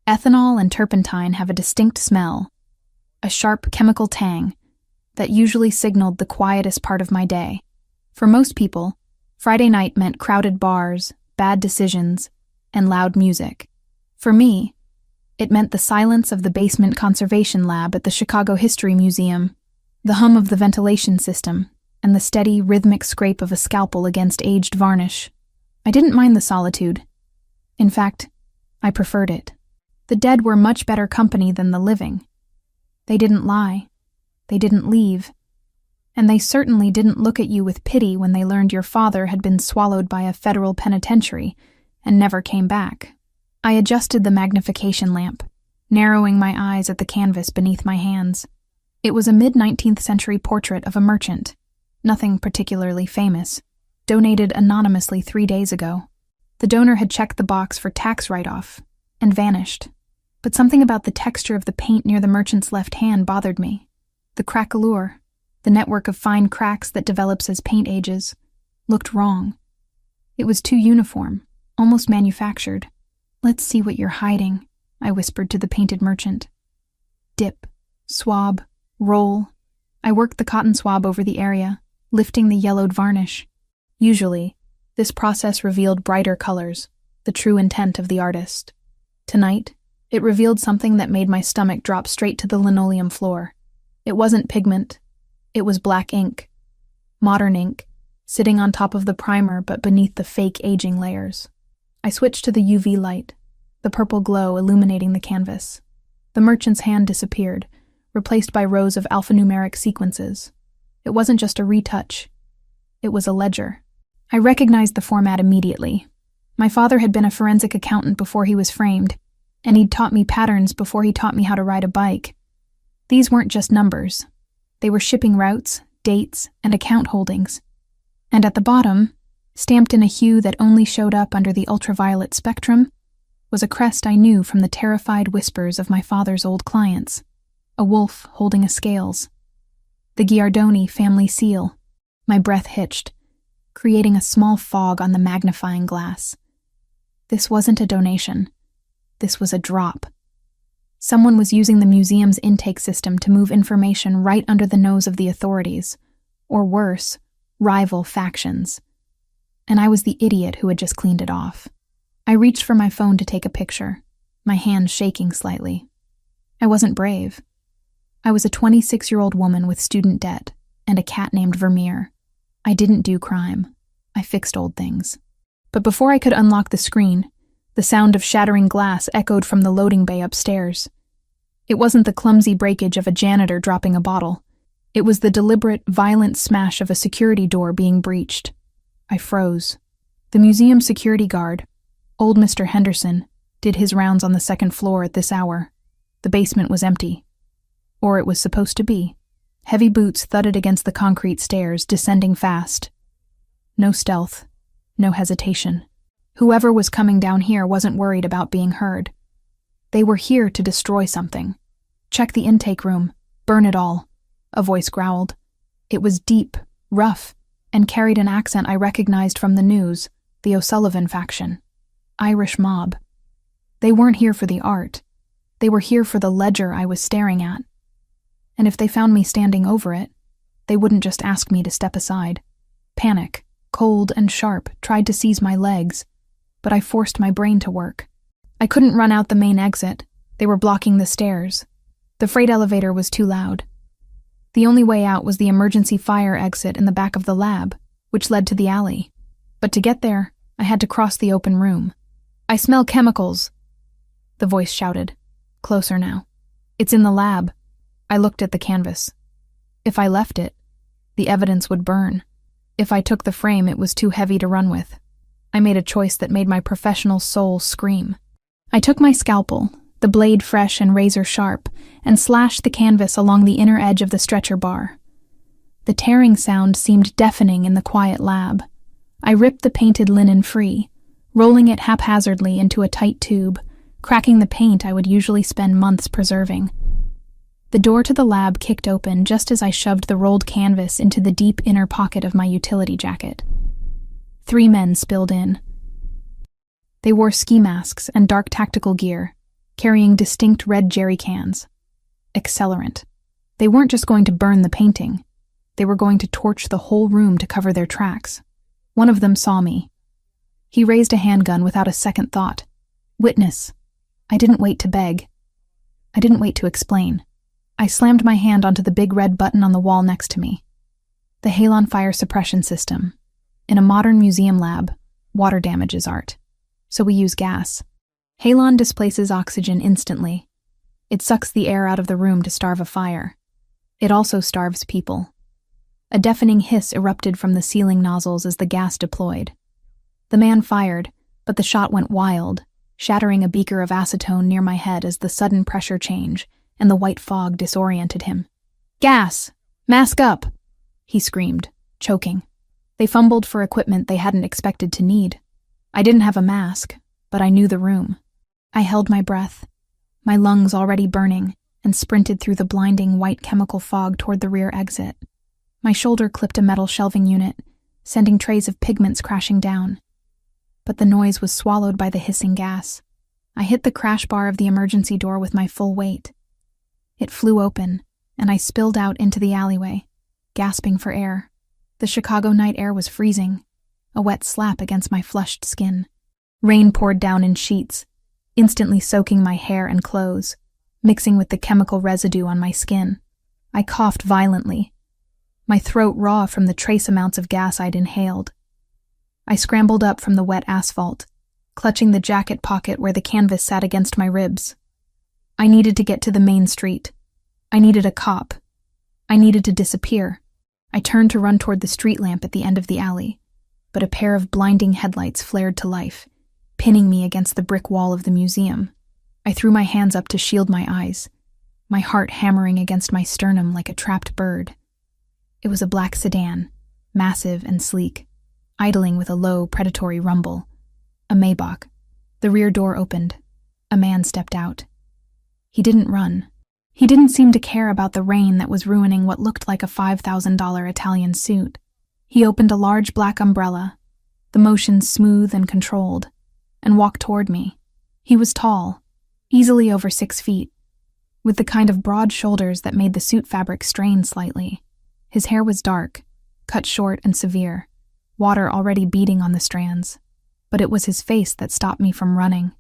Ethanol and turpentine have a distinct smell, a sharp chemical tang that usually signaled the quietest part of my day. For most people, Friday night meant crowded bars, bad decisions, and loud music. For me, it meant the silence of the basement conservation lab at the Chicago History Museum, the hum of the ventilation system, and the steady, rhythmic scrape of a scalpel against aged varnish. I didn't mind the solitude. In fact, I preferred it. The dead were much better company than the living. They didn't lie. They didn't leave. And they certainly didn't look at you with pity when they learned your father had been swallowed by a federal penitentiary and never came back. I adjusted the magnification lamp, narrowing my eyes at the canvas beneath my hands. It was a mid-19th century portrait of a merchant, nothing particularly famous, donated anonymously 3 days ago. The donor had checked the box for tax write-off and vanished. But something about the texture of the paint near the merchant's left hand bothered me. The craquelure, the network of fine cracks that develops as paint ages, looked wrong. It was too uniform, almost manufactured. "Let's see what you're hiding," I whispered to the painted merchant. Dip, swab, roll. I worked the cotton swab over the area, lifting the yellowed varnish. Usually, this process revealed brighter colors, the true intent of the artist. Tonight, it revealed something that made my stomach drop straight to the linoleum floor. It wasn't pigment. It was black ink. Modern ink, sitting on top of the primer but beneath the fake aging layers. I switched to the UV light, the purple glow illuminating the canvas. The merchant's hand disappeared, replaced by rows of alphanumeric sequences. It wasn't just a retouch. It was a ledger. I recognized the format immediately. My father had been a forensic accountant before he was framed, and he'd taught me patterns before he taught me how to ride a bike. These weren't just numbers. They were shipping routes, dates, and account holdings. And at the bottom, stamped in a hue that only showed up under the ultraviolet spectrum, was a crest I knew from the terrified whispers of my father's old clients, a wolf holding a scales. The Giardoni family seal. My breath hitched, creating a small fog on the magnifying glass. This wasn't a donation. This was a drop. Someone was using the museum's intake system to move information right under the nose of the authorities, or worse, rival factions. And I was the idiot who had just cleaned it off. I reached for my phone to take a picture, my hand shaking slightly. I wasn't brave. I was a 26-year-old woman with student debt and a cat named Vermeer. I didn't do crime. I fixed old things. But before I could unlock the screen, the sound of shattering glass echoed from the loading bay upstairs. It wasn't the clumsy breakage of a janitor dropping a bottle. It was the deliberate, violent smash of a security door being breached. I froze. The museum security guard, old Mr. Henderson, did his rounds on the second floor at this hour. The basement was empty. Or it was supposed to be. Heavy boots thudded against the concrete stairs, descending fast. No stealth. No hesitation. Whoever was coming down here wasn't worried about being heard. They were here to destroy something. Check the intake room. Burn it all. A voice growled. It was deep, rough, and carried an accent I recognized from the news, the O'Sullivan faction. Irish mob. They weren't here for the art. They were here for the ledger I was staring at. And if they found me standing over it, they wouldn't just ask me to step aside. Panic, cold and sharp, tried to seize my legs, but I forced my brain to work. I couldn't run out the main exit. They were blocking the stairs. The freight elevator was too loud. The only way out was the emergency fire exit in the back of the lab, which led to the alley. But to get there, I had to cross the open room. "I smell chemicals," the voice shouted. Closer now. "It's in the lab." I looked at the canvas. If I left it, the evidence would burn. If I took the frame, it was too heavy to run with. I made a choice that made my professional soul scream. I took my scalpel, the blade fresh and razor sharp, and slashed the canvas along the inner edge of the stretcher bar. The tearing sound seemed deafening in the quiet lab. I ripped the painted linen free, rolling it haphazardly into a tight tube, cracking the paint I would usually spend months preserving. The door to the lab kicked open just as I shoved the rolled canvas into the deep inner pocket of my utility jacket. 3 men spilled in. They wore ski masks and dark tactical gear, carrying distinct red jerry cans. Accelerant. They weren't just going to burn the painting. They were going to torch the whole room to cover their tracks. One of them saw me. He raised a handgun without a second thought. Witness. I didn't wait to beg. I didn't wait to explain. I slammed my hand onto the big red button on the wall next to me. The halon fire suppression system. In a modern museum lab, water damages art. So we use gas. Halon displaces oxygen instantly. It sucks the air out of the room to starve a fire. It also starves people. A deafening hiss erupted from the ceiling nozzles as the gas deployed. The man fired, but the shot went wild, shattering a beaker of acetone near my head as the sudden pressure change and the white fog disoriented him. "Gas! Mask up!" he screamed, choking. They fumbled for equipment they hadn't expected to need. I didn't have a mask, but I knew the room. I held my breath, my lungs already burning, and sprinted through the blinding white chemical fog toward the rear exit. My shoulder clipped a metal shelving unit, sending trays of pigments crashing down. But the noise was swallowed by the hissing gas. I hit the crash bar of the emergency door with my full weight. It flew open, and I spilled out into the alleyway, gasping for air. The Chicago night air was freezing, a wet slap against my flushed skin. Rain poured down in sheets, instantly soaking my hair and clothes, mixing with the chemical residue on my skin. I coughed violently, my throat raw from the trace amounts of gas I'd inhaled. I scrambled up from the wet asphalt, clutching the jacket pocket where the canvas sat against my ribs. I needed to get to the main street. I needed a cop. I needed to disappear. I turned to run toward the street lamp at the end of the alley, but a pair of blinding headlights flared to life, pinning me against the brick wall of the museum. I threw my hands up to shield my eyes, my heart hammering against my sternum like a trapped bird. It was a black sedan, massive and sleek, idling with a low, predatory rumble. A Maybach. The rear door opened. A man stepped out. He didn't run. He didn't seem to care about the rain that was ruining what looked like a $5,000 Italian suit. He opened a large black umbrella, the motion smooth and controlled, and walked toward me. He was tall, easily over 6 feet, with the kind of broad shoulders that made the suit fabric strain slightly. His hair was dark, cut short and severe, water already beating on the strands, but it was his face that stopped me from running.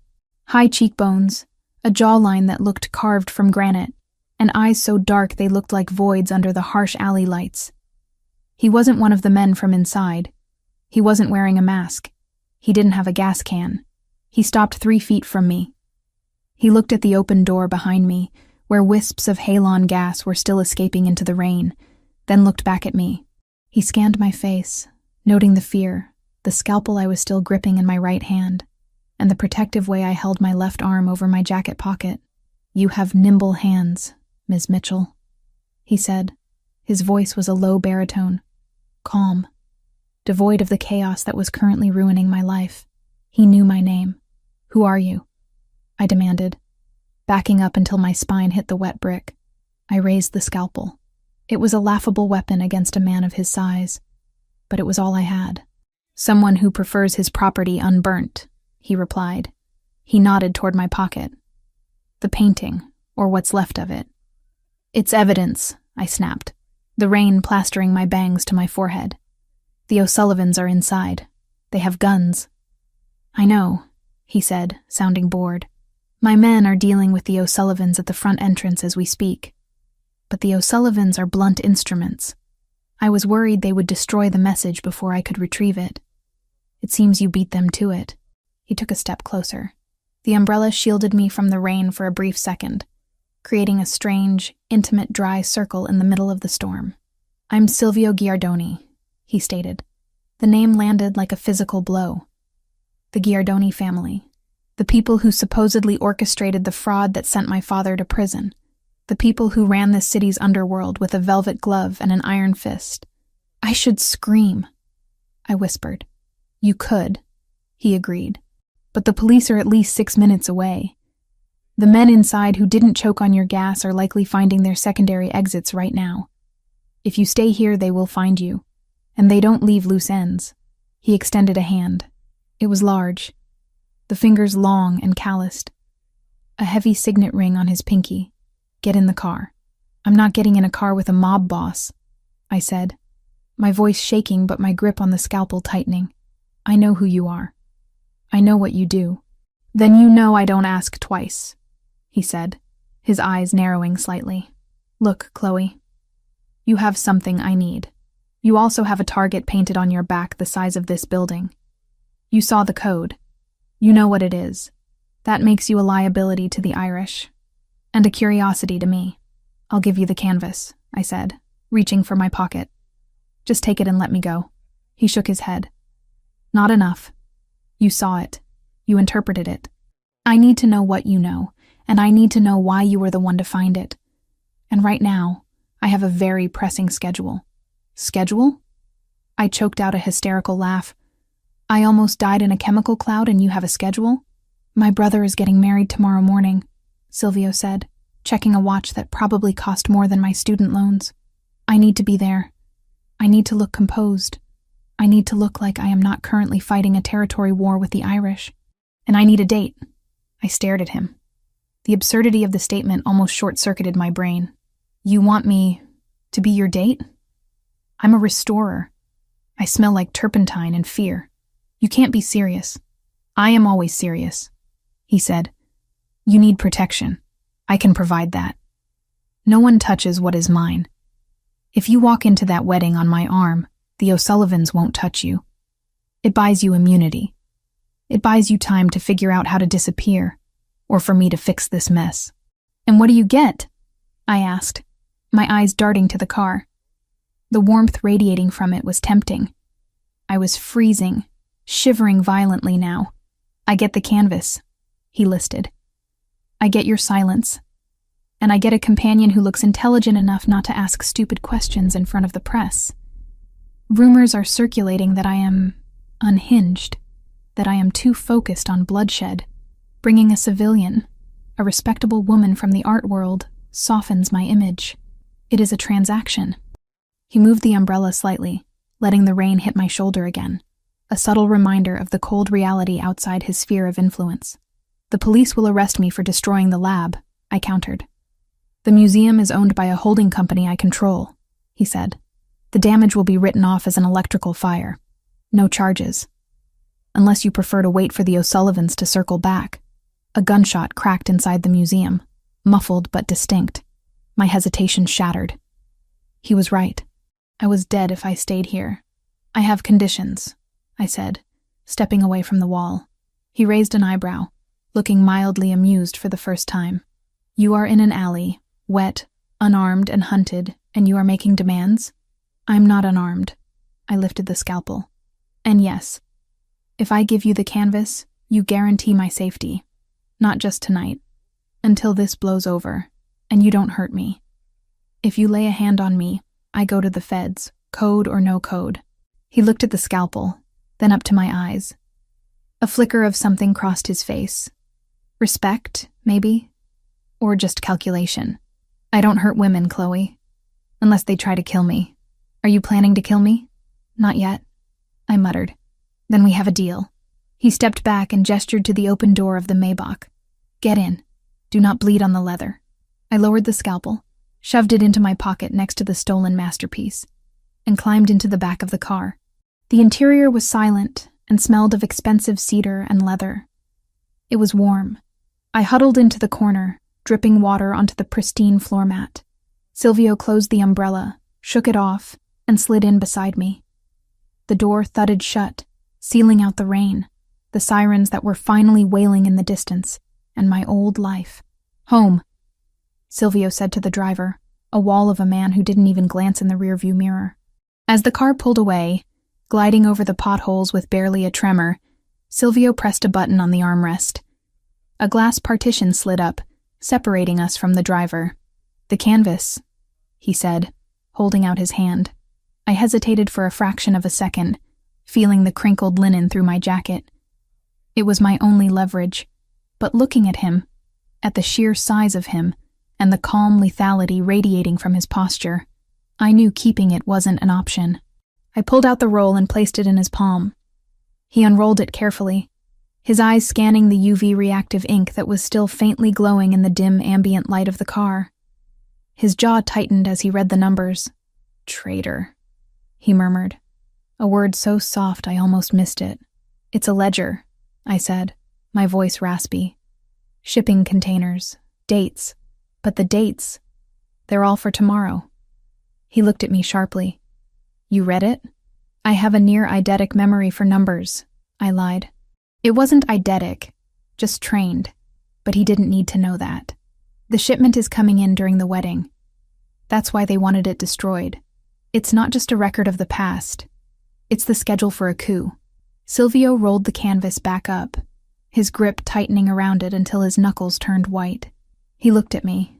High cheekbones, a jawline that looked carved from granite, and eyes so dark they looked like voids under the harsh alley lights. He wasn't one of the men from inside. He wasn't wearing a mask. He didn't have a gas can. He stopped 3 feet from me. He looked at the open door behind me, where wisps of halon gas were still escaping into the rain, then looked back at me. He scanned my face, noting the fear, the scalpel I was still gripping in my right hand, and the protective way I held my left arm over my jacket pocket. "You have nimble hands, Ms. Mitchell," he said. His voice was a low baritone, calm, devoid of the chaos that was currently ruining my life. He knew my name. "Who are you?" I demanded, backing up until my spine hit the wet brick. I raised the scalpel. It was a laughable weapon against a man of his size, but it was all I had. "Someone who prefers his property unburnt," he replied. He nodded toward my pocket. "The painting, or what's left of it." "It's evidence," I snapped, the rain plastering my bangs to my forehead. "The O'Sullivans are inside. They have guns." "I know," he said, sounding bored. "My men are dealing with the O'Sullivans at the front entrance as we speak. But the O'Sullivans are blunt instruments. I was worried they would destroy the message before I could retrieve it. It seems you beat them to it." He took a step closer. The umbrella shielded me from the rain for a brief second, creating a strange, intimate, dry circle in the middle of the storm. "I'm Silvio Giardoni," he stated. The name landed like a physical blow. The Giardoni family. The people who supposedly orchestrated the fraud that sent my father to prison. The people who ran this city's underworld with a velvet glove and an iron fist. I should scream, I whispered. "You could," he agreed. "But the police are at least 6 minutes away. The men inside who didn't choke on your gas are likely finding their secondary exits right now. If you stay here, they will find you. And they don't leave loose ends." He extended a hand. It was large, the fingers long and calloused. a heavy signet ring on his pinky. "Get in the car." "I'm not getting in a car with a mob boss," I said, my voice shaking but my grip on the scalpel tightening. "I know who you are. I know what you do." "Then you know I don't ask twice," he said, his eyes narrowing slightly. "Look, Chloe, you have something I need. You also have a target painted on your back the size of this building. You saw the code. You know what it is. That makes you a liability to the Irish, and a curiosity to me. I'll give you the canvas," I said, reaching for my pocket. "Just take it and let me go." He shook his head. "Not enough. You saw it. You interpreted it. I need to know what you know, and I need to know why you were the one to find it. And right now, I have a very pressing schedule." "Schedule?" I choked out a hysterical laugh. "I almost died in a chemical cloud and you have a schedule?" "My brother is getting married tomorrow morning," Silvio said, checking a watch that probably cost more than my student loans. "I need to be there. I need to look composed. I need to look like I am not currently fighting a territory war with the Irish. And I need a date." I stared at him. The absurdity of the statement almost short-circuited my brain. "You want me to be your date? I'm a restorer. I smell like turpentine and fear. You can't be serious." "I am always serious," he said. "You need protection. I can provide that. No one touches what is mine. If you walk into that wedding on my arm, the O'Sullivans won't touch you. It buys you immunity. It buys you time to figure out how to disappear, or for me to fix this mess." "And what do you get?" I asked, my eyes darting to the car. The warmth radiating from it was tempting. I was freezing, shivering violently now. "I get the canvas," he listed. "I get your silence. And I get a companion who looks intelligent enough not to ask stupid questions in front of the press. Rumors are circulating that I am unhinged, that I am too focused on bloodshed. Bringing a civilian, a respectable woman from the art world, softens my image. It is a transaction." He moved the umbrella slightly, letting the rain hit my shoulder again, a subtle reminder of the cold reality outside his sphere of influence. "The police will arrest me for destroying the lab," I countered. "The museum is owned by a holding company I control," he said. "The damage will be written off as an electrical fire. No charges. Unless you prefer to wait for the O'Sullivans to circle back." A gunshot cracked inside the museum, muffled but distinct. My hesitation shattered. He was right. I was dead if I stayed here. "I have conditions," I said, stepping away from the wall. He raised an eyebrow, looking mildly amused for the first time. "You are in an alley, wet, unarmed and hunted, and you are making demands?" "I'm not unarmed." I lifted the scalpel. "And yes, if I give you the canvas, you guarantee my safety. Not just tonight, until this blows over, and you don't hurt me. If you lay a hand on me, I go to the feds, code or no code." He looked at the scalpel, then up to my eyes. A flicker of something crossed his face. Respect, maybe? Or just calculation. "I don't hurt women, Chloe. Unless they try to kill me. Are you planning to kill me?" "Not yet," I muttered. "Then we have a deal." He stepped back and gestured to the open door of the Maybach. "Get in. Do not bleed on the leather." I lowered the scalpel, shoved it into my pocket next to the stolen masterpiece, and climbed into the back of the car. The interior was silent and smelled of expensive cedar and leather. It was warm. I huddled into the corner, dripping water onto the pristine floor mat. Silvio closed the umbrella, shook it off, and slid in beside me. The door thudded shut, sealing out the rain, the sirens that were finally wailing in the distance, and my old life. "Home," Silvio said to the driver, a wall of a man who didn't even glance in the rearview mirror. As the car pulled away, gliding over the potholes with barely a tremor, Silvio pressed a button on the armrest. A glass partition slid up, separating us from the driver. "The canvas," he said, holding out his hand. I hesitated for a fraction of a second, feeling the crinkled linen through my jacket. It was my only leverage, but looking at him, at the sheer size of him, and the calm lethality radiating from his posture, I knew keeping it wasn't an option. I pulled out the roll and placed it in his palm. He unrolled it carefully, his eyes scanning the UV reactive ink that was still faintly glowing in the dim ambient light of the car. His jaw tightened as he read the numbers. "Traitor," he murmured, a word so soft I almost missed it. "It's a ledger," I said, my voice raspy. "Shipping containers, dates, but the dates, they're all for tomorrow." He looked at me sharply. "You read it?" "I have a near eidetic memory for numbers," I lied. It wasn't eidetic, just trained, but he didn't need to know that. "The shipment is coming in during the wedding. That's why they wanted it destroyed. It's not just a record of the past. It's the schedule for a coup." Silvio rolled the canvas back up, his grip tightening around it until his knuckles turned white. He looked at me,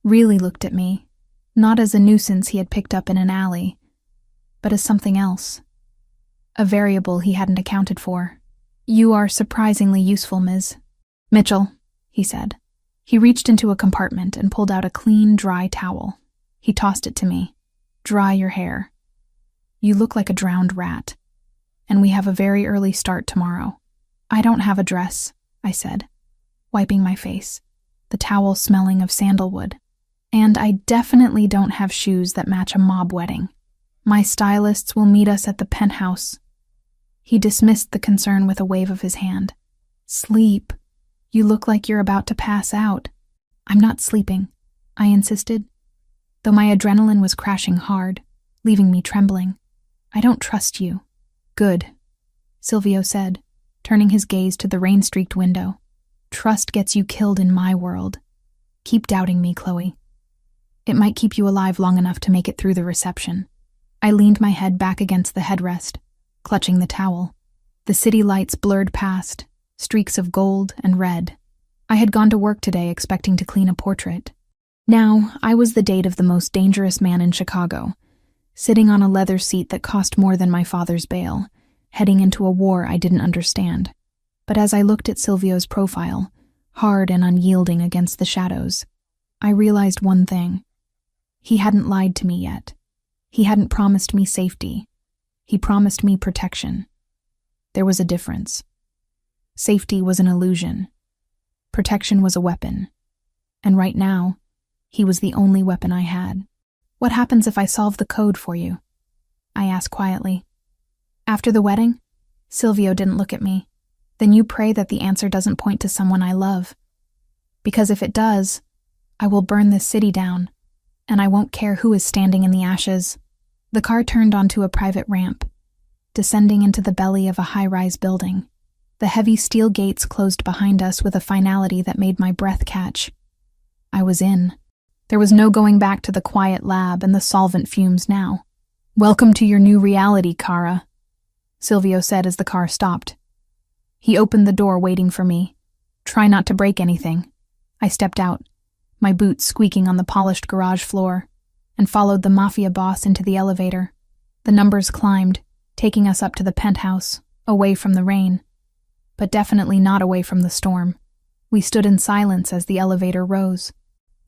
really looked at me, not as a nuisance he had picked up in an alley, but as something else. A variable he hadn't accounted for. "You are surprisingly useful, Ms. Mitchell," he said. He reached into a compartment and pulled out a clean, dry towel. He tossed it to me. "Dry your hair. You look like a drowned rat. And we have a very early start tomorrow." "I don't have a dress," I said, wiping my face, the towel smelling of sandalwood. "And I definitely don't have shoes that match a mob wedding. My stylists will meet us at the penthouse." He dismissed the concern with a wave of his hand. "Sleep. You look like you're about to pass out." "I'm not sleeping," I insisted, though my adrenaline was crashing hard, leaving me trembling. "I don't trust you." "Good," Silvio said, turning his gaze to the rain-streaked window. "Trust gets you killed in my world. Keep doubting me, Chloe. It might keep you alive long enough to make it through the reception." I leaned my head back against the headrest, clutching the towel. The city lights blurred past, streaks of gold and red. I had gone to work today expecting to clean a portrait. Now, I was the date of the most dangerous man in Chicago, sitting on a leather seat that cost more than my father's bail, heading into a war I didn't understand. But as I looked at Silvio's profile, hard and unyielding against the shadows, I realized one thing. He hadn't lied to me yet. He hadn't promised me safety. He promised me protection. There was a difference. Safety was an illusion. Protection was a weapon. And right now, he was the only weapon I had. "What happens if I solve the code for you?" I asked quietly. "After the wedding?" Silvio didn't look at me. "Then you pray that the answer doesn't point to someone I love. Because if it does, I will burn this city down, and I won't care who is standing in the ashes." The car turned onto a private ramp, descending into the belly of a high-rise building. The heavy steel gates closed behind us with a finality that made my breath catch. I was in. There was no going back to the quiet lab and the solvent fumes now. "Welcome to your new reality, Kara," Silvio said as the car stopped. He opened the door waiting for me. "Try not to break anything." I stepped out, my boots squeaking on the polished garage floor, and followed the Mafia boss into the elevator. The numbers climbed, taking us up to the penthouse, away from the rain, but definitely not away from the storm. We stood in silence as the elevator rose.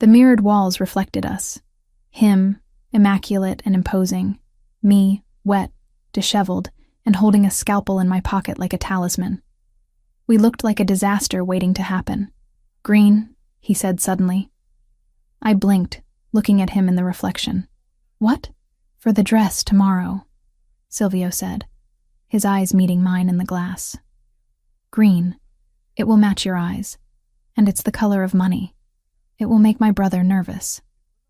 The mirrored walls reflected us. Him, immaculate and imposing. Me, wet, disheveled, and holding a scalpel in my pocket like a talisman. We looked like a disaster waiting to happen. "Green," he said suddenly. I blinked, looking at him in the reflection. "What?" "For the dress tomorrow," Silvio said, his eyes meeting mine in the glass. "Green. It will match your eyes. And it's the color of money. It will make my brother nervous."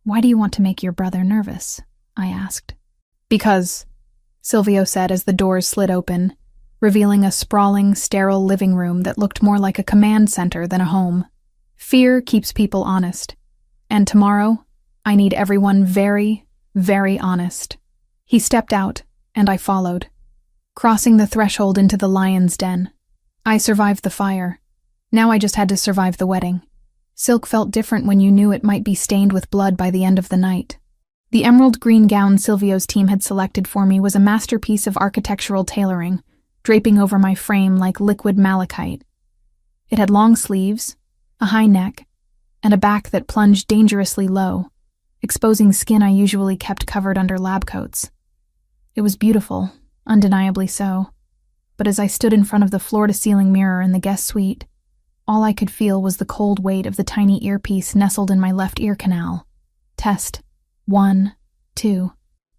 "Why do you want to make your brother nervous?" I asked. "Because," Silvio said as the doors slid open, revealing a sprawling, sterile living room that looked more like a command center than a home. "Fear keeps people honest. And tomorrow, I need everyone very, very honest." He stepped out, and I followed, crossing the threshold into the lion's den. I survived the fire. Now I just had to survive the wedding. Silk felt different when you knew it might be stained with blood by the end of the night. The emerald green gown Silvio's team had selected for me was a masterpiece of architectural tailoring, draping over my frame like liquid malachite. It had long sleeves, a high neck, and a back that plunged dangerously low, exposing skin I usually kept covered under lab coats. It was beautiful, undeniably so. but as I stood in front of the floor-to-ceiling mirror in the guest suite, all I could feel was the cold weight of the tiny earpiece nestled in my left ear canal. Test. 1, 2.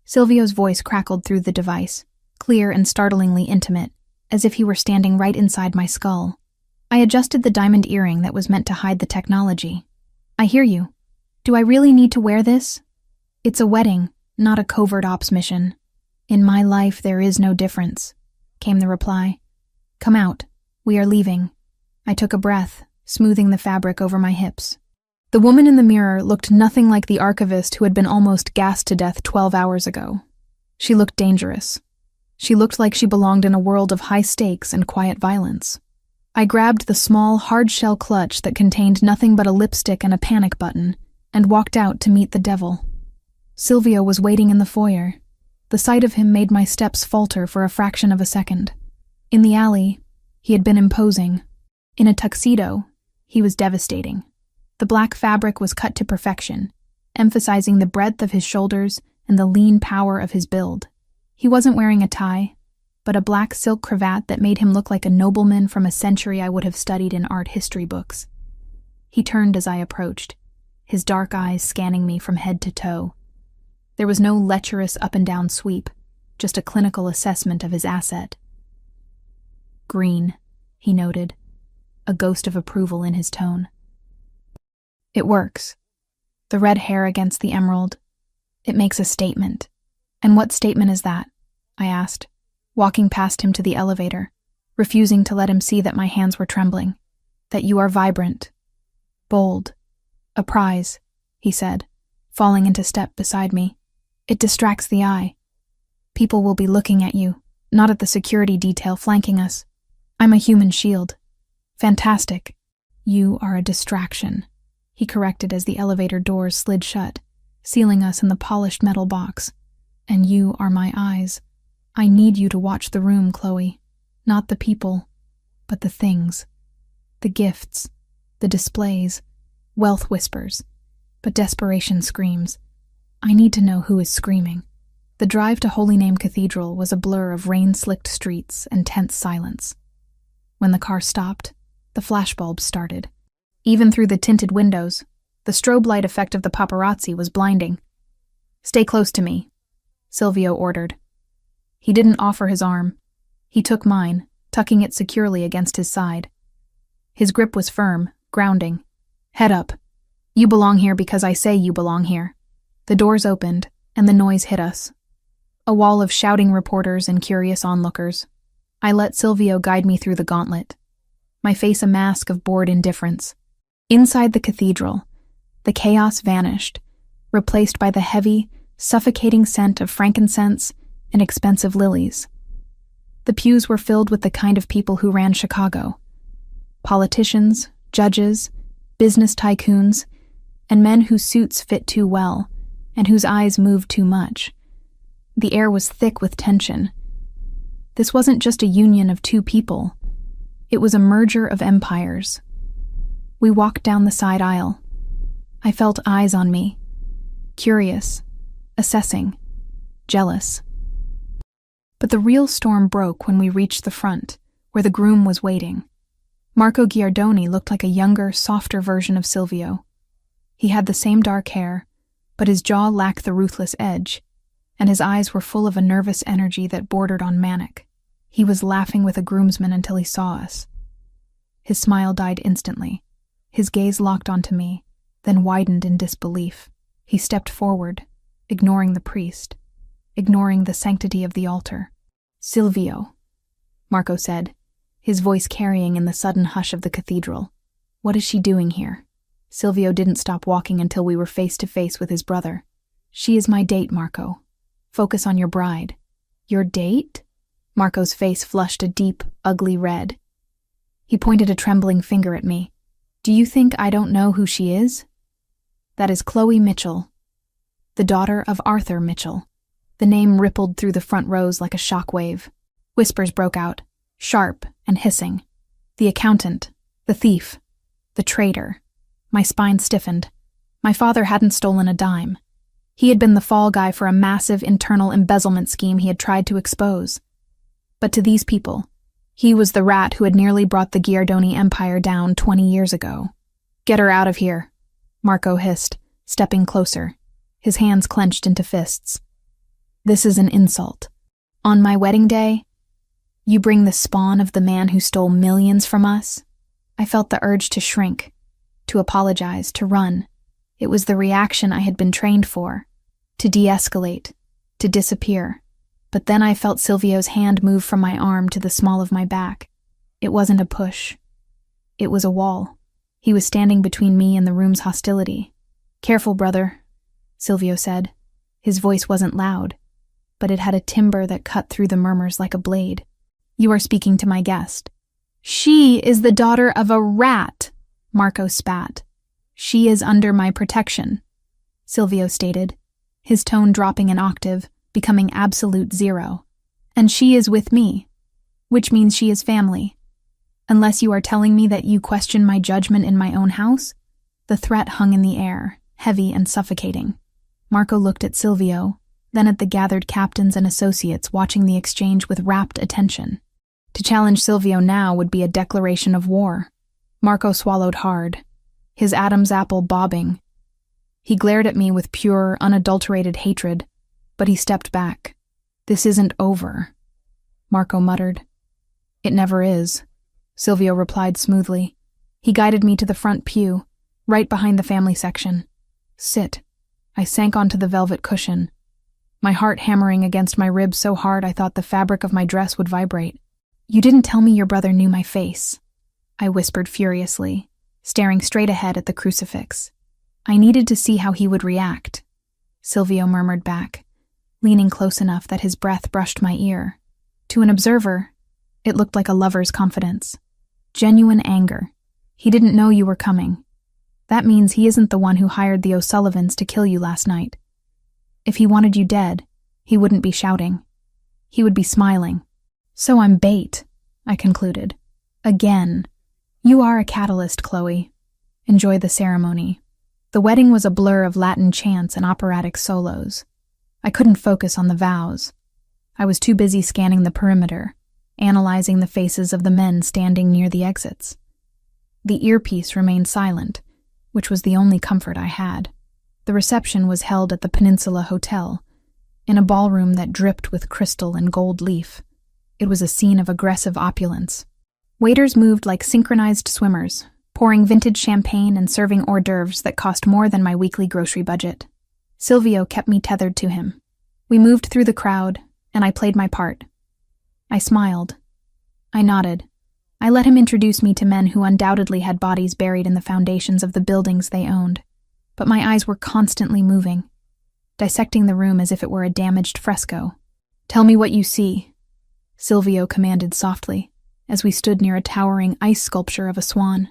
Silvio's voice crackled through the device, clear and startlingly intimate, as if he were standing right inside my skull. I adjusted the diamond earring that was meant to hide the technology. I hear you. Do I really need to wear this? It's a wedding, not a covert ops mission. In my life, there is no difference, came the reply. Come out. We are leaving. I took a breath, smoothing the fabric over my hips. The woman in the mirror looked nothing like the archivist who had been almost gassed to death 12 hours ago. She looked dangerous. She looked like she belonged in a world of high stakes and quiet violence. I grabbed the small, hard-shell clutch that contained nothing but a lipstick and a panic button and walked out to meet the devil. Silvio was waiting in the foyer. The sight of him made my steps falter for a fraction of a second. In the alley, he had been imposing. In a tuxedo, he was devastating. The black fabric was cut to perfection, emphasizing the breadth of his shoulders and the lean power of his build. He wasn't wearing a tie, but a black silk cravat that made him look like a nobleman from a century I would have studied in art history books. He turned as I approached, his dark eyes scanning me from head to toe. There was no lecherous up-and-down sweep, just a clinical assessment of his asset. Green, he noted, a ghost of approval in his tone. It works. The red hair against the emerald. It makes a statement. And what statement is that? I asked, walking past him to the elevator, refusing to let him see that my hands were trembling. That you are vibrant. Bold. A prize, he said, falling into step beside me. It distracts the eye. People will be looking at you, not at the security detail flanking us. I'm a human shield. Fantastic. You are a distraction, he corrected as the elevator doors slid shut, sealing us in the polished metal box. And you are my eyes. I need you to watch the room, Chloe. Not the people, but the things. The gifts, the displays. Wealth whispers, but desperation screams. I need to know who is screaming. The drive to Holy Name Cathedral was a blur of rain-slicked streets and tense silence. When the car stopped, the flashbulbs started. Even through the tinted windows, the strobe light effect of the paparazzi was blinding. Stay close to me, Silvio ordered. He didn't offer his arm. He took mine, tucking it securely against his side. His grip was firm, grounding. Head up. You belong here because I say you belong here. The doors opened, and the noise hit us. A wall of shouting reporters and curious onlookers. I let Silvio guide me through the gauntlet, my face a mask of bored indifference. Inside the cathedral, the chaos vanished, replaced by the heavy, suffocating scent of frankincense and expensive lilies. The pews were filled with the kind of people who ran Chicago. Politicians, judges, business tycoons, and men whose suits fit too well, and whose eyes moved too much. The air was thick with tension. This wasn't just a union of two people. It was a merger of empires. We walked down the side aisle. I felt eyes on me. Curious, assessing, jealous. But the real storm broke when we reached the front, where the groom was waiting. Marco Giardoni looked like a younger, softer version of Silvio. He had the same dark hair, but his jaw lacked the ruthless edge, and his eyes were full of a nervous energy that bordered on manic. He was laughing with a groomsman until he saw us. His smile died instantly. His gaze locked onto me, then widened in disbelief. He stepped forward, ignoring the priest, ignoring the sanctity of the altar. Silvio, Marco said, his voice carrying in the sudden hush of the cathedral. What is she doing here? Silvio didn't stop walking until we were face to face with his brother. She is my date, Marco. Focus on your bride. Your date? Marco's face flushed a deep, ugly red. He pointed a trembling finger at me. Do you think I don't know who she is? That is Chloe Mitchell, the daughter of Arthur Mitchell. The name rippled through the front rows like a shockwave. Whispers broke out, sharp and hissing. The accountant, the thief, the traitor. My spine stiffened. My father hadn't stolen a dime. He had been the fall guy for a massive internal embezzlement scheme he had tried to expose. But to these people, He was the rat who had nearly brought the Giardoni Empire down 20 years ago. "Get her out of here," Marco hissed, stepping closer, his hands clenched into fists. "This is an insult. On my wedding day, you bring the spawn of the man who stole millions from us?" I felt the urge to shrink, to apologize, to run. It was the reaction I had been trained for, to de-escalate, to disappear. But then I felt Silvio's hand move from my arm to the small of my back. It wasn't a push. It was a wall. He was standing between me and the room's hostility. "Careful, brother," Silvio said. His voice wasn't loud, but it had a timbre that cut through the murmurs like a blade. "You are speaking to my guest." "She is the daughter of a rat," Marco spat. "She is under my protection," Silvio stated, his tone dropping an octave, becoming absolute zero. "And she is with me, which means she is family. Unless you are telling me that you question my judgment in my own house?" The threat hung in the air, heavy and suffocating. Marco looked at Silvio, then at the gathered captains and associates watching the exchange with rapt attention. To challenge Silvio now would be a declaration of war. Marco swallowed hard, his Adam's apple bobbing. He glared at me with pure, unadulterated hatred, but he stepped back. "This isn't over," Marco muttered. "It never is," Silvio replied smoothly. He guided me to the front pew, right behind the family section. "Sit." I sank onto the velvet cushion, my heart hammering against my ribs so hard I thought the fabric of my dress would vibrate. "You didn't tell me your brother knew my face," I whispered furiously, staring straight ahead at the crucifix. I needed to see how he would react. Silvio murmured back, leaning close enough that his breath brushed my ear. To an observer, it looked like a lover's confidence. Genuine anger. "He didn't know you were coming. That means he isn't the one who hired the O'Sullivans to kill you last night. If he wanted you dead, he wouldn't be shouting. He would be smiling." "So I'm bait," I concluded. "Again. You are a catalyst, Chloe. Enjoy the ceremony." The wedding was a blur of Latin chants and operatic solos. I couldn't focus on the vows. I was too busy scanning the perimeter, analyzing the faces of the men standing near the exits. The earpiece remained silent, which was the only comfort I had. The reception was held at the Peninsula Hotel, in a ballroom that dripped with crystal and gold leaf. It was a scene of aggressive opulence. Waiters moved like synchronized swimmers, pouring vintage champagne and serving hors d'oeuvres that cost more than my weekly grocery budget. Silvio kept me tethered to him. We moved through the crowd, and I played my part. I smiled. I nodded. I let him introduce me to men who undoubtedly had bodies buried in the foundations of the buildings they owned. But my eyes were constantly moving, dissecting the room as if it were a damaged fresco. "Tell me what you see," Silvio commanded softly, as we stood near a towering ice sculpture of a swan.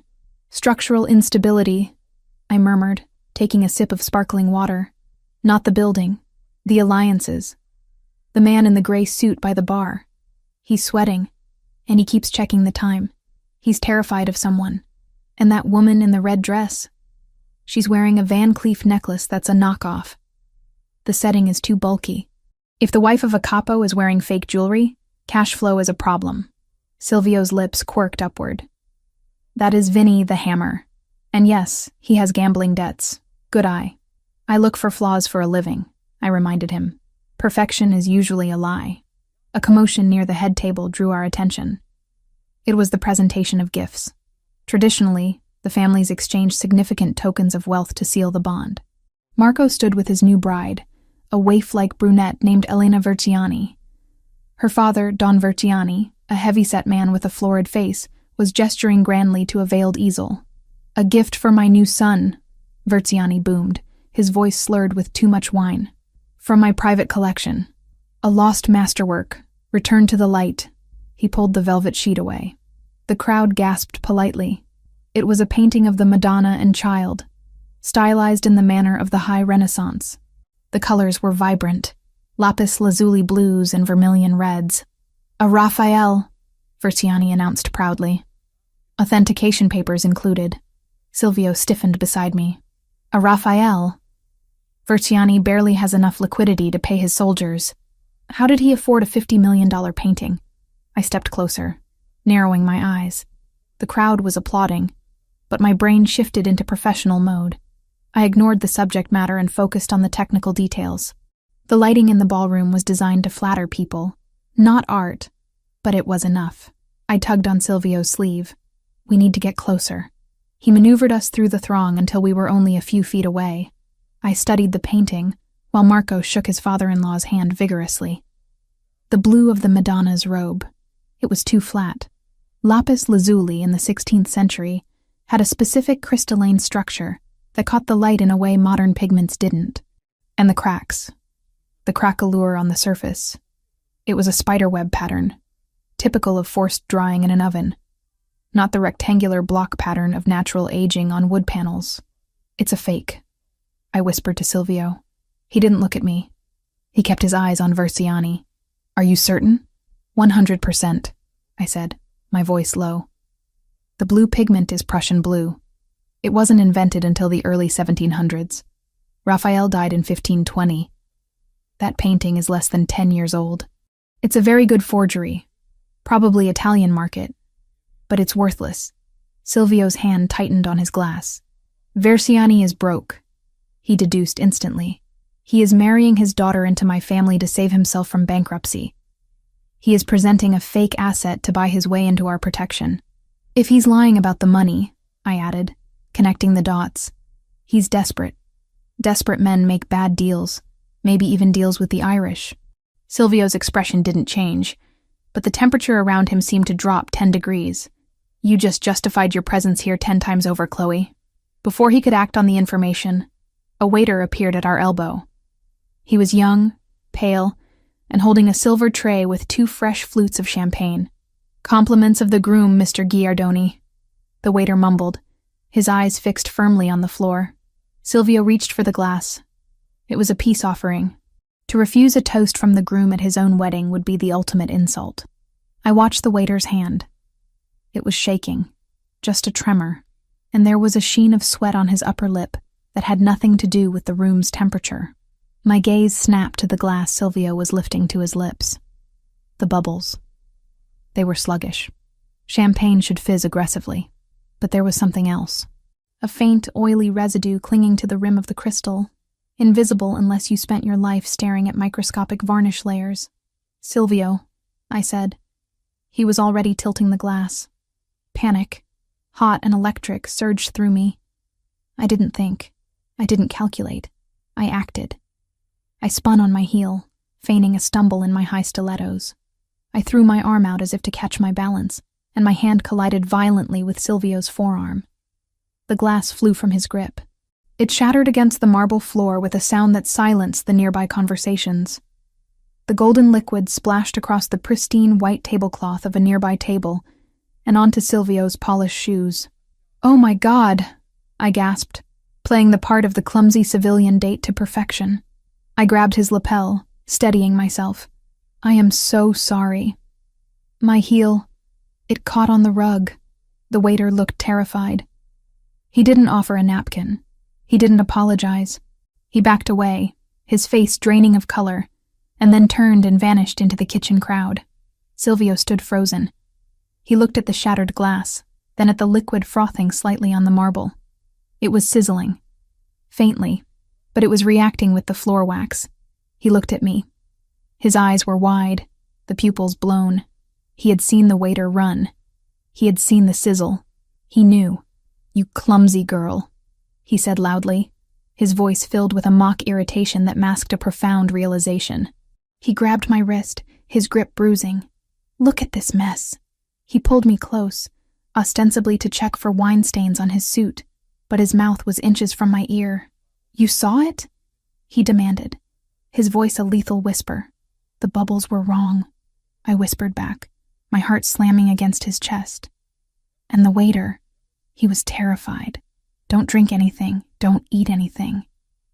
"Structural instability," I murmured, taking a sip of sparkling water. "Not the building, the alliances. The man in the gray suit by the bar. He's sweating, and he keeps checking the time. He's terrified of someone. And that woman in the red dress, she's wearing a Van Cleef necklace that's a knockoff. The setting is too bulky. If the wife of a capo is wearing fake jewelry, cash flow is a problem." Silvio's lips quirked upward. "That is Vinny the Hammer. And yes, he has gambling debts. Good eye. I look for flaws for a living," I reminded him. "Perfection is usually a lie." A commotion near the head table drew our attention. It was the presentation of gifts. Traditionally, the families exchanged significant tokens of wealth to seal the bond. Marco stood with his new bride, a waif-like brunette named Elena Vertiani. Her father, Don Vertiani, a heavy-set man with a florid face, was gesturing grandly to a veiled easel. "A gift for my new son," Vertiani boomed, his voice slurred with too much wine. "From my private collection. A lost masterwork, returned to the light." He pulled the velvet sheet away. The crowd gasped politely. It was a painting of the Madonna and Child, stylized in the manner of the High Renaissance. The colors were vibrant, lapis lazuli blues and vermilion reds. "A Raphael," Vertiani announced proudly. Authentication papers included. Silvio stiffened beside me. "A Raphael? Vertiani barely has enough liquidity to pay his soldiers. How did he afford a $50 million painting?" I stepped closer. narrowing my eyes. The crowd was applauding, but my brain shifted into professional mode. I ignored the subject matter and focused on the technical details. The lighting in the ballroom was designed to flatter people, not art, but it was enough. I tugged on Silvio's sleeve. We need to get closer. He maneuvered us through the throng until we were only a few feet away. I studied the painting, while Marco shook his father-in-law's hand vigorously. The blue of the Madonna's robe. It was too flat. Lapis lazuli in the 16th century had a specific crystalline structure that caught the light in a way modern pigments didn't. And the cracks. The craquelure on the surface. It was a spiderweb pattern, typical of forced drying in an oven, not the rectangular block pattern of natural aging on wood panels. It's a fake, I whispered to Silvio. He didn't look at me. He kept his eyes on Versiani. Are you certain? 100%, I said, my voice low. The blue pigment is Prussian blue. It wasn't invented until the early 1700s. Raphael died in 1520. That painting is less than 10 years old. It's a very good forgery, probably Italian market, but it's worthless. Silvio's hand tightened on his glass. Versiani is broke, he deduced instantly. He is marrying his daughter into my family to save himself from bankruptcy. He is presenting a fake asset to buy his way into our protection. If he's lying about the money, I added, connecting the dots, he's desperate. Desperate men make bad deals, maybe even deals with the Irish. Silvio's expression didn't change, but the temperature around him seemed to drop 10 degrees. You just justified your presence here 10 times over, Chloe. Before he could act on the information, a waiter appeared at our elbow. He was young, pale, and holding a silver tray with 2 fresh flutes of champagne. Compliments of the groom, Mr. Giardoni, the waiter mumbled, his eyes fixed firmly on the floor. Silvio reached for the glass. It was a peace offering. To refuse a toast from the groom at his own wedding would be the ultimate insult. I watched the waiter's hand. It was shaking, just a tremor, and there was a sheen of sweat on his upper lip that had nothing to do with the room's temperature. My gaze snapped to the glass Silvio was lifting to his lips. The bubbles. They were sluggish. Champagne should fizz aggressively, but there was something else. A faint, oily residue clinging to the rim of the crystal, invisible unless you spent your life staring at microscopic varnish layers. Silvio, I said. He was already tilting the glass. Panic, hot and electric, surged through me. I didn't think. I didn't calculate. I acted. I spun on my heel, feigning a stumble in my high stilettos. I threw my arm out as if to catch my balance, and my hand collided violently with Silvio's forearm. The glass flew from his grip. It shattered against the marble floor with a sound that silenced the nearby conversations. The golden liquid splashed across the pristine white tablecloth of a nearby table and onto Silvio's polished shoes. "Oh my God!" I gasped, playing the part of the clumsy civilian date to perfection. I grabbed his lapel, steadying myself. "I am so sorry." My heel, it caught on the rug. The waiter looked terrified. He didn't offer a napkin. He didn't apologize. He backed away, his face draining of color, and then turned and vanished into the kitchen crowd. Silvio stood frozen. He looked at the shattered glass, then at the liquid frothing slightly on the marble. It was sizzling. Faintly, but it was reacting with the floor wax. He looked at me. His eyes were wide, the pupils blown. He had seen the waiter run. He had seen the sizzle. He knew. "You clumsy girl," he said loudly, his voice filled with a mock irritation that masked a profound realization. He grabbed my wrist, his grip bruising. "Look at this mess." He pulled me close, ostensibly to check for wine stains on his suit, but his mouth was inches from my ear. "You saw it?" he demanded, his voice a lethal whisper. "The bubbles were wrong," I whispered back, my heart slamming against his chest. And the waiter, he was terrified. "Don't drink anything, don't eat anything."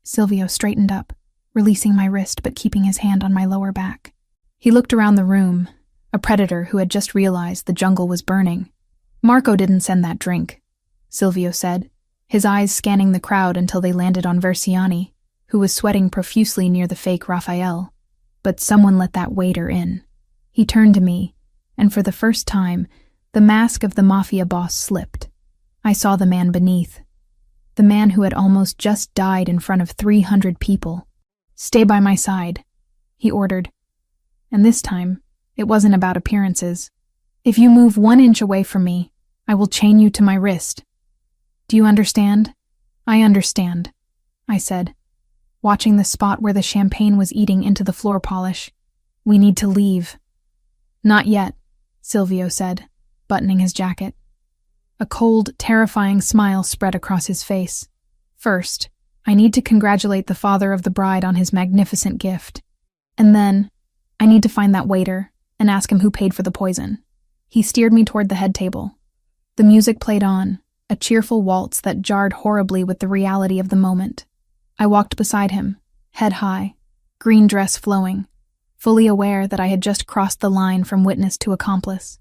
Silvio straightened up, releasing my wrist but keeping his hand on my lower back. He looked around the room, a predator who had just realized the jungle was burning. "Marco didn't send that drink," Silvio said, his eyes scanning the crowd until they landed on Versiani, who was sweating profusely near the fake Raphael. "But someone let that waiter in." He turned to me, and for the first time, The mask of the Mafia boss slipped. I saw the man beneath. The man who had almost just died in front of 300 people. "Stay by my side," he ordered. And this time, it wasn't about appearances. "If you move 1 inch away from me, I will chain you to my wrist. Do you understand?" "I understand," I said, watching the spot where the champagne was eating into the floor polish. "We need to leave." "Not yet," Silvio said, buttoning his jacket. A cold, terrifying smile spread across his face. "First, I need to congratulate the father of the bride on his magnificent gift. And then, I need to find that waiter and ask him who paid for the poison." He steered me toward the head table. The music played on, a cheerful waltz that jarred horribly with the reality of the moment. I walked beside him, head high, green dress flowing, fully aware that I had just crossed the line from witness to accomplice.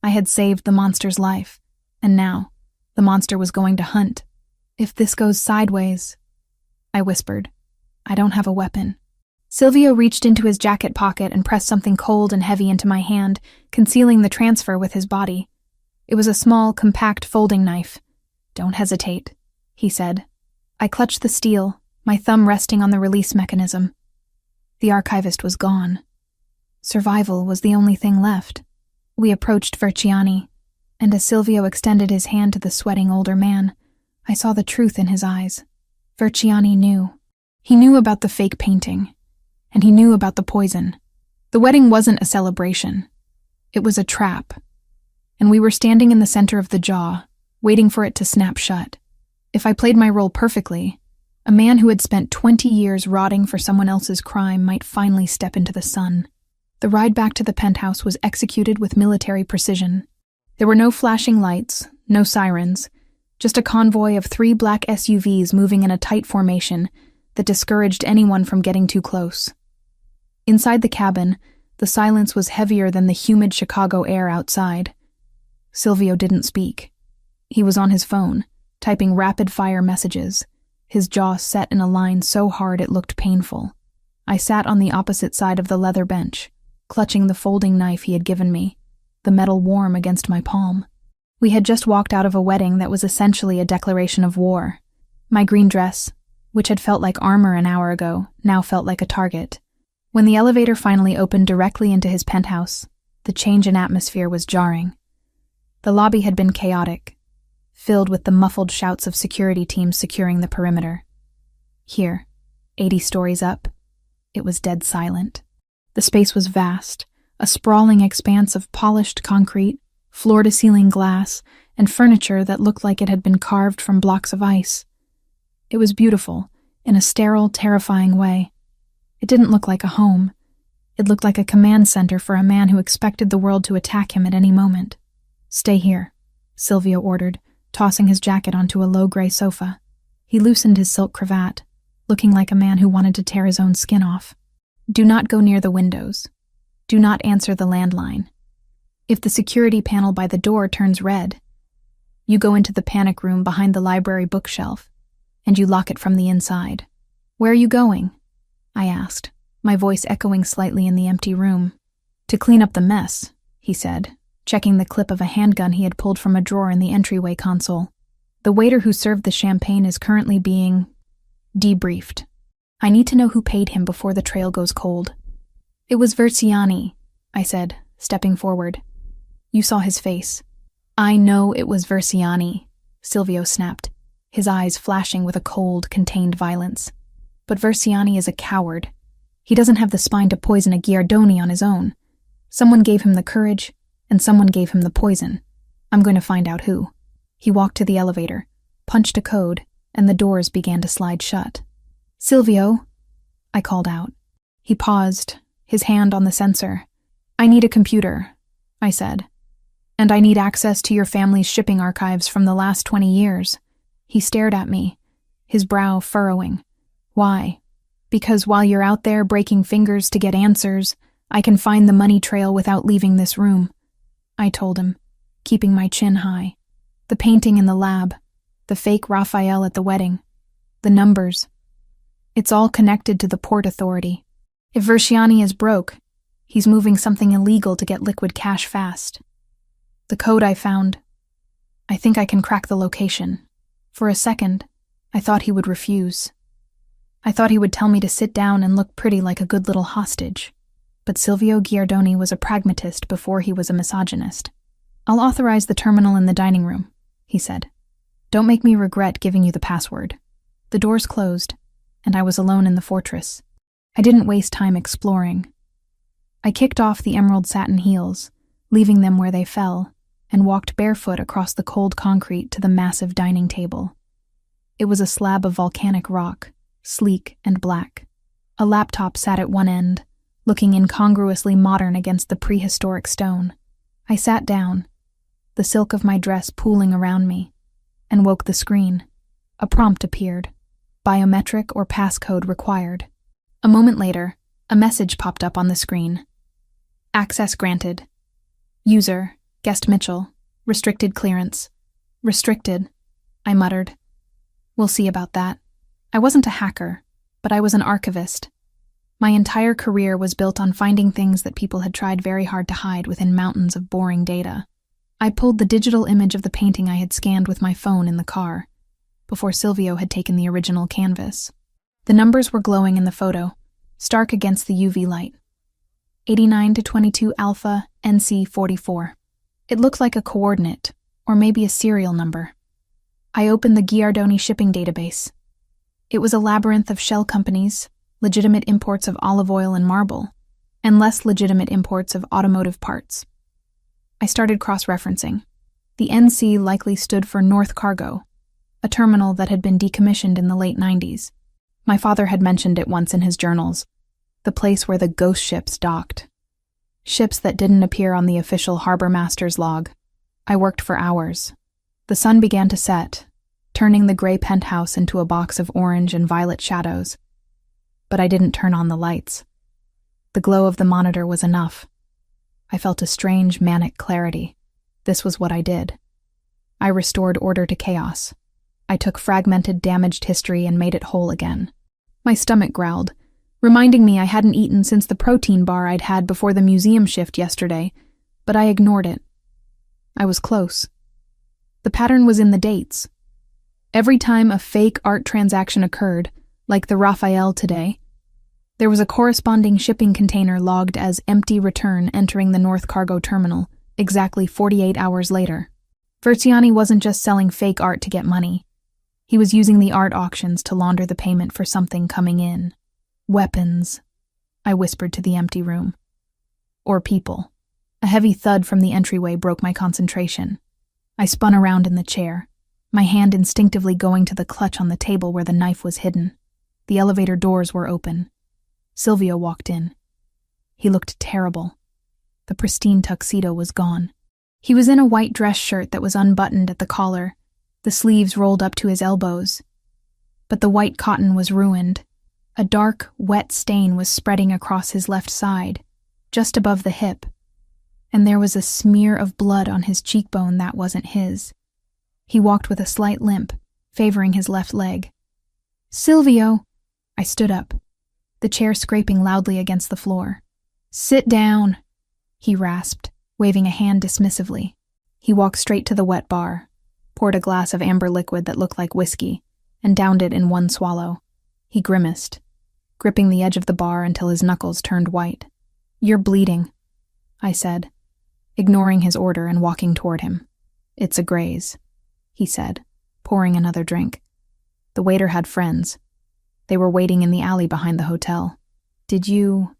I had saved the monster's life, and now, the monster was going to hunt. "If this goes sideways," I whispered, "I don't have a weapon." Silvio reached into his jacket pocket and pressed something cold and heavy into my hand, concealing the transfer with his body. It was a small, compact folding knife. "Don't hesitate," he said. I clutched the steel, my thumb resting on the release mechanism. The archivist was gone. Survival was the only thing left. We approached Verciani, and as Silvio extended his hand to the sweating older man, I saw the truth in his eyes. Verciani knew. He knew about the fake painting, and he knew about the poison. The wedding wasn't a celebration. It was a trap, and we were standing in the center of the jaw, waiting for it to snap shut. If I played my role perfectly, a man who had spent 20 years rotting for someone else's crime might finally step into the sun. The ride back to the penthouse was executed with military precision. There were no flashing lights, no sirens, just a convoy of 3 black SUVs moving in a tight formation that discouraged anyone from getting too close. Inside the cabin, the silence was heavier than the humid Chicago air outside. Silvio didn't speak. He was on his phone, typing rapid-fire messages, his jaw set in a line so hard it looked painful. I sat on the opposite side of the leather bench, clutching the folding knife he had given me, the metal warm against my palm. We had just walked out of a wedding that was essentially a declaration of war. My green dress, which had felt like armor an hour ago, now felt like a target. When the elevator finally opened directly into his penthouse, the change in atmosphere was jarring. The lobby had been chaotic, filled with the muffled shouts of security teams securing the perimeter. Here, 80 stories up, it was dead silent. The space was vast, a sprawling expanse of polished concrete, floor-to-ceiling glass, and furniture that looked like it had been carved from blocks of ice. It was beautiful, in a sterile, terrifying way. It didn't look like a home. It looked like a command center for a man who expected the world to attack him at any moment. "Stay here," Silvio ordered, tossing his jacket onto a low gray sofa. He loosened his silk cravat, looking like a man who wanted to tear his own skin off. "Do not go near the windows. Do not answer the landline. If the security panel by the door turns red, you go into the panic room behind the library bookshelf, and you lock it from the inside." "Where are you going?" I asked, my voice echoing slightly in the empty room. "To clean up the mess," he said, checking the clip of a handgun he had pulled from a drawer in the entryway console. "The waiter who served the champagne is currently being debriefed. I need to know who paid him before the trail goes cold." "It was Verciani," I said, stepping forward. "You saw his face." "I know it was Verciani," Silvio snapped, his eyes flashing with a cold, contained violence. "But Verciani is a coward. He doesn't have the spine to poison a Giardoni on his own. Someone gave him the courage, and someone gave him the poison. I'm going to find out who." He walked to the elevator, punched a code, and the doors began to slide shut. "Silvio," I called out. He paused, his hand on the sensor. "I need a computer," I said. "And I need access to your family's shipping archives from the last 20 years. He stared at me, his brow furrowing. "Why?" "Because while you're out there breaking fingers to get answers, I can find the money trail without leaving this room," I told him, keeping my chin high. "The painting in the lab, the fake Raphael at the wedding, the numbers. It's all connected to the Port Authority. If Verciani is broke, he's moving something illegal to get liquid cash fast." The code I found. I think I can crack the location. For a second, I thought he would refuse. I thought he would tell me to sit down and look pretty like a good little hostage. But Silvio Giardoni was a pragmatist before he was a misogynist. "I'll authorize the terminal in the dining room," he said. "Don't make me regret giving you the password." The doors closed, and I was alone in the fortress. I didn't waste time exploring. I kicked off the emerald satin heels, leaving them where they fell, and walked barefoot across the cold concrete to the massive dining table. It was a slab of volcanic rock, sleek and black. A laptop sat at one end, looking incongruously modern against the prehistoric stone. I sat down, the silk of my dress pooling around me, and woke the screen. A prompt appeared. Biometric or passcode required. A moment later, a message popped up on the screen. Access granted. User, Guest Mitchell. Restricted clearance. Restricted, I muttered. We'll see about that. I wasn't a hacker, but I was an archivist. My entire career was built on finding things that people had tried very hard to hide within mountains of boring data. I pulled the digital image of the painting I had scanned with my phone in the car, before Silvio had taken the original canvas. The numbers were glowing in the photo, stark against the UV light. 89 to 22 Alpha NC 44. It looked like a coordinate, or maybe a serial number. I opened the Giardoni shipping database. It was a labyrinth of shell companies, legitimate imports of olive oil and marble, and less legitimate imports of automotive parts. I started cross-referencing. The NC likely stood for North Cargo, a terminal that had been decommissioned in the late 90s. My father had mentioned it once in his journals, the place where the ghost ships docked. Ships that didn't appear on the official harbor master's log. I worked for hours. The sun began to set, turning the gray penthouse into a box of orange and violet shadows. But I didn't turn on the lights. The glow of the monitor was enough. I felt a strange, manic clarity. This was what I did. I restored order to chaos. I took fragmented, damaged history and made it whole again. My stomach growled, reminding me I hadn't eaten since the protein bar I'd had before the museum shift yesterday, but I ignored it. I was close. The pattern was in the dates. Every time a fake art transaction occurred, like the Raphael today, there was a corresponding shipping container logged as empty return entering the North Cargo terminal, exactly 48 hours later. Verziani wasn't just selling fake art to get money. He was using the art auctions to launder the payment for something coming in. Weapons, I whispered to the empty room. Or people. A heavy thud from the entryway broke my concentration. I spun around in the chair, my hand instinctively going to the clutch on the table where the knife was hidden. The elevator doors were open. Silvio walked in. He looked terrible. The pristine tuxedo was gone. He was in a white dress shirt that was unbuttoned at the collar, the sleeves rolled up to his elbows. But the white cotton was ruined. A dark, wet stain was spreading across his left side, just above the hip, and there was a smear of blood on his cheekbone that wasn't his. He walked with a slight limp, favoring his left leg. "Silvio!" I stood up, the chair scraping loudly against the floor. "Sit down," he rasped, waving a hand dismissively. He walked straight to the wet bar, poured a glass of amber liquid that looked like whiskey, and downed it in one swallow. He grimaced, gripping the edge of the bar until his knuckles turned white. "You're bleeding," I said, ignoring his order and walking toward him. "It's a graze," he said, pouring another drink. The waiter had friends. They were waiting in the alley behind the hotel. "Did you—"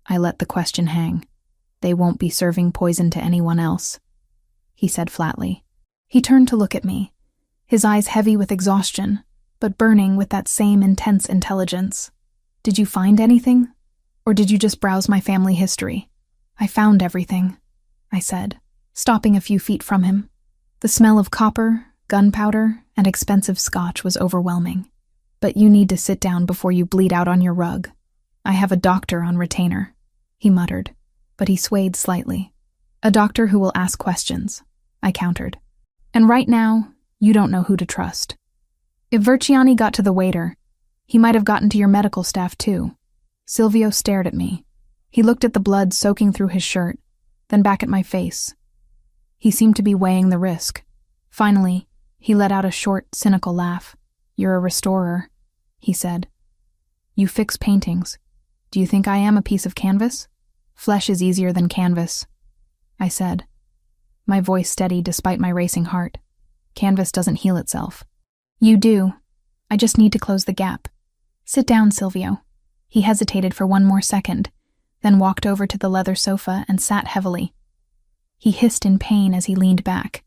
I let the question hang. "They won't be serving poison to anyone else," he said flatly. He turned to look at me, his eyes heavy with exhaustion, but burning with that same intense intelligence. "Did you find anything? Or did you just browse my family history?" "I found everything," I said, stopping a few feet from him. The smell of copper, gunpowder, and expensive scotch was overwhelming. "But you need to sit down before you bleed out on your rug. I have a doctor on retainer," he muttered, but he swayed slightly. "A doctor who will ask questions," I countered. "And right now, you don't know who to trust. If Verziani got to the waiter, he might have gotten to your medical staff too." Silvio stared at me. He looked at the blood soaking through his shirt, then back at my face. He seemed to be weighing the risk. Finally, he let out a short, cynical laugh. "You're a restorer," he said. "You fix paintings. Do you think I am a piece of canvas?" "Flesh is easier than canvas," I said, my voice steady despite my racing heart. "Canvas doesn't heal itself." "You do. I just need to close the gap. Sit down, Silvio." He hesitated for one more second, then walked over to the leather sofa and sat heavily. He hissed in pain as he leaned back.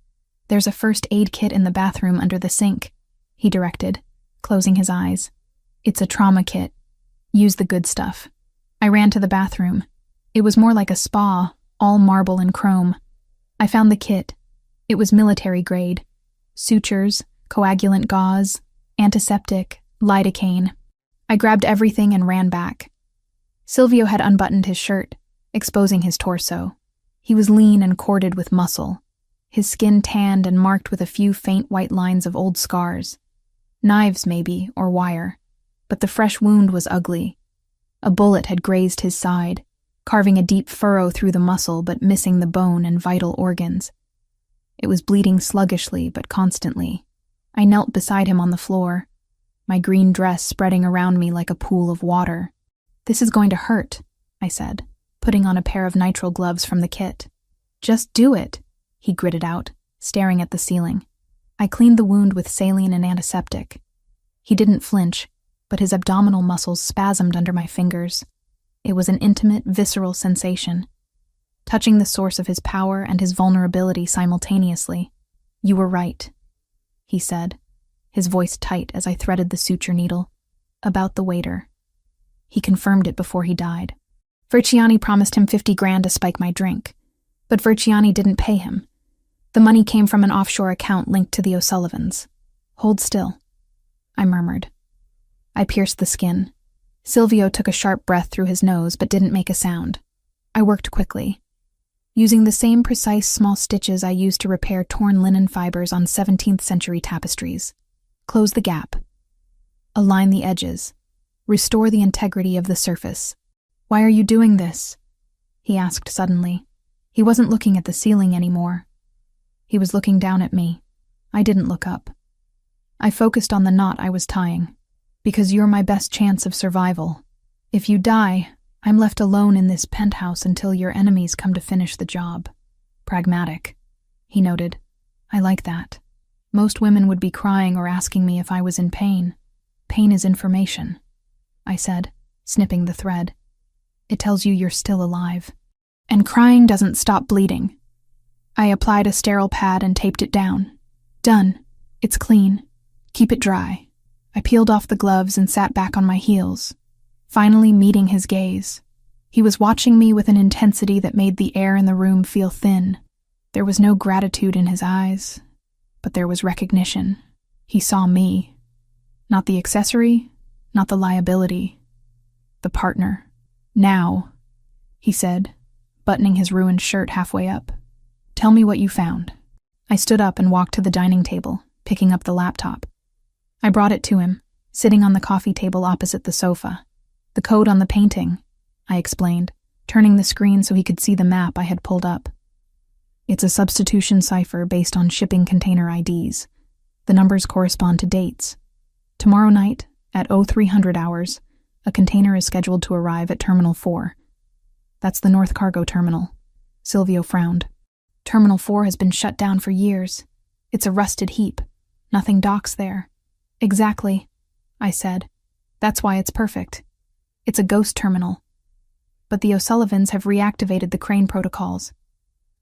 "There's a first aid kit in the bathroom under the sink," he directed, closing his eyes. "It's a trauma kit. Use the good stuff." I ran to the bathroom. It was more like a spa, all marble and chrome. I found the kit. It was military grade. Sutures, coagulant gauze, antiseptic, lidocaine. I grabbed everything and ran back. Silvio had unbuttoned his shirt, exposing his torso. He was lean and corded with muscle, his skin tanned and marked with a few faint white lines of old scars. Knives, maybe, or wire. But the fresh wound was ugly. A bullet had grazed his side, carving a deep furrow through the muscle but missing the bone and vital organs. It was bleeding sluggishly but constantly. I knelt beside him on the floor, my green dress spreading around me like a pool of water. "This is going to hurt," I said, putting on a pair of nitrile gloves from the kit. "Just do it," he gritted out, staring at the ceiling. I cleaned the wound with saline and antiseptic. He didn't flinch, but his abdominal muscles spasmed under my fingers. It was an intimate, visceral sensation, touching the source of his power and his vulnerability simultaneously. "You were right," he said, his voice tight as I threaded the suture needle. "About the waiter. He confirmed it before he died. Verciani promised him 50 grand to spike my drink, but Verciani didn't pay him. The money came from an offshore account linked to the O'Sullivans. Hold still," I murmured. I pierced the skin. Silvio took a sharp breath through his nose but didn't make a sound. I worked quickly, using the same precise small stitches I used to repair torn linen fibers on 17th century tapestries. Close the gap. Align the edges. Restore the integrity of the surface. "Why are you doing this?" he asked suddenly. He wasn't looking at the ceiling anymore. He was looking down at me. I didn't look up. I focused on the knot I was tying. "Because you're my best chance of survival. If you die, I'm left alone in this penthouse until your enemies come to finish the job." "Pragmatic," he noted. "I like that. Most women would be crying or asking me if I was in pain. Pain is information," I said, snipping the thread. "It tells you you're still alive. And crying doesn't stop bleeding." I applied a sterile pad and taped it down. "Done. It's clean. Keep it dry." I peeled off the gloves and sat back on my heels, finally meeting his gaze. He was watching me with an intensity that made the air in the room feel thin. There was no gratitude in his eyes, but there was recognition. He saw me. Not the accessory, not the liability. The partner. "Now," he said, buttoning his ruined shirt halfway up. "Tell me what you found." I stood up and walked to the dining table, picking up the laptop. I brought it to him, sitting on the coffee table opposite the sofa. "The code on the painting," I explained, turning the screen so he could see the map I had pulled up. "It's a substitution cipher based on shipping container IDs. The numbers correspond to dates. Tomorrow night, at 0300 hours, a container is scheduled to arrive at Terminal 4. That's the North Cargo Terminal." Silvio frowned. "Terminal 4 has been shut down for years. It's a rusted heap. Nothing docks there." "Exactly," I said. "That's why it's perfect. It's a ghost terminal. But the O'Sullivans have reactivated the crane protocols.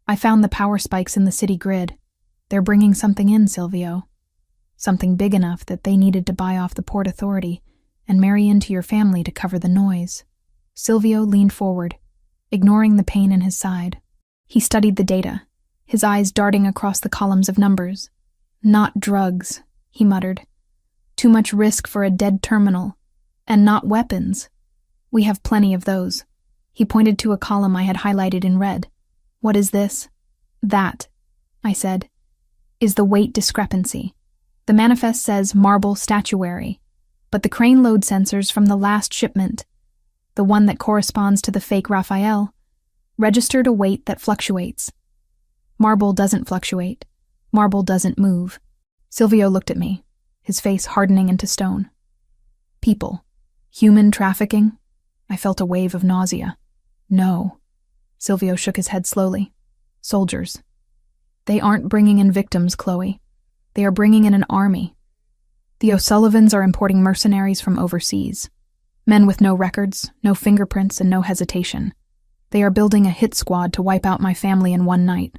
I found the power spikes in the city grid. They're bringing something in, Silvio. Something big enough that they needed to buy off the Port Authority and marry into your family to cover the noise." Silvio leaned forward, ignoring the pain in his side. He studied the data, his eyes darting across the columns of numbers. "Not drugs," he muttered. "Too much risk for a dead terminal. And not weapons. We have plenty of those." He pointed to a column I had highlighted in red. "What is this?" "That," I said, "is the weight discrepancy. The manifest says marble statuary, but the crane load sensors from the last shipment, the one that corresponds to the fake Raphael, registered a weight that fluctuates. Marble doesn't fluctuate. Marble doesn't move. Silvio looked at me, his face hardening into stone. People. Human trafficking? I felt a wave of nausea. No. Silvio shook his head slowly. Soldiers. They aren't bringing in victims, Chloe. They are bringing in an army. The O'Sullivans are importing mercenaries from overseas. Men with no records, no fingerprints, and no hesitation. They are building a hit squad to wipe out my family in one night.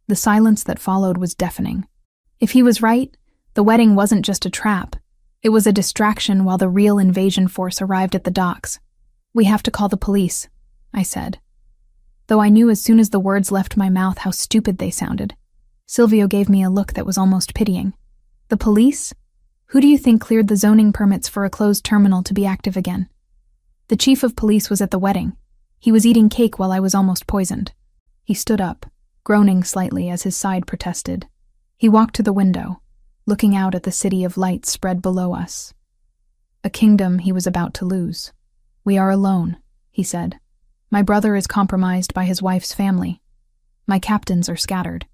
The silence that followed was deafening. If he was right, the wedding wasn't just a trap. It was a distraction while the real invasion force arrived at the docks. We have to call the police, I said. Though I knew as soon as the words left my mouth how stupid they sounded. Silvio gave me a look that was almost pitying. The police? Who do you think cleared the zoning permits for a closed terminal to be active again? The chief of police was at the wedding. He was eating cake while I was almost poisoned. He stood up, groaning slightly as his side protested. He walked to the window, looking out at the city of light spread below us. A kingdom he was about to lose. We are alone, he said. My brother is compromised by his wife's family. My captains are scattered.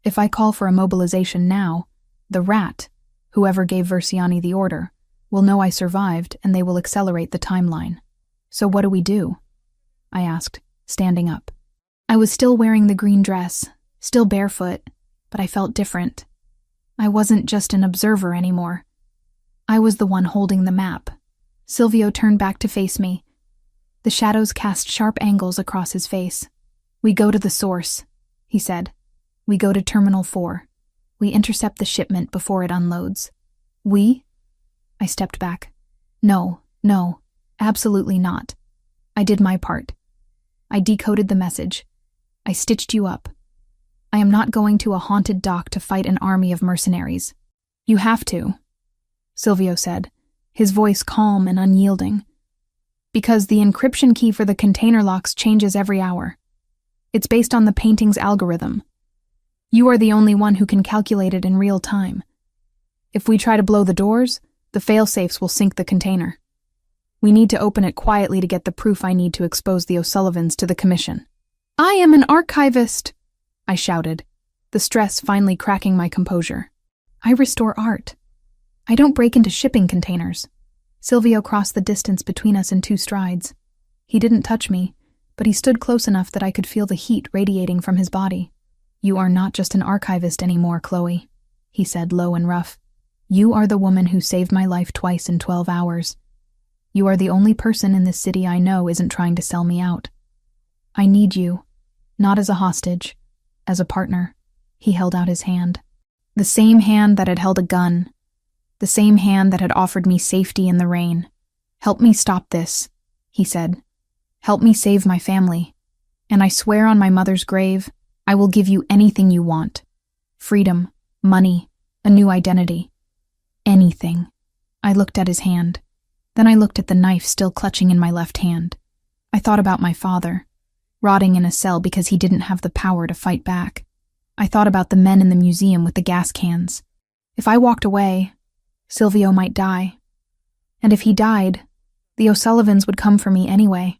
If I call for a mobilization now, the rat, whoever gave Versiani the order, will know I survived and they will accelerate the timeline. So what do we do? I asked, standing up. I was still wearing the green dress, still barefoot, but I felt different. I wasn't just an observer anymore. I was the one holding the map. Silvio turned back to face me. The shadows cast sharp angles across his face. We go to the source, he said. We go to Terminal 4. We intercept the shipment before it unloads. We? I stepped back. No, absolutely not. I did my part. I decoded the message. I stitched you up. I am not going to a haunted dock to fight an army of mercenaries. You have to, Silvio said, his voice calm and unyielding. Because the encryption key for the container locks changes every hour. It's based on the painting's algorithm. You are the only one who can calculate it in real time. If we try to blow the doors, the fail-safes will sink the container. We need to open it quietly to get the proof I need to expose the O'Sullivans to the commission. I am an archivist, I shouted, the stress finally cracking my composure. I restore art. I don't break into shipping containers. Silvio crossed the distance between us in 2 strides. He didn't touch me, but he stood close enough that I could feel the heat radiating from his body. You are not just an archivist anymore, Chloe, he said low and rough. You are the woman who saved my life twice in 12 hours. You are the only person in this city I know isn't trying to sell me out. I need you, not as a hostage, as a partner. He held out his hand. The same hand that had held a gun. The same hand that had offered me safety in the rain. Help me stop this, he said. Help me save my family. And I swear on my mother's grave, I will give you anything you want. Freedom, money, a new identity. Anything. I looked at his hand. Then I looked at the knife still clutching in my left hand. I thought about my father, rotting in a cell because he didn't have the power to fight back. I thought about the men in the museum with the gas cans. If I walked away, Silvio might die. And if he died, the O'Sullivans would come for me anyway.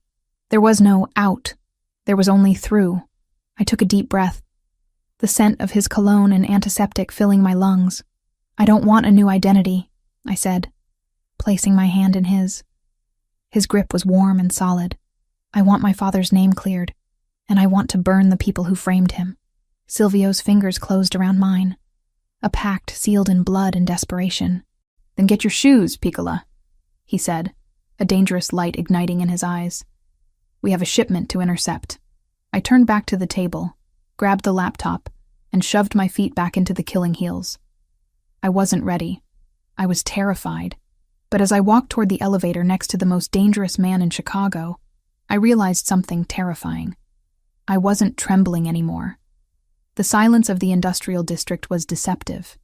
There was no out. There was only through. I took a deep breath, the scent of his cologne and antiseptic filling my lungs. I don't want a new identity, I said, placing my hand in his. His grip was warm and solid. I want my father's name cleared, and I want to burn the people who framed him. Silvio's fingers closed around mine, a pact sealed in blood and desperation. Then get your shoes, Piccola, he said, a dangerous light igniting in his eyes. We have a shipment to intercept. I turned back to the table, grabbed the laptop, and shoved my feet back into the killing heels. I wasn't ready. I was terrified. But as I walked toward the elevator next to the most dangerous man in Chicago, I realized something terrifying. I wasn't trembling anymore. The silence of the industrial district was deceptive.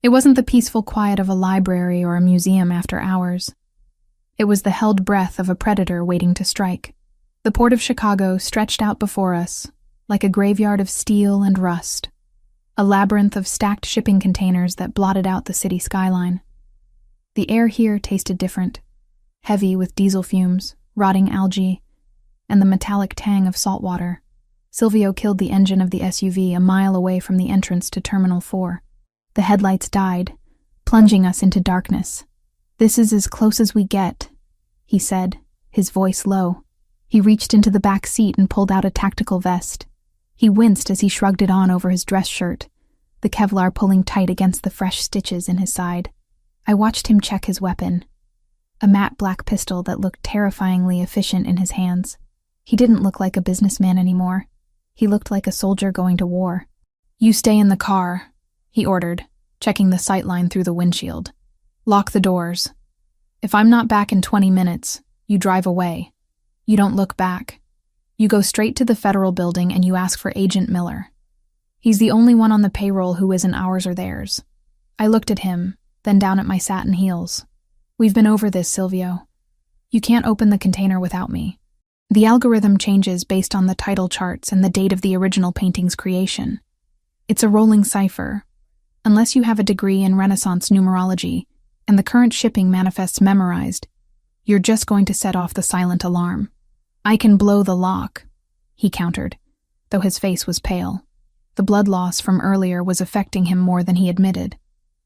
It wasn't the peaceful quiet of a library or a museum after hours. It was the held breath of a predator waiting to strike. The port of Chicago stretched out before us, like a graveyard of steel and rust, a labyrinth of stacked shipping containers that blotted out the city skyline. The air here tasted different, heavy with diesel fumes, rotting algae, and the metallic tang of salt water. Silvio killed the engine of the SUV a mile away from the entrance to Terminal 4. The headlights died, plunging us into darkness. "This is as close as we get," he said, his voice low. He reached into the back seat and pulled out a tactical vest. He winced as he shrugged it on over his dress shirt, the Kevlar pulling tight against the fresh stitches in his side. I watched him check his weapon, a matte black pistol that looked terrifyingly efficient in his hands. He didn't look like a businessman anymore. He looked like a soldier going to war. "You stay in the car," he ordered, checking the sightline through the windshield. "Lock the doors. If I'm not back in 20 minutes, you drive away. You don't look back. You go straight to the federal building and you ask for Agent Miller. He's the only one on the payroll who isn't ours or theirs." I looked at him, then down at my satin heels. "We've been over this, Silvio. You can't open the container without me. The algorithm changes based on the title charts and the date of the original painting's creation. It's a rolling cipher. Unless you have a degree in Renaissance numerology and the current shipping manifests memorized, you're just going to set off the silent alarm. I can blow the lock," he countered, though his face was pale. The blood loss from earlier was affecting him more than he admitted.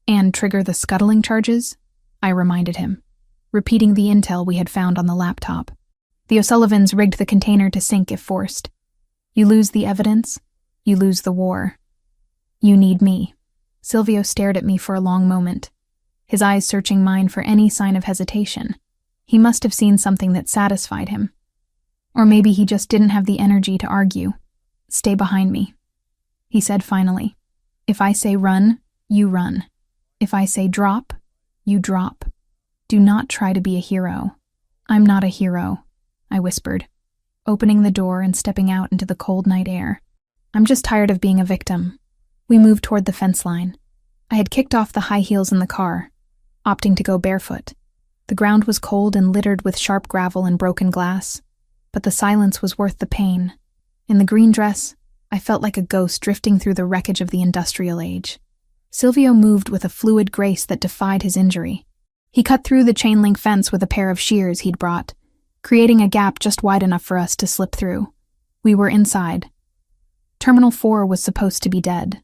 "And trigger the scuttling charges?" I reminded him, repeating the intel we had found on the laptop. "The O'Sullivans rigged the container to sink if forced. You lose the evidence, you lose the war. You need me." Silvio stared at me for a long moment, his eyes searching mine for any sign of hesitation. He must have seen something that satisfied him. Or maybe he just didn't have the energy to argue. "Stay behind me," he said finally. "If I say run, you run. If I say drop, you drop. Do not try to be a hero." "I'm not a hero," I whispered, opening the door and stepping out into the cold night air. "I'm just tired of being a victim." We moved toward the fence line. I had kicked off the high heels in the car, opting to go barefoot. The ground was cold and littered with sharp gravel and broken glass, but the silence was worth the pain. In the green dress, I felt like a ghost drifting through the wreckage of the industrial age. Silvio moved with a fluid grace that defied his injury. He cut through the chain-link fence with a pair of shears he'd brought, creating a gap just wide enough for us to slip through. We were inside. Terminal 4 was supposed to be dead.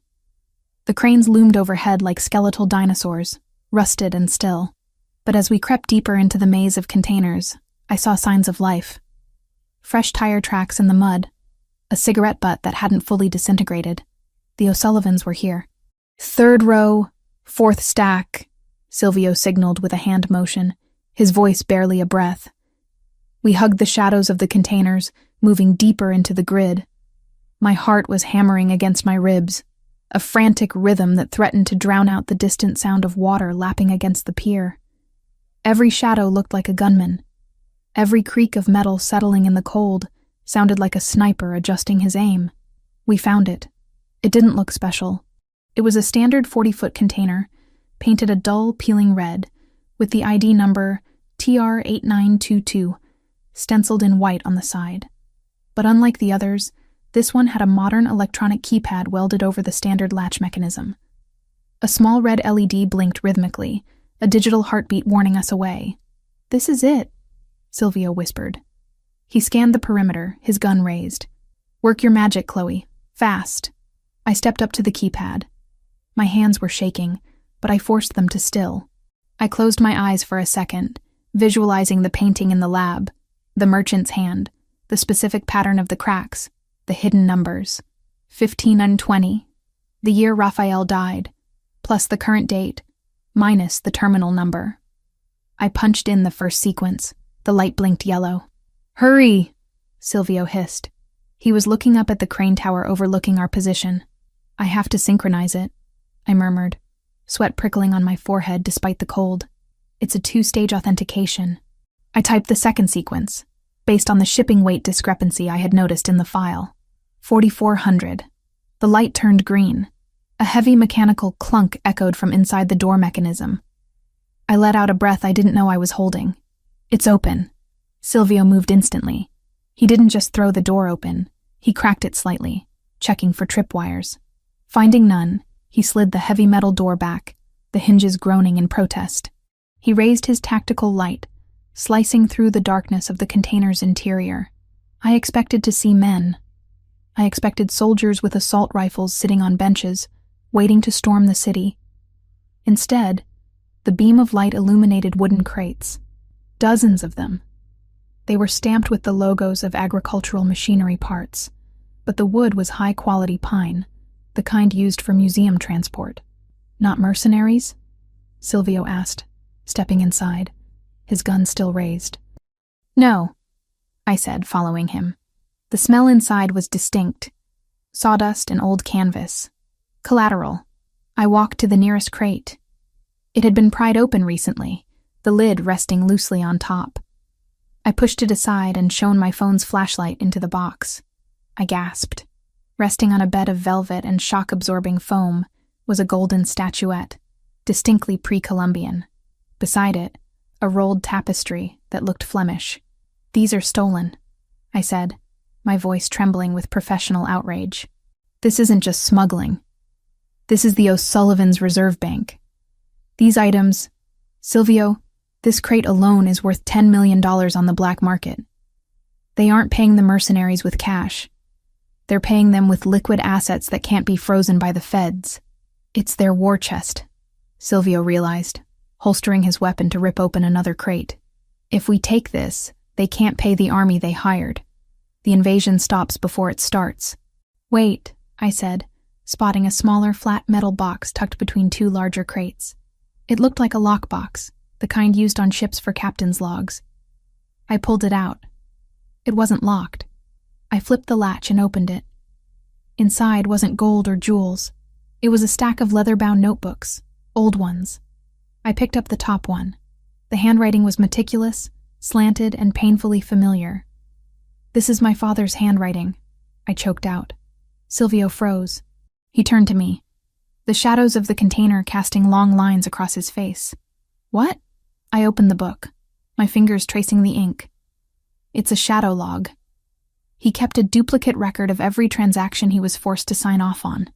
The cranes loomed overhead like skeletal dinosaurs, rusted and still. But as we crept deeper into the maze of containers, I saw signs of life. Fresh tire tracks in the mud, a cigarette butt that hadn't fully disintegrated. The O'Sullivans were here. "Third row, fourth stack," Silvio signaled with a hand motion, his voice barely a breath. We hugged the shadows of the containers, moving deeper into the grid. My heart was hammering against my ribs, a frantic rhythm that threatened to drown out the distant sound of water lapping against the pier. Every shadow looked like a gunman. Every creak of metal settling in the cold sounded like a sniper adjusting his aim. We found it. It didn't look special. It was a standard 40-foot container, painted a dull, peeling red, with the ID number TR8922 stenciled in white on the side. But unlike the others, this one had a modern electronic keypad welded over the standard latch mechanism. A small red LED blinked rhythmically, a digital heartbeat warning us away. "This is it," Silvio whispered. He scanned the perimeter, his gun raised. "Work your magic, Chloe. Fast." I stepped up to the keypad. My hands were shaking, but I forced them to still. I closed my eyes for a second, visualizing the painting in the lab, the merchant's hand, the specific pattern of the cracks, the hidden numbers. 15 and 20, the year Raphael died, plus the current date, minus the terminal number. I punched in the first sequence. The light blinked yellow. "Hurry!" Silvio hissed. He was looking up at the crane tower overlooking our position. "I have to synchronize it," I murmured, sweat prickling on my forehead despite the cold. "It's a 2-stage authentication." I typed the second sequence, based on the shipping weight discrepancy I had noticed in the file. 4,400. The light turned green. A heavy mechanical clunk echoed from inside the door mechanism. I let out a breath I didn't know I was holding. "It's open." Silvio moved instantly. He didn't just throw the door open. He cracked it slightly, checking for tripwires. Finding none, he slid the heavy metal door back, the hinges groaning in protest. He raised his tactical light, slicing through the darkness of the container's interior. I expected to see men. I expected soldiers with assault rifles sitting on benches, waiting to storm the city. Instead, the beam of light illuminated wooden crates. Dozens of them. They were stamped with the logos of agricultural machinery parts, but the wood was high-quality pine, the kind used for museum transport. Not mercenaries? Silvio asked, stepping inside, his gun still raised. No, I said, following him. The smell inside was distinct. Sawdust and old canvas. Collateral. I walked to the nearest crate. It had been pried open recently, the lid resting loosely on top. I pushed it aside and shone my phone's flashlight into the box. I gasped. Resting on a bed of velvet and shock-absorbing foam was a golden statuette, distinctly pre-Columbian. Beside it, a rolled tapestry that looked Flemish. These are stolen, I said, my voice trembling with professional outrage. This isn't just smuggling. This is the O'Sullivan's Reserve Bank. These items, Silvio, this crate alone is worth $10 million on the black market. They aren't paying the mercenaries with cash. They're paying them with liquid assets that can't be frozen by the feds. It's their war chest, Silvio realized, holstering his weapon to rip open another crate. If we take this, they can't pay the army they hired. The invasion stops before it starts. Wait, I said, spotting a smaller flat metal box tucked between two larger crates. It looked like a lockbox, the kind used on ships for captain's logs. I pulled it out. It wasn't locked. I flipped the latch and opened it. Inside wasn't gold or jewels. It was a stack of leather-bound notebooks, old ones. I picked up the top one. The handwriting was meticulous, slanted, and painfully familiar. This is my father's handwriting, I choked out. Silvio froze. He turned to me, the shadows of the container casting long lines across his face. What? I opened the book, my fingers tracing the ink. It's a shadow log. He kept a duplicate record of every transaction he was forced to sign off on.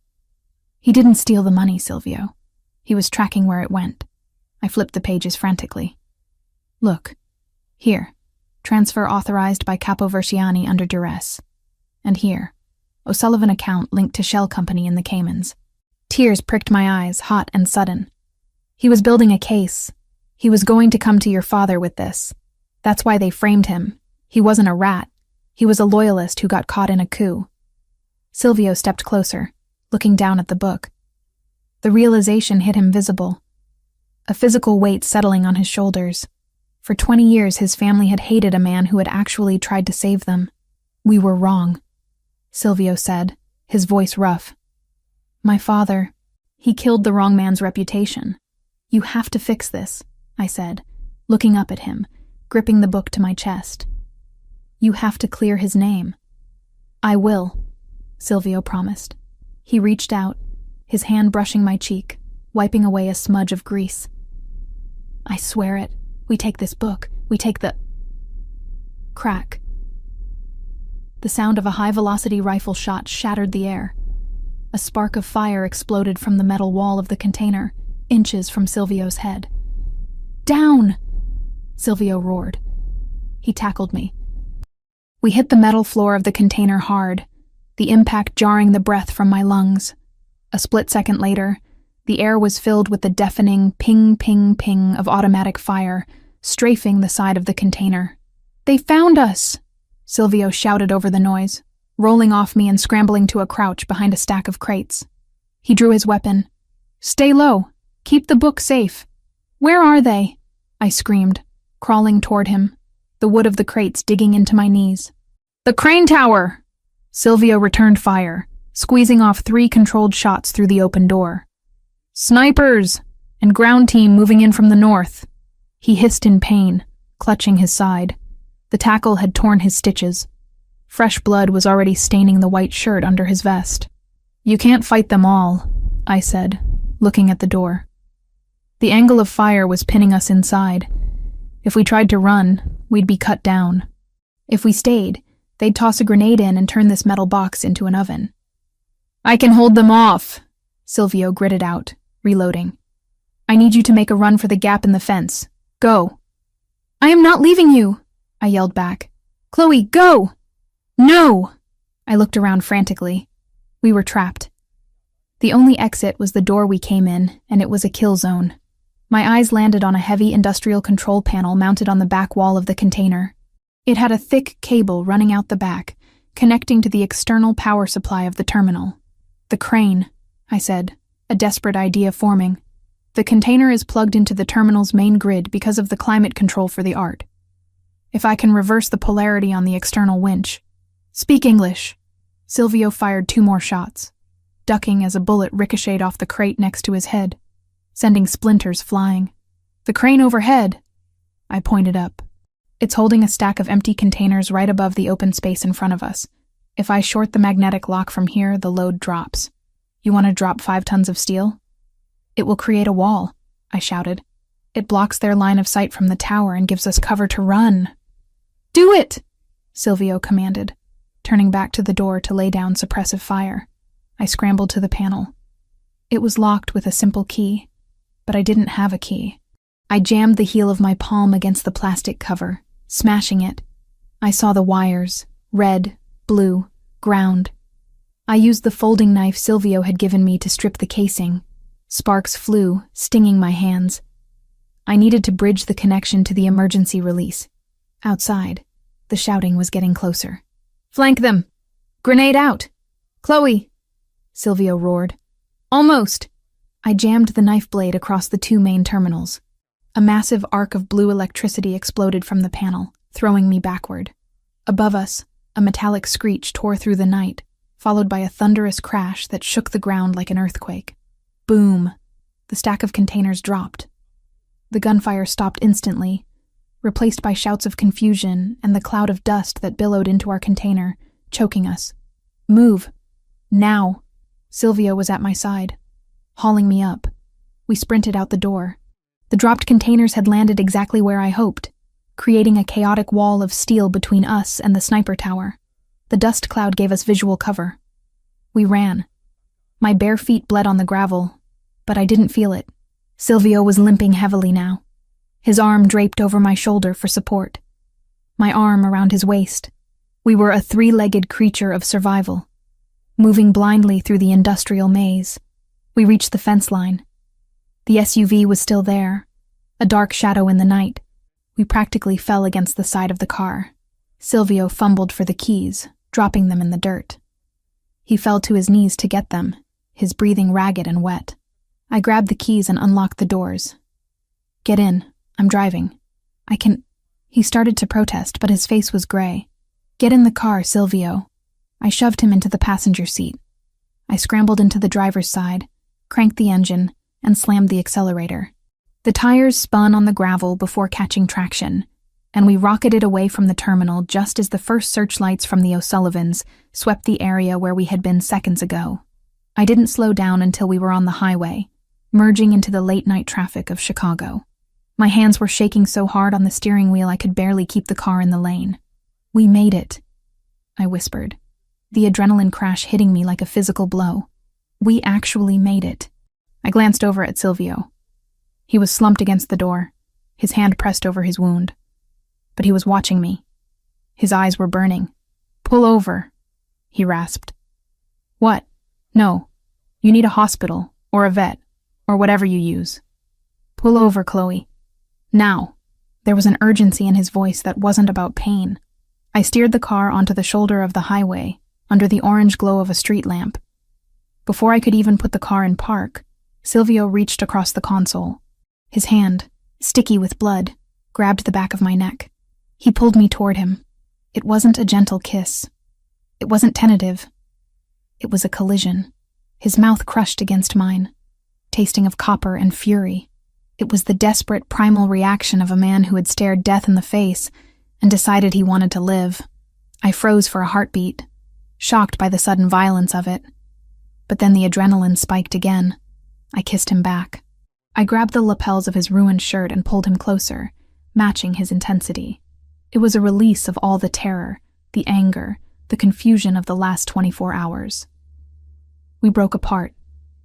He didn't steal the money, Silvio. He was tracking where it went. I flipped the pages frantically. Look. Here. Transfer authorized by Capo Versiani under duress. And here. O'Sullivan account linked to shell company in the Caymans. Tears pricked my eyes, hot and sudden. He was building a case. He was going to come to your father with this. That's why they framed him. He wasn't a rat. He was a loyalist who got caught in a coup. Silvio stepped closer, looking down at the book. The realization hit him visible. A physical weight settling on his shoulders. For 20 years, his family had hated a man who had actually tried to save them. We were wrong, Silvio said, his voice rough. My father, he killed the wrong man's reputation. You have to fix this, I said, looking up at him, gripping the book to my chest. You have to clear his name. I will, Silvio promised. He reached out, his hand brushing my cheek, wiping away a smudge of grease. I swear it. We take this book. We take the... Crack. The sound of a high-velocity rifle shot shattered the air. A spark of fire exploded from the metal wall of the container, inches from Silvio's head. Down! Silvio roared. He tackled me. We hit the metal floor of the container hard, the impact jarring the breath from my lungs. A split second later, the air was filled with the deafening ping, ping, ping of automatic fire, strafing the side of the container. They found us! Silvio shouted over the noise, rolling off me and scrambling to a crouch behind a stack of crates. He drew his weapon. Stay low. Keep the book safe. Where are they? I screamed, crawling toward him, the wood of the crates digging into my knees. The crane tower! Silvio returned fire, squeezing off 3 controlled shots through the open door. Snipers! And ground team moving in from the north. He hissed in pain, clutching his side. The tackle had torn his stitches. Fresh blood was already staining the white shirt under his vest. You can't fight them all, I said, looking at the door. The angle of fire was pinning us inside. If we tried to run, we'd be cut down. If we stayed, they'd toss a grenade in and turn this metal box into an oven. I can hold them off, Silvio gritted out, reloading. I need you to make a run for the gap in the fence. Go. I am not leaving you, I yelled back. Chloe, go! No! I looked around frantically. We were trapped. The only exit was the door we came in, and it was a kill zone. My eyes landed on a heavy industrial control panel mounted on the back wall of the container. It had a thick cable running out the back, connecting to the external power supply of the terminal. "The crane," I said, a desperate idea forming. "The container is plugged into the terminal's main grid because of the climate control for the art. If I can reverse the polarity on the external winch." "Speak English." Silvio fired 2 more shots, ducking as a bullet ricocheted off the crate next to his head, sending splinters flying. "The crane overhead." I pointed up. "It's holding a stack of empty containers right above the open space in front of us. If I short the magnetic lock from here, the load drops. You want to drop 5 tons of steel?" "It will create a wall," I shouted. "It blocks their line of sight from the tower and gives us cover to run." "Do it!" Silvio commanded, turning back to the door to lay down suppressive fire. I scrambled to the panel. It was locked with a simple key, but I didn't have a key. I jammed the heel of my palm against the plastic cover, smashing it. I saw the wires, red, blue, ground. I used the folding knife Silvio had given me to strip the casing. Sparks flew, stinging my hands. I needed to bridge the connection to the emergency release. Outside, the shouting was getting closer. "Flank them! Grenade out! Chloe!" Silvio roared. "Almost!" I jammed the knife blade across the 2 main terminals. A massive arc of blue electricity exploded from the panel, throwing me backward. Above us, a metallic screech tore through the night, followed by a thunderous crash that shook the ground like an earthquake. Boom! The stack of containers dropped. The gunfire stopped instantly, replaced by shouts of confusion and the cloud of dust that billowed into our container, choking us. "Move! Now!" Silvio was at my side, hauling me up. We sprinted out the door. The dropped containers had landed exactly where I hoped, creating a chaotic wall of steel between us and the sniper tower. The dust cloud gave us visual cover. We ran. My bare feet bled on the gravel, but I didn't feel it. Silvio was limping heavily now, his arm draped over my shoulder for support, my arm around his waist. We were a 3-legged creature of survival, moving blindly through the industrial maze. We reached the fence line. The SUV was still there, a dark shadow in the night. We practically fell against the side of the car. Silvio fumbled for the keys, dropping them in the dirt. He fell to his knees to get them, his breathing ragged and wet. I grabbed the keys and unlocked the doors. "Get in. I'm driving. I can—" He started to protest, but his face was gray. "Get in the car, Silvio." I shoved him into the passenger seat. I scrambled into the driver's side, cranked the engine, and slammed the accelerator. The tires spun on the gravel before catching traction, and we rocketed away from the terminal just as the first searchlights from the O'Sullivans swept the area where we had been seconds ago. I didn't slow down until we were on the highway, merging into the late-night traffic of Chicago. My hands were shaking so hard on the steering wheel I could barely keep the car in the lane. "We made it," I whispered, the adrenaline crash hitting me like a physical blow. "We actually made it." I glanced over at Silvio. He was slumped against the door, his hand pressed over his wound. But he was watching me. His eyes were burning. "Pull over," he rasped. "What? No. You need a hospital, or a vet, or whatever you use. Pull over, Chloe. Now." There was an urgency in his voice that wasn't about pain. I steered the car onto the shoulder of the highway, under the orange glow of a street lamp. Before I could even put the car in park, Silvio reached across the console. His hand, sticky with blood, grabbed the back of my neck. He pulled me toward him. It wasn't a gentle kiss. It wasn't tentative. It was a collision. His mouth crushed against mine, tasting of copper and fury. It was the desperate primal reaction of a man who had stared death in the face and decided he wanted to live. I froze for a heartbeat, shocked by the sudden violence of it. But then the adrenaline spiked again. I kissed him back. I grabbed the lapels of his ruined shirt and pulled him closer, matching his intensity. It was a release of all the terror, the anger, the confusion of the last 24 hours. We broke apart,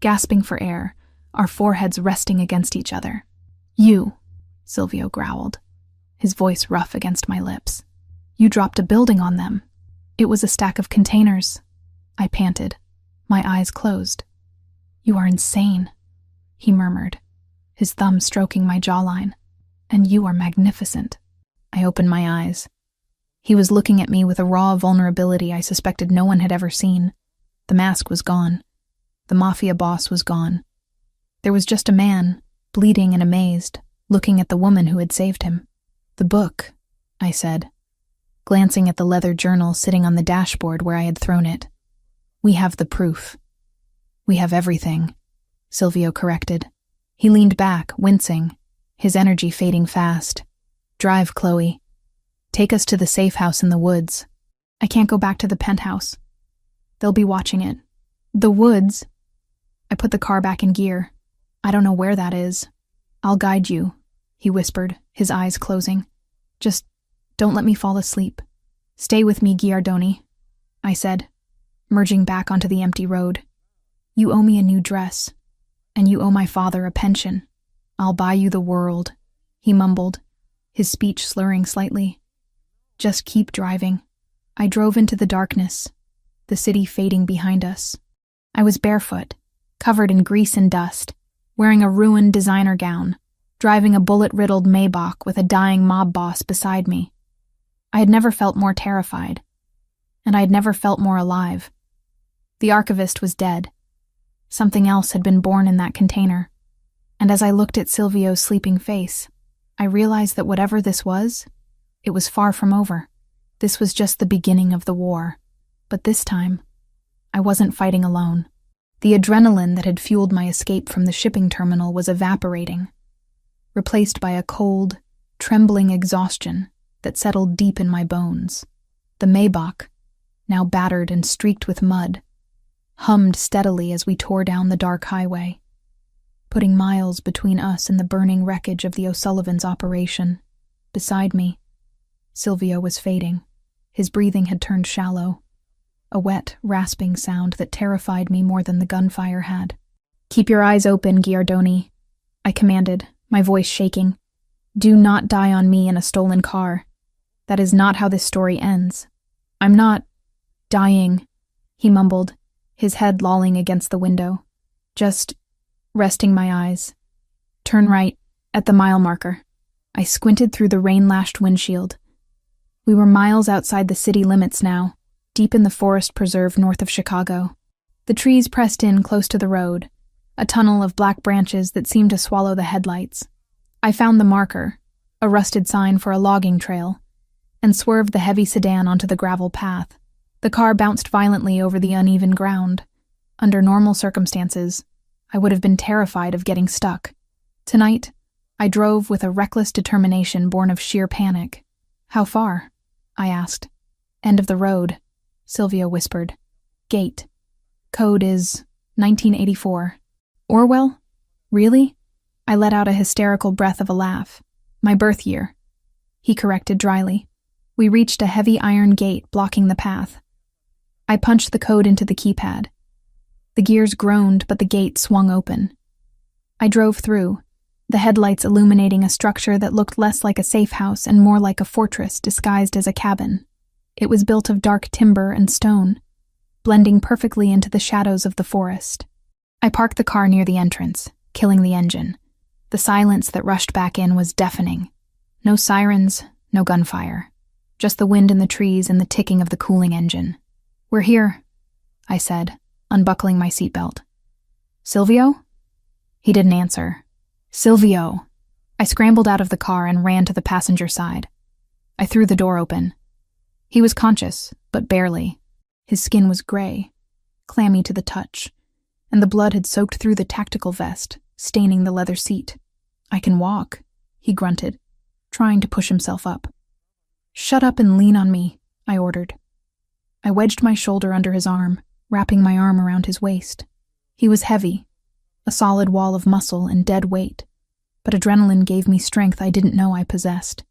gasping for air, our foreheads resting against each other. "You," Silvio growled, his voice rough against my lips. "You dropped a building on them." It was a stack of containers. I panted, my eyes closed. "You are insane," he murmured, his thumb stroking my jawline. "And you are magnificent." I opened my eyes. He was looking at me with a raw vulnerability I suspected no one had ever seen. The mask was gone. The Mafia boss was gone. There was just a man, bleeding and amazed, looking at the woman who had saved him. "The book," I said, glancing at the leather journal sitting on the dashboard where I had thrown it. "We have the proof." "We have everything," Silvio corrected. He leaned back, wincing, his energy fading fast. "Drive, Chloe. Take us to the safe house in the woods." "I can't go back to the penthouse. They'll be watching it." "The woods?" I put the car back in gear. "I don't know where that is." "I'll guide you," he whispered, his eyes closing. "Just don't let me fall asleep." "Stay with me, Giardoni," I said, merging back onto the empty road. "You owe me a new dress, and you owe my father a pension." "I'll buy you the world," he mumbled, his speech slurring slightly. "Just keep driving." I drove into the darkness, the city fading behind us. I was barefoot, covered in grease and dust, wearing a ruined designer gown, driving a bullet-riddled Maybach with a dying mob boss beside me. I had never felt more terrified, and I had never felt more alive. The archivist was dead. Something else had been born in that container, and as I looked at Silvio's sleeping face, I realized that whatever this was, it was far from over. This was just the beginning of the war, but this time, I wasn't fighting alone. The adrenaline that had fueled my escape from the shipping terminal was evaporating, replaced by a cold, trembling exhaustion that settled deep in my bones. The Maybach, now battered and streaked with mud, hummed steadily as we tore down the dark highway, putting miles between us and the burning wreckage of the O'Sullivan's operation. Beside me, Silvio was fading. His breathing had turned shallow, a wet, rasping sound that terrified me more than the gunfire had. "Keep your eyes open, Giardoni," I commanded, my voice shaking. "Do not die on me in a stolen car. That is not how this story ends." "I'm not dying," he mumbled, his head lolling against the window. "Just resting my eyes. Turn right, at the mile marker." I squinted through the rain-lashed windshield. We were miles outside the city limits now, deep in the forest preserve north of Chicago. The trees pressed in close to the road, a tunnel of black branches that seemed to swallow the headlights. I found the marker, a rusted sign for a logging trail, and swerved the heavy sedan onto the gravel path. The car bounced violently over the uneven ground. Under normal circumstances, I would have been terrified of getting stuck. Tonight, I drove with a reckless determination born of sheer panic. "How far?" I asked. "End of the road," Silvio whispered. "Gate. Code is 1984. "Orwell? Really?" I let out a hysterical breath of a laugh. "My birth year," he corrected dryly. We reached a heavy iron gate blocking the path. I punched the code into the keypad. The gears groaned, but the gate swung open. I drove through, the headlights illuminating a structure that looked less like a safe house and more like a fortress disguised as a cabin. It was built of dark timber and stone, blending perfectly into the shadows of the forest. I parked the car near the entrance, killing the engine. The silence that rushed back in was deafening. No sirens, no gunfire. Just the wind in the trees and the ticking of the cooling engine. "We're here," I said, unbuckling my seatbelt. "Silvio?" He didn't answer. "Silvio!" I scrambled out of the car and ran to the passenger side. I threw the door open. He was conscious, but barely. His skin was gray, clammy to the touch, and the blood had soaked through the tactical vest, staining the leather seat. "I can walk," he grunted, trying to push himself up. "Shut up and lean on me," I ordered. I wedged my shoulder under his arm, wrapping my arm around his waist. He was heavy, a solid wall of muscle and dead weight, but adrenaline gave me strength I didn't know I possessed.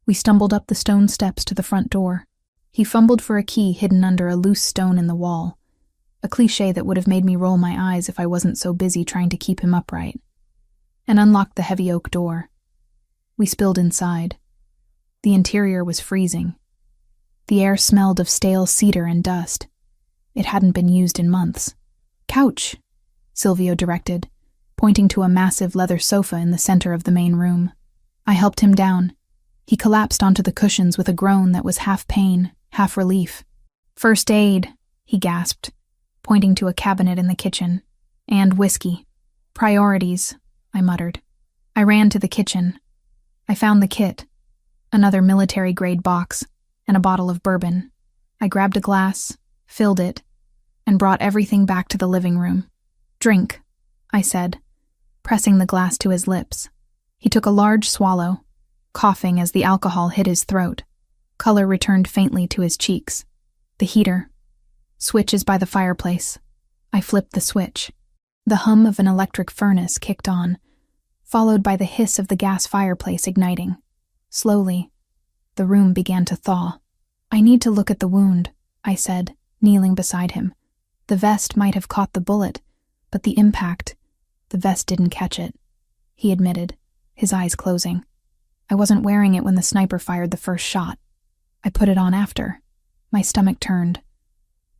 We stumbled up the stone steps to the front door. He fumbled for a key hidden under a loose stone in the wall, a cliché that would have made me roll my eyes if I wasn't so busy trying to keep him upright, and unlocked the heavy oak door. We spilled inside. The interior was freezing. The air smelled of stale cedar and dust. It hadn't been used in months. "Couch," Silvio directed, pointing to a massive leather sofa in the center of the main room. I helped him down. He collapsed onto the cushions with a groan that was half pain, half relief. "First aid," he gasped, pointing to a cabinet in the kitchen. "And whiskey. Priorities," I muttered. I ran to the kitchen. I found the kit, another military-grade box, and a bottle of bourbon. I grabbed a glass, filled it, and brought everything back to the living room. "Drink," I said, pressing the glass to his lips. He took a large swallow, coughing as the alcohol hit his throat. Color returned faintly to his cheeks. "The heater. Switch is by the fireplace." I flipped the switch. The hum of an electric furnace kicked on, followed by the hiss of the gas fireplace igniting. Slowly, the room began to thaw. "I need to look at the wound," I said, kneeling beside him. "The vest might have caught the bullet, but the impact, the vest didn't catch it," he admitted, his eyes closing. "I wasn't wearing it when the sniper fired the first shot. I put it on after." My stomach turned.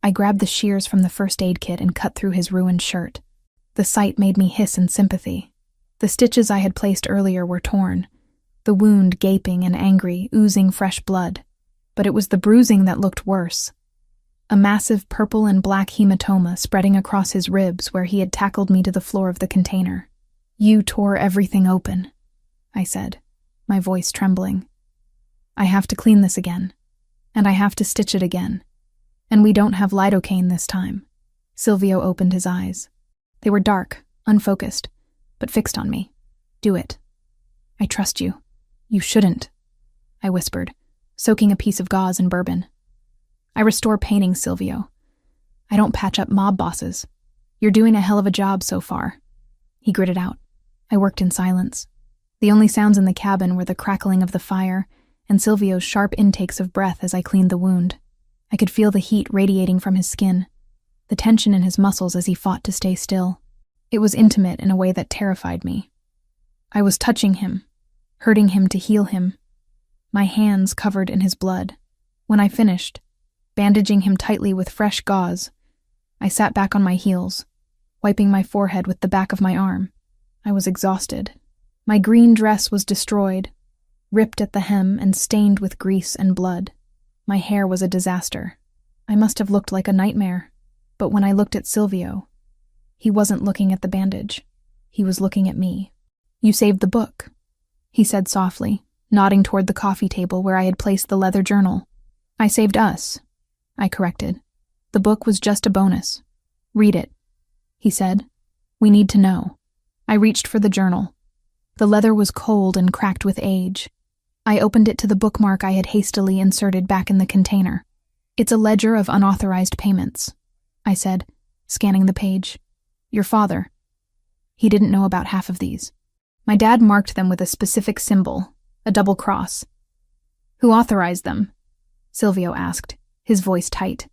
I grabbed the shears from the first aid kit and cut through his ruined shirt. The sight made me hiss in sympathy. The stitches I had placed earlier were torn, the wound gaping and angry, oozing fresh blood. But it was the bruising that looked worse. A massive purple and black hematoma spreading across his ribs where he had tackled me to the floor of the container. "You tore everything open," I said, my voice trembling. "I have to clean this again, and I have to stitch it again. And we don't have lidocaine this time." Silvio opened his eyes. They were dark, unfocused, but fixed on me. "Do it." "I trust you." "You shouldn't," I whispered, soaking a piece of gauze in bourbon. "I restore painting, Silvio. I don't patch up mob bosses. You're doing a hell of a job so far." He gritted out. I worked in silence. The only sounds in the cabin were the crackling of the fire and Silvio's sharp intakes of breath as I cleaned the wound. I could feel the heat radiating from his skin, the tension in his muscles as he fought to stay still. It was intimate in a way that terrified me. I was touching him, hurting him to heal him, my hands covered in his blood. When I finished, bandaging him tightly with fresh gauze, I sat back on my heels, wiping my forehead with the back of my arm. I was exhausted. My green dress was destroyed, ripped at the hem and stained with grease and blood. My hair was a disaster. I must have looked like a nightmare, but when I looked at Silvio, he wasn't looking at the bandage. He was looking at me. "You saved the book," he said softly, nodding toward the coffee table where I had placed the leather journal. "I saved us," I corrected. "The book was just a bonus. Read it," he said. "We need to know." I reached for the journal. The leather was cold and cracked with age. I opened it to the bookmark I had hastily inserted back in the container. "It's a ledger of unauthorized payments," I said, scanning the page. "Your father. He didn't know about half of these. My dad marked them with a specific symbol, a double cross." "Who authorized them?" Silvio asked, his voice tight.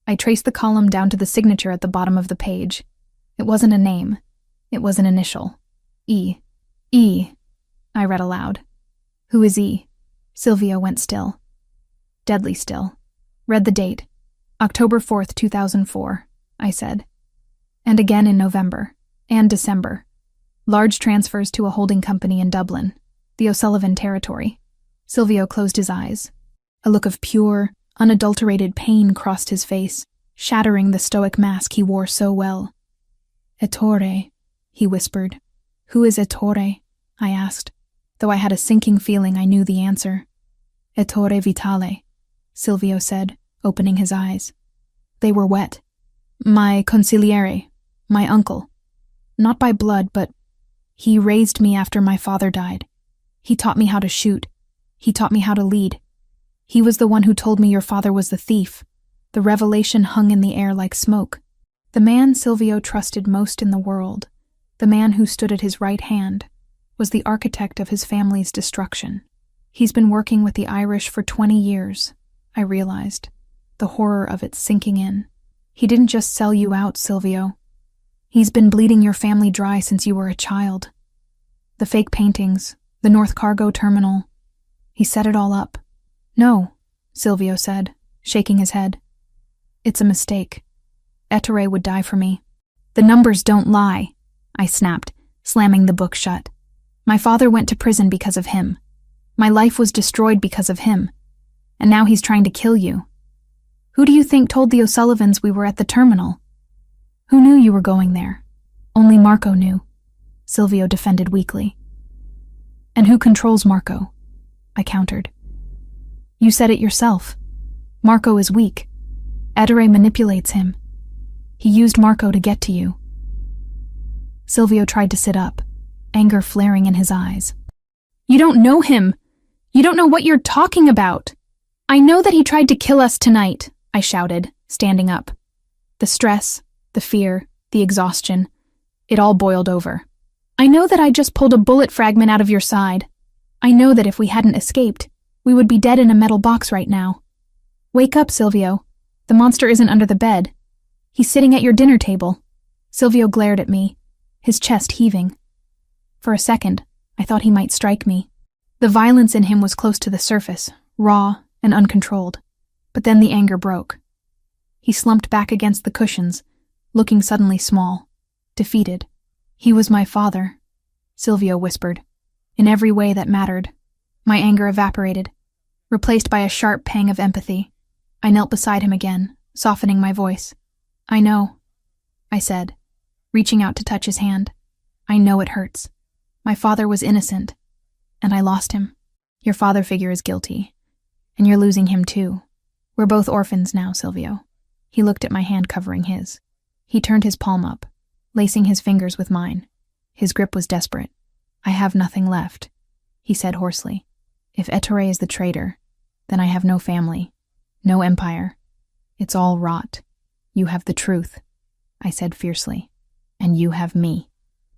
I traced the column down to the signature at the bottom of the page. It wasn't a name. It was an initial. E. "E," I read aloud. "Who is E?" Silvio went still. Deadly still. Read the date. October 4th, 2004, I said. And again in November. And December. Large transfers to a holding company in Dublin, the O'Sullivan territory. Silvio closed his eyes. A look of pure, unadulterated pain crossed his face, shattering the stoic mask he wore so well. "Ettore," he whispered. "Who is Ettore?" I asked, though I had a sinking feeling I knew the answer. "Ettore Vitale," Silvio said, opening his eyes. They were wet. "My consigliere, my uncle. Not by blood, but he raised me after my father died. He taught me how to shoot. He taught me how to lead. He was the one who told me your father was the thief." The revelation hung in the air like smoke. The man Silvio trusted most in the world, the man who stood at his right hand, was the architect of his family's destruction. He's been working with the Irish for 20 years, I realized, the horror of it sinking in. He didn't just sell you out, Silvio. He's been bleeding your family dry since you were a child. The fake paintings, the North Cargo terminal. He set it all up. No, Silvio said, shaking his head. It's a mistake. Ettore would die for me. The numbers don't lie, I snapped, slamming the book shut. My father went to prison because of him. My life was destroyed because of him. And now he's trying to kill you. Who do you think told the O'Sullivans we were at the terminal? Who knew you were going there? Only Marco knew, Silvio defended weakly. And who controls Marco? I countered. You said it yourself. Marco is weak. Ettore manipulates him. He used Marco to get to you. Silvio tried to sit up, anger flaring in his eyes. You don't know him. You don't know what you're talking about. I know that he tried to kill us tonight, I shouted, standing up. The stress, the fear, the exhaustion, it all boiled over. I know that I just pulled a bullet fragment out of your side. I know that if we hadn't escaped, we would be dead in a metal box right now. Wake up, Silvio. The monster isn't under the bed. He's sitting at your dinner table. Silvio glared at me, his chest heaving. For a second, I thought he might strike me. The violence in him was close to the surface, raw and uncontrolled. But then the anger broke. He slumped back against the cushions, looking suddenly small, defeated. He was my father, Silvio whispered, in every way that mattered. My anger evaporated, replaced by a sharp pang of empathy. I knelt beside him again, softening my voice. I know, I said, reaching out to touch his hand. I know it hurts. My father was innocent, and I lost him. Your father figure is guilty, and you're losing him too. We're both orphans now, Silvio. He looked at my hand covering his. He turned his palm up, lacing his fingers with mine. His grip was desperate. I have nothing left, he said hoarsely. If Ettore is the traitor, then I have no family, no empire. It's all rot. You have the truth, I said fiercely. And you have me.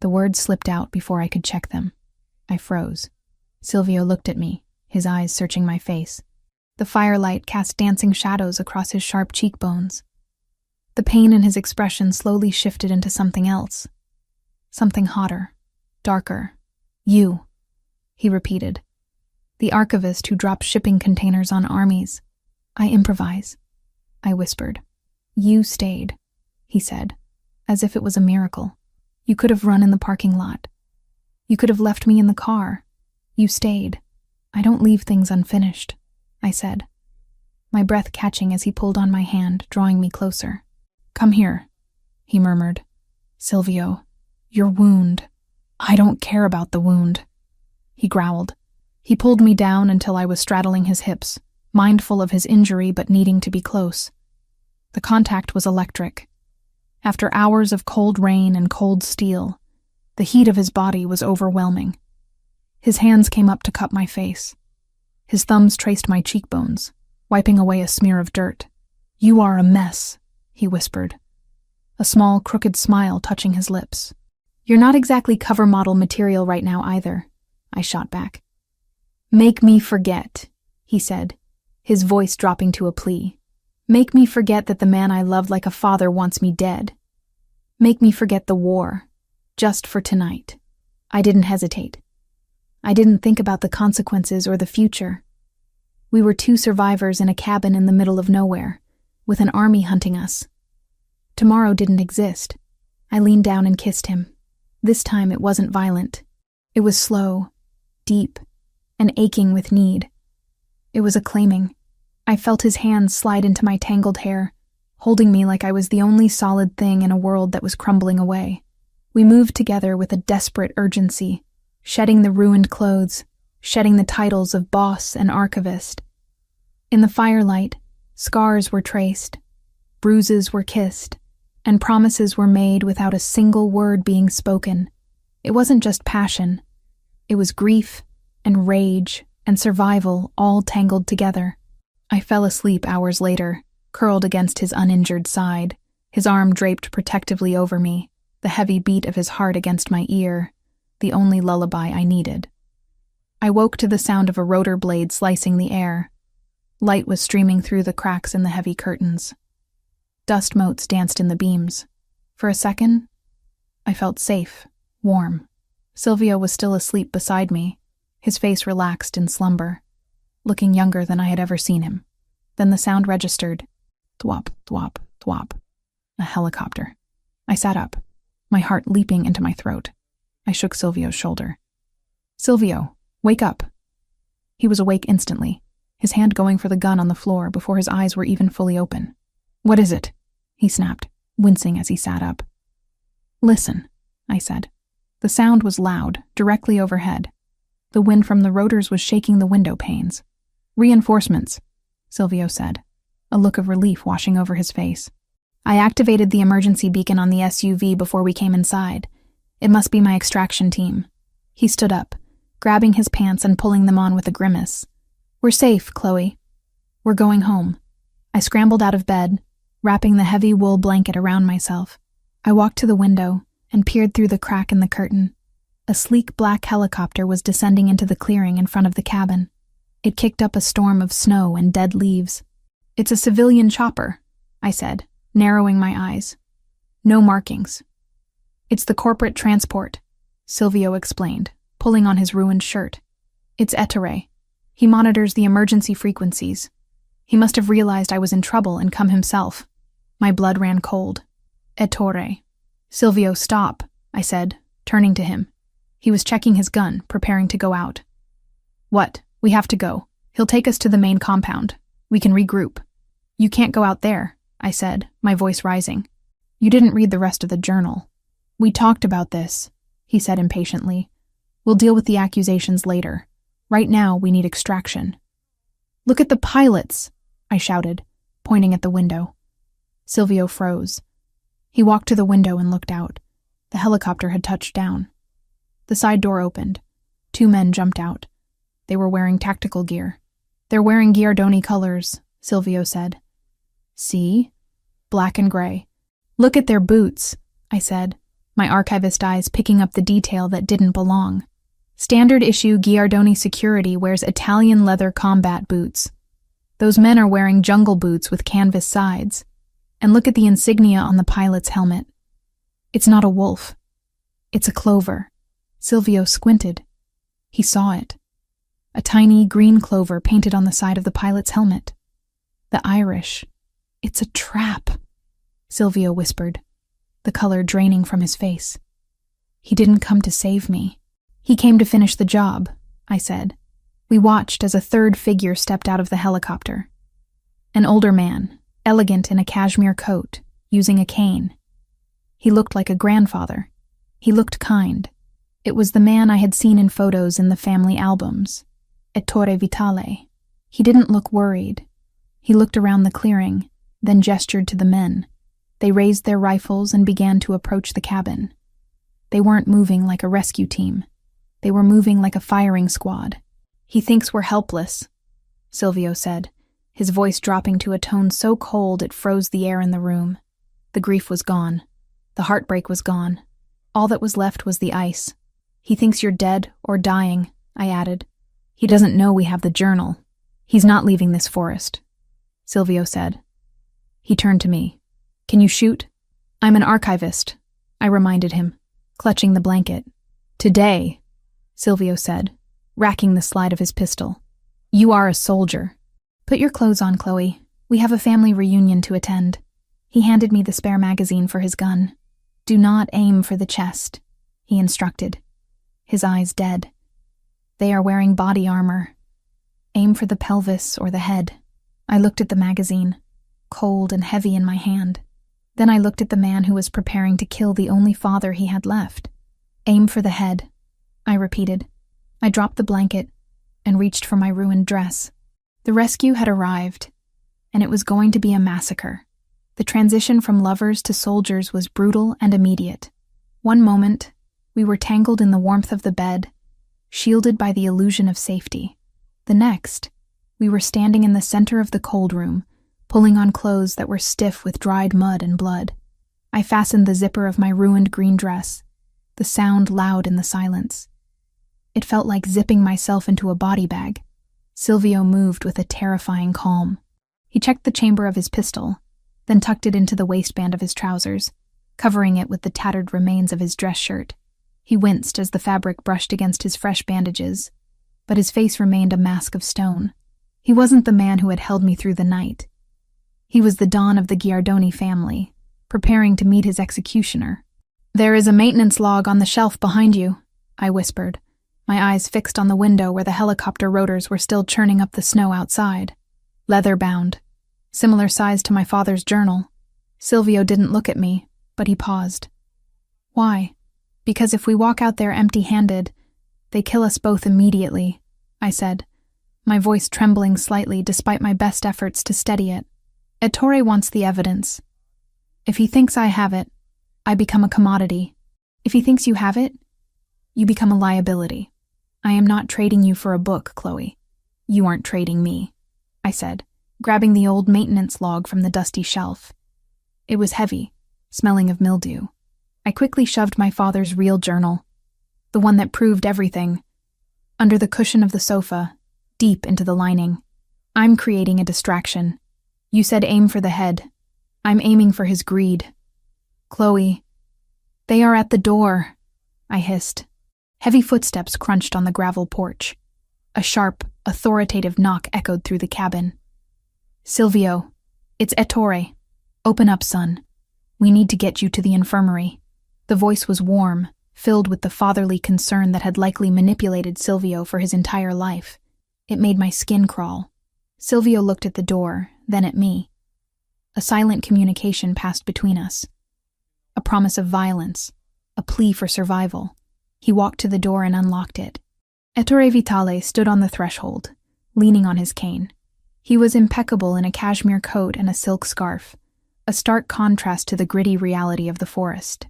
The words slipped out before I could check them. I froze. Silvio looked at me, his eyes searching my face. The firelight cast dancing shadows across his sharp cheekbones. The pain in his expression slowly shifted into something else. Something hotter, darker. You, he repeated. The archivist who dropped shipping containers on armies. I improvise, I whispered. You stayed, he said, as if it was a miracle. You could have run in the parking lot. You could have left me in the car. You stayed. I don't leave things unfinished, I said, my breath catching as he pulled on my hand, drawing me closer. Come here, he murmured. Silvio, your wound. I don't care about the wound, he growled. He pulled me down until I was straddling his hips, mindful of his injury but needing to be close. The contact was electric. After hours of cold rain and cold steel, the heat of his body was overwhelming. His hands came up to cup my face. His thumbs traced my cheekbones, wiping away a smear of dirt. You are a mess, he whispered, a small, crooked smile touching his lips. You're not exactly cover model material right now either, I shot back. Make me forget, he said, his voice dropping to a plea. Make me forget that the man I loved like a father wants me dead. Make me forget the war, just for tonight. I didn't hesitate. I didn't think about the consequences or the future. We were two survivors in a cabin in the middle of nowhere, with an army hunting us. Tomorrow didn't exist. I leaned down and kissed him. This time it wasn't violent. It was slow, deep, and aching with need. It was a claiming. I felt his hands slide into my tangled hair, holding me like I was the only solid thing in a world that was crumbling away. We moved together with a desperate urgency, shedding the ruined clothes, shedding the titles of boss and archivist. In the firelight, scars were traced, bruises were kissed, and promises were made without a single word being spoken. It wasn't just passion. It was grief and rage and survival all tangled together. I fell asleep hours later, curled against his uninjured side, his arm draped protectively over me, the heavy beat of his heart against my ear, the only lullaby I needed. I woke to the sound of a rotor blade slicing the air. Light was streaming through the cracks in the heavy curtains. Dust motes danced in the beams. For a second, I felt safe, warm. Silvio was still asleep beside me, his face relaxed in slumber, looking younger than I had ever seen him. Then the sound registered. Thwop, thwop, thwop. A helicopter. I sat up, my heart leaping into my throat. I shook Silvio's shoulder. "Silvio, wake up." He was awake instantly, his hand going for the gun on the floor before his eyes were even fully open. "What is it?" he snapped, wincing as he sat up. "Listen," I said. The sound was loud, directly overhead. The wind from the rotors was shaking the window panes. "Reinforcements," Silvio said, a look of relief washing over his face. "I activated the emergency beacon on the SUV before we came inside. It must be my extraction team." He stood up, grabbing his pants and pulling them on with a grimace. "We're safe, Chloe. We're going home." I scrambled out of bed, wrapping the heavy wool blanket around myself. I walked to the window and peered through the crack in the curtain. A sleek black helicopter was descending into the clearing in front of the cabin. It kicked up a storm of snow and dead leaves. "It's a civilian chopper," I said, narrowing my eyes. "No markings." "It's the corporate transport," Silvio explained, pulling on his ruined shirt. "It's Ettore. He monitors the emergency frequencies. He must have realized I was in trouble and come himself." My blood ran cold. "Ettore." "Silvio, stop," I said, turning to him. He was checking his gun, preparing to go out. "What? We have to go. He'll take us to the main compound. We can regroup." "You can't go out there," I said, my voice rising. "You didn't read the rest of the journal." "We talked about this," he said impatiently. "We'll deal with the accusations later. Right now, we need extraction." "Look at the pilots," I shouted, pointing at the window. Silvio froze. He walked to the window and looked out. The helicopter had touched down. The side door opened. 2 men jumped out. They were wearing tactical gear. "They're wearing Giardoni colors," Silvio said. "See? Black and gray." "Look at their boots," I said, my archivist eyes picking up the detail that didn't belong. "Standard issue Giardoni Security wears Italian leather combat boots. Those men are wearing jungle boots with canvas sides. And look at the insignia on the pilot's helmet. It's not a wolf. It's a clover." Silvio squinted. He saw it. A tiny green clover painted on the side of the pilot's helmet. The Irish. "It's a trap," Silvio whispered, the color draining from his face. "He didn't come to save me. He came to finish the job," I said. We watched as a third figure stepped out of the helicopter. An older man, elegant in a cashmere coat, using a cane. He looked like a grandfather. He looked kind. It was the man I had seen in photos in the family albums, Ettore Vitale. He didn't look worried. He looked around the clearing, then gestured to the men. They raised their rifles and began to approach the cabin. They weren't moving like a rescue team. They were moving like a firing squad. "He thinks we're helpless," Silvio said, his voice dropping to a tone so cold it froze the air in the room. The grief was gone. The heartbreak was gone. All that was left was the ice. "He thinks you're dead or dying," I added. "He doesn't know we have the journal. He's not leaving this forest," Silvio said. He turned to me. "Can you shoot?" "I'm an archivist," I reminded him, clutching the blanket. "Today," Silvio said, racking the slide of his pistol. "You are a soldier. Put your clothes on, Chloe. We have a family reunion to attend." He handed me the spare magazine for his gun. "Do not aim for the chest," he instructed, his eyes dead. "They are wearing body armor. Aim for the pelvis or the head." I looked at the magazine, cold and heavy in my hand. Then I looked at the man who was preparing to kill the only father he had left. "Aim for the head," I repeated. I dropped the blanket and reached for my ruined dress. The rescue had arrived, and it was going to be a massacre. The transition from lovers to soldiers was brutal and immediate. One moment, we were tangled in the warmth of the bed, shielded by the illusion of safety. The next, we were standing in the center of the cold room, pulling on clothes that were stiff with dried mud and blood. I fastened the zipper of my ruined green dress, the sound loud in the silence. It felt like zipping myself into a body bag. Silvio moved with a terrifying calm. He checked the chamber of his pistol, then tucked it into the waistband of his trousers, covering it with the tattered remains of his dress shirt. He winced as the fabric brushed against his fresh bandages, but his face remained a mask of stone. He wasn't the man who had held me through the night. He was the Don of the Giardoni family, preparing to meet his executioner. "There is a maintenance log on the shelf behind you," I whispered, my eyes fixed on the window where the helicopter rotors were still churning up the snow outside. Leather-bound, similar size to my father's journal. Silvio didn't look at me, but he paused. "Why?" "Because if we walk out there empty-handed, they kill us both immediately," I said, my voice trembling slightly despite my best efforts to steady it. "Ettore wants the evidence. If he thinks I have it, I become a commodity. If he thinks you have it, you become a liability. I am not trading you for a book, Chloe. You aren't trading me," I said, grabbing the old maintenance log from the dusty shelf. It was heavy, smelling of mildew. I quickly shoved my father's real journal, the one that proved everything, under the cushion of the sofa, deep into the lining. "I'm creating a distraction. You said aim for the head. I'm aiming for his greed. Chloe, they are at the door," I hissed. Heavy footsteps crunched on the gravel porch. A sharp, authoritative knock echoed through the cabin. "Silvio, it's Ettore. Open up, son. We need to get you to the infirmary." The voice was warm, filled with the fatherly concern that had likely manipulated Silvio for his entire life. It made my skin crawl. Silvio looked at the door, then at me. A silent communication passed between us. A promise of violence, a plea for survival. He walked to the door and unlocked it. Ettore Vitale stood on the threshold, leaning on his cane. He was impeccable in a cashmere coat and a silk scarf, a stark contrast to the gritty reality of the forest.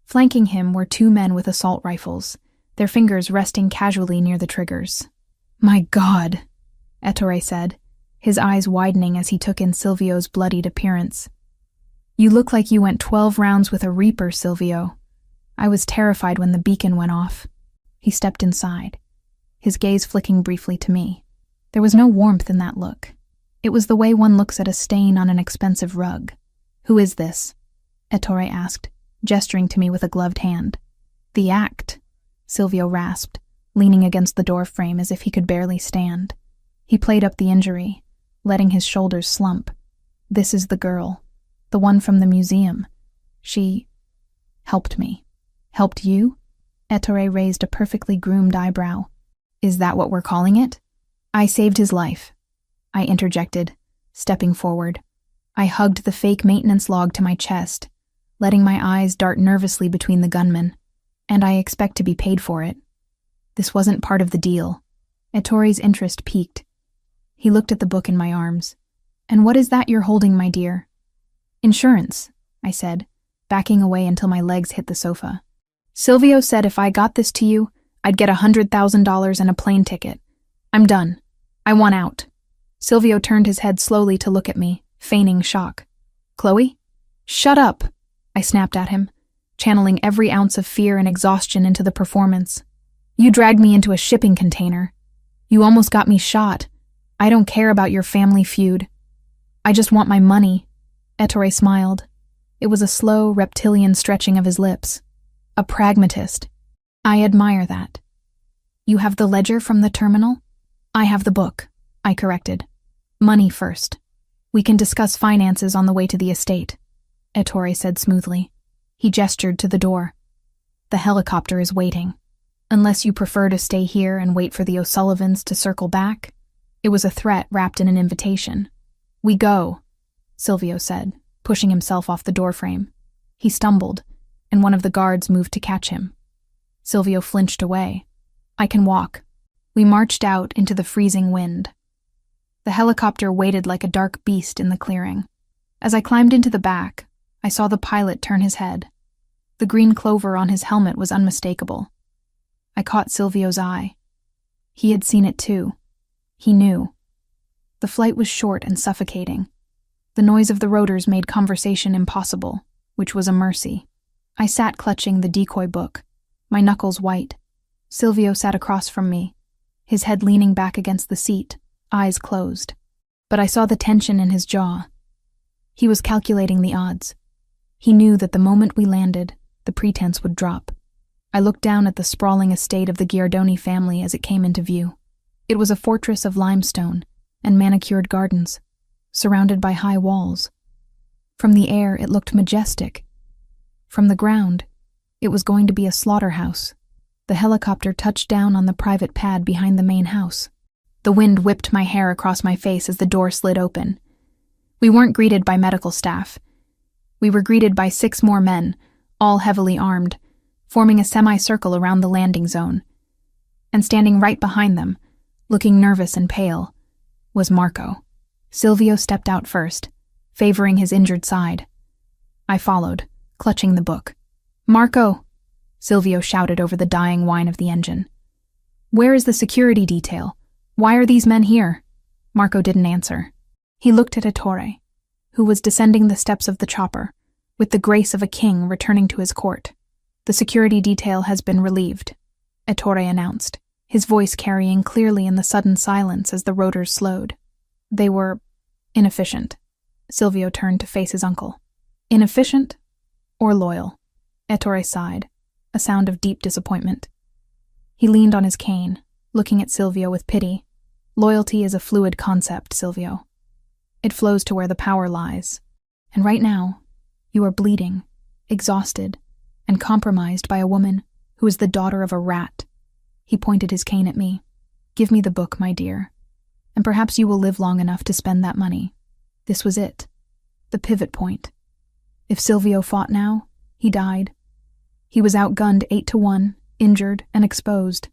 Flanking him were two men with assault rifles, their fingers resting casually near the triggers. "My God," Ettore said, his eyes widening as he took in Silvio's bloodied appearance. "You look like you went 12 rounds with a reaper, Silvio. I was terrified when the beacon went off." He stepped inside, his gaze flicking briefly to me. There was no warmth in that look. It was the way one looks at a stain on an expensive rug. "Who is this?" Ettore asked, gesturing to me with a gloved hand. "The act," Silvio rasped, leaning against the door frame as if he could barely stand. He played up the injury, letting his shoulders slump. "This is the girl, the one from the museum. She helped me." "Helped you?" Ettore raised a perfectly groomed eyebrow. "Is that what we're calling it?" "I saved his life," I interjected, stepping forward. I hugged the fake maintenance log to my chest, letting my eyes dart nervously between the gunmen. "And I expect to be paid for it. This wasn't part of the deal." Ettore's interest piqued. He looked at the book in my arms. "And what is that you're holding, my dear?" "Insurance," I said, backing away until my legs hit the sofa. "Silvio said if I got this to you, I'd get $100,000 and a plane ticket. I'm done. I want out." Silvio turned his head slowly to look at me, feigning shock. "Chloe?" "Shut up," I snapped at him, channeling every ounce of fear and exhaustion into the performance. "You dragged me into a shipping container. You almost got me shot. I don't care about your family feud. I just want my money." Ettore smiled. It was a slow, reptilian stretching of his lips. "A pragmatist. I admire that. You have the ledger from the terminal?" "I have the book," I corrected. "Money first. We can discuss finances on the way to the estate," Ettore said smoothly. He gestured to the door. "The helicopter is waiting. Unless you prefer to stay here and wait for the O'Sullivans to circle back." It was a threat wrapped in an invitation. "We go," Silvio said, pushing himself off the doorframe. He stumbled, and one of the guards moved to catch him. Silvio flinched away. "I can walk." We marched out into the freezing wind. The helicopter waited like a dark beast in the clearing. As I climbed into the back, I saw the pilot turn his head. The green clover on his helmet was unmistakable. I caught Silvio's eye. He had seen it too. He knew. The flight was short and suffocating. The noise of the rotors made conversation impossible, which was a mercy. I sat clutching the decoy book, my knuckles white. Silvio sat across from me, his head leaning back against the seat, eyes closed. But I saw the tension in his jaw. He was calculating the odds. He knew that the moment we landed, the pretense would drop. I looked down at the sprawling estate of the Giardoni family as it came into view. It was a fortress of limestone, and manicured gardens, surrounded by high walls. From the air, it looked majestic. From the ground, it was going to be a slaughterhouse. The helicopter touched down on the private pad behind the main house. The wind whipped my hair across my face as the door slid open. We weren't greeted by medical staff. We were greeted by 6 more men, all heavily armed, forming a semicircle around the landing zone. And standing right behind them, looking nervous and pale, was Marco. Silvio stepped out first, favoring his injured side. I followed, clutching the book. "Marco!" Silvio shouted over the dying whine of the engine. "Where is the security detail? Why are these men here?" Marco didn't answer. He looked at Ettore, who was descending the steps of the chopper, with the grace of a king returning to his court. "The security detail has been relieved," Ettore announced, his voice carrying clearly in the sudden silence as the rotors slowed. "They were inefficient." Silvio turned to face his uncle. "Inefficient or loyal?" Ettore sighed, a sound of deep disappointment. He leaned on his cane, looking at Silvio with pity. "Loyalty is a fluid concept, Silvio. It flows to where the power lies. And right now, you are bleeding, exhausted, and compromised by a woman who is the daughter of a rat." He pointed his cane at me. "Give me the book, my dear, and perhaps you will live long enough to spend that money." This was it, the pivot point. If Silvio fought now, he died. He was outgunned 8-1, injured and exposed.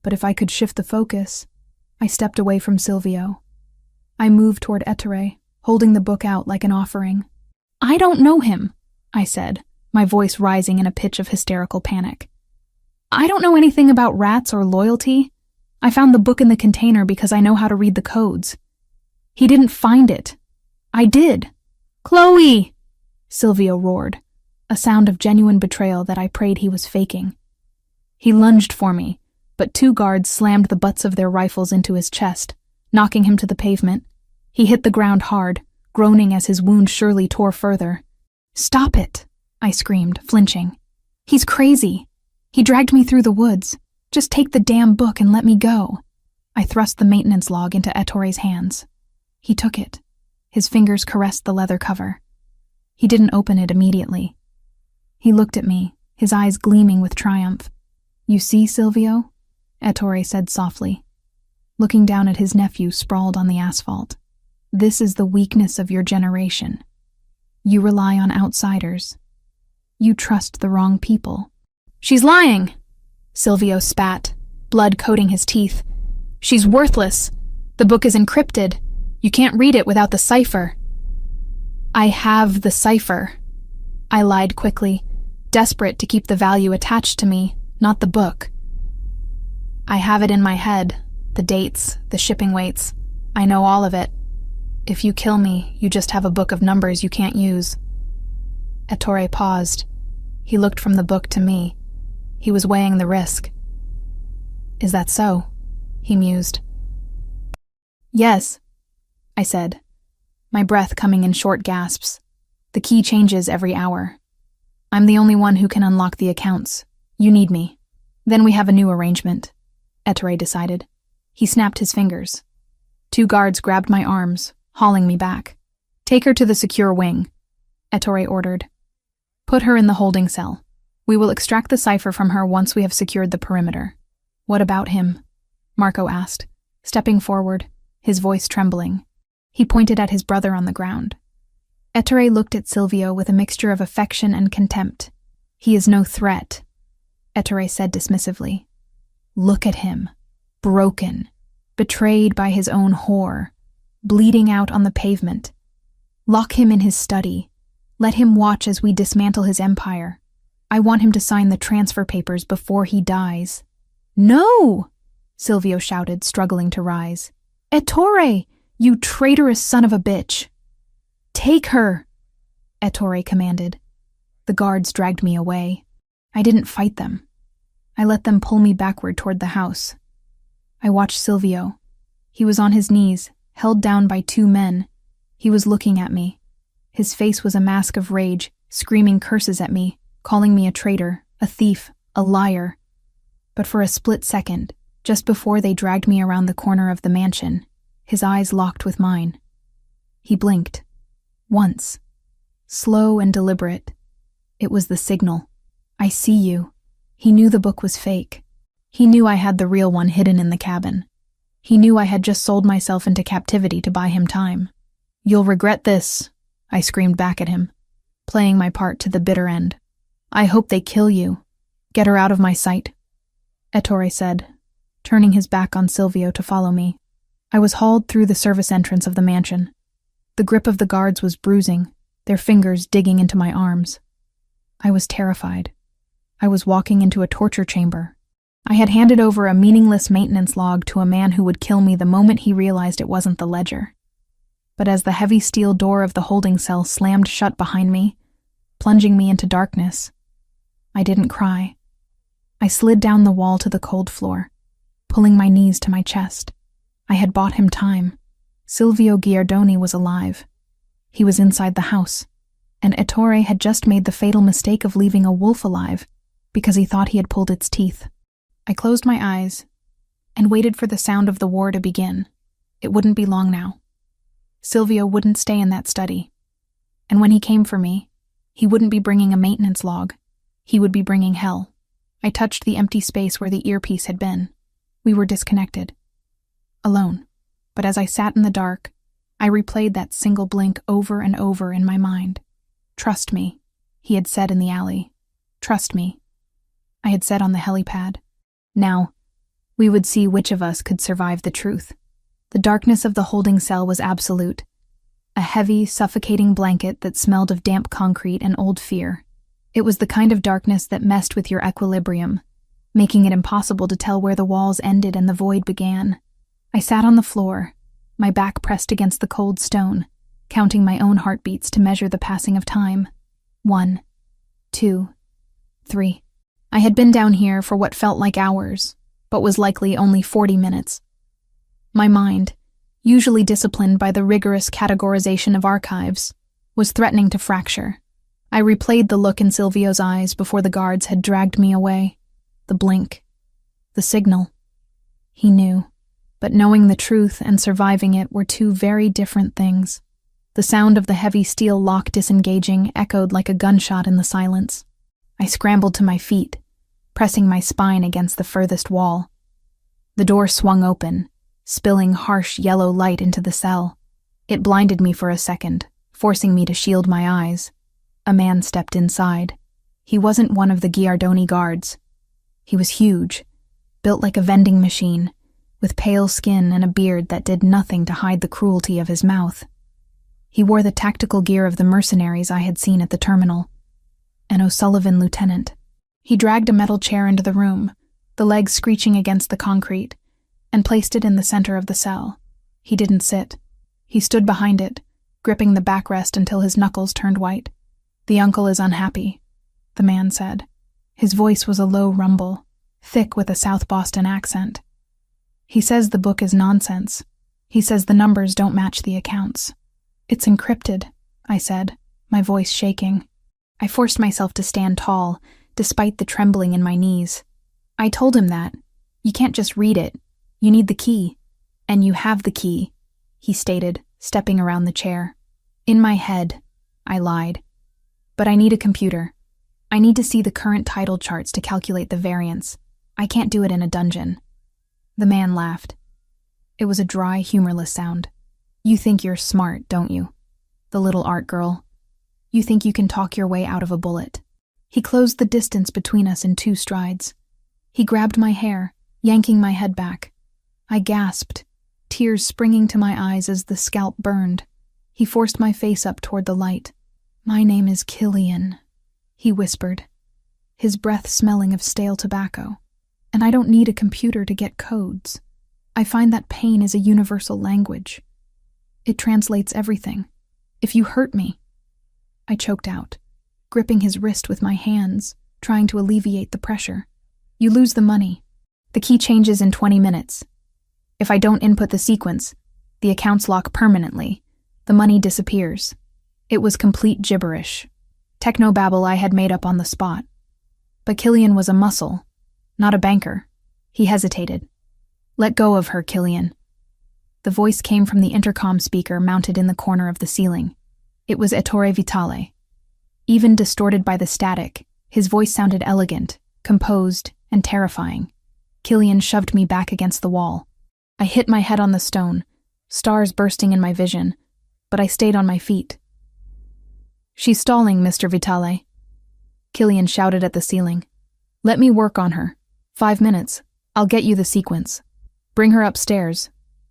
But if I could shift the focus, I stepped away from Silvio. I moved toward Ettore, holding the book out like an offering. "I don't know him," I said, my voice rising in a pitch of hysterical panic. "I don't know anything about rats or loyalty. I found the book in the container because I know how to read the codes. He didn't find it. I did." "Chloe!" Silvio roared, a sound of genuine betrayal that I prayed he was faking. He lunged for me, but 2 guards slammed the butts of their rifles into his chest, knocking him to the pavement. He hit the ground hard, groaning as his wound surely tore further. "Stop it!" I screamed, flinching. "He's crazy. He dragged me through the woods. Just take the damn book and let me go." I thrust the maintenance log into Ettore's hands. He took it. His fingers caressed the leather cover. He didn't open it immediately. He looked at me, his eyes gleaming with triumph. "You see, Silvio?" Ettore said softly, looking down at his nephew sprawled on the asphalt. "This is the weakness of your generation. You rely on outsiders. You trust the wrong people." "She's lying!" Silvio spat, blood coating his teeth. "She's worthless. The book is encrypted. You can't read it without the cipher." "I have the cipher," I lied quickly, desperate to keep the value attached to me, not the book. "I have it in my head, the dates, the shipping weights. I know all of it. If you kill me, you just have a book of numbers you can't use." Ettore paused. He looked from the book to me. He was weighing the risk. "Is that so?" he mused. "Yes," I said, my breath coming in short gasps. "The key changes every hour. I'm the only one who can unlock the accounts. You need me. Then we have a new arrangement," Ettore decided. He snapped his fingers. 2 guards grabbed my arms, hauling me back. "Take her to the secure wing," Ettore ordered. "Put her in the holding cell. We will extract the cipher from her once we have secured the perimeter." "What about him?" Marco asked, stepping forward, his voice trembling. He pointed at his brother on the ground. Ettore looked at Silvio with a mixture of affection and contempt. "He is no threat," Ettore said dismissively. "Look at him, broken, betrayed by his own whore, bleeding out on the pavement. Lock him in his study. Let him watch as we dismantle his empire. I want him to sign the transfer papers before he dies." "No!" Silvio shouted, struggling to rise. "Ettore, you traitorous son of a bitch!" "Take her!" Ettore commanded. The guards dragged me away. I didn't fight them. I let them pull me backward toward the house. I watched Silvio. He was on his knees, held down by 2 men. He was looking at me. His face was a mask of rage, screaming curses at me, calling me a traitor, a thief, a liar. But for a split second, just before they dragged me around the corner of the mansion, His eyes locked with mine. He blinked. Once. Slow and deliberate. It was the signal. I see you. He knew the book was fake. He knew I had the real one hidden in the cabin. He knew I had just sold myself into captivity to buy him time. "You'll regret this," I screamed back at him, playing my part to the bitter end. "I hope they kill you. Get her out of my sight," Ettore said, turning his back on Silvio to follow me. I was hauled through the service entrance of the mansion. The grip of the guards was bruising, their fingers digging into my arms. I was terrified. I was walking into a torture chamber. I had handed over a meaningless maintenance log to a man who would kill me the moment he realized it wasn't the ledger. But as the heavy steel door of the holding cell slammed shut behind me, plunging me into darkness, I didn't cry. I slid down the wall to the cold floor, pulling my knees to my chest. I had bought him time. Silvio Giardoni was alive. He was inside the house, and Ettore had just made the fatal mistake of leaving a wolf alive because he thought he had pulled its teeth. I closed my eyes and waited for the sound of the war to begin. It wouldn't be long now. Silvio wouldn't stay in that study. And when he came for me, he wouldn't be bringing a maintenance log. He would be bringing hell. I touched the empty space where the earpiece had been. We were disconnected. Alone. But as I sat in the dark, I replayed that single blink over and over in my mind. "Trust me," he had said in the alley. "Trust me," I had said on the helipad. Now, we would see which of us could survive the truth. The darkness of the holding cell was absolute. A heavy, suffocating blanket that smelled of damp concrete and old fear. It was the kind of darkness that messed with your equilibrium, making it impossible to tell where the walls ended and the void began. I sat on the floor, my back pressed against the cold stone, counting my own heartbeats to measure the passing of time. 1, 2, 3. I had been down here for what felt like hours, but was likely only 40 minutes. My mind, usually disciplined by the rigorous categorization of archives, was threatening to fracture. I replayed the look in Silvio's eyes before the guards had dragged me away. The blink. The signal. He knew. But knowing the truth and surviving it were two very different things. The sound of the heavy steel lock disengaging echoed like a gunshot in the silence. I scrambled to my feet, pressing my spine against the furthest wall. The door swung open, spilling harsh yellow light into the cell. It blinded me for a second, forcing me to shield my eyes. A man stepped inside. He wasn't one of the Giardoni guards. He was huge, built like a vending machine, with pale skin and a beard that did nothing to hide the cruelty of his mouth. He wore the tactical gear of the mercenaries I had seen at the terminal. An O'Sullivan lieutenant. He dragged a metal chair into the room, the legs screeching against the concrete, and placed it in the center of the cell. He didn't sit. He stood behind it, gripping the backrest until his knuckles turned white. "The uncle is unhappy," the man said. His voice was a low rumble, thick with a South Boston accent. "He says the book is nonsense. He says the numbers don't match the accounts." "It's encrypted," I said, my voice shaking. I forced myself to stand tall, despite the trembling in my knees. I told him that. "You can't just read it. You need the key." "And you have the key," he stated, stepping around the chair. "In my head," I lied. "But I need a computer. I need to see the current title charts to calculate the variance. I can't do it in a dungeon." The man laughed. It was a dry, humorless sound. "You think you're smart, don't you? The little art girl. You think you can talk your way out of a bullet." He closed the distance between us in 2 strides. He grabbed my hair, yanking my head back. I gasped, tears springing to my eyes as the scalp burned. He forced my face up toward the light. "My name is Killian," he whispered, his breath smelling of stale tobacco. "And I don't need a computer to get codes. I find that pain is a universal language. It translates everything. If you hurt me..." I choked out, gripping his wrist with my hands, trying to alleviate the pressure. "You lose the money. The key changes in 20 minutes. If I don't input the sequence, the accounts lock permanently. The money disappears." It was complete gibberish. Technobabble I had made up on the spot. But Killian was a muscle, not a banker. He hesitated. "Let go of her, Killian." The voice came from the intercom speaker mounted in the corner of the ceiling. It was Ettore Vitale. Even distorted by the static, his voice sounded elegant, composed, and terrifying. Killian shoved me back against the wall. I hit my head on the stone, stars bursting in my vision, but I stayed on my feet. "She's stalling, Mr. Vitale," Killian shouted at the ceiling. "Let me work on her. 5 minutes. I'll get you the sequence. Bring her upstairs,"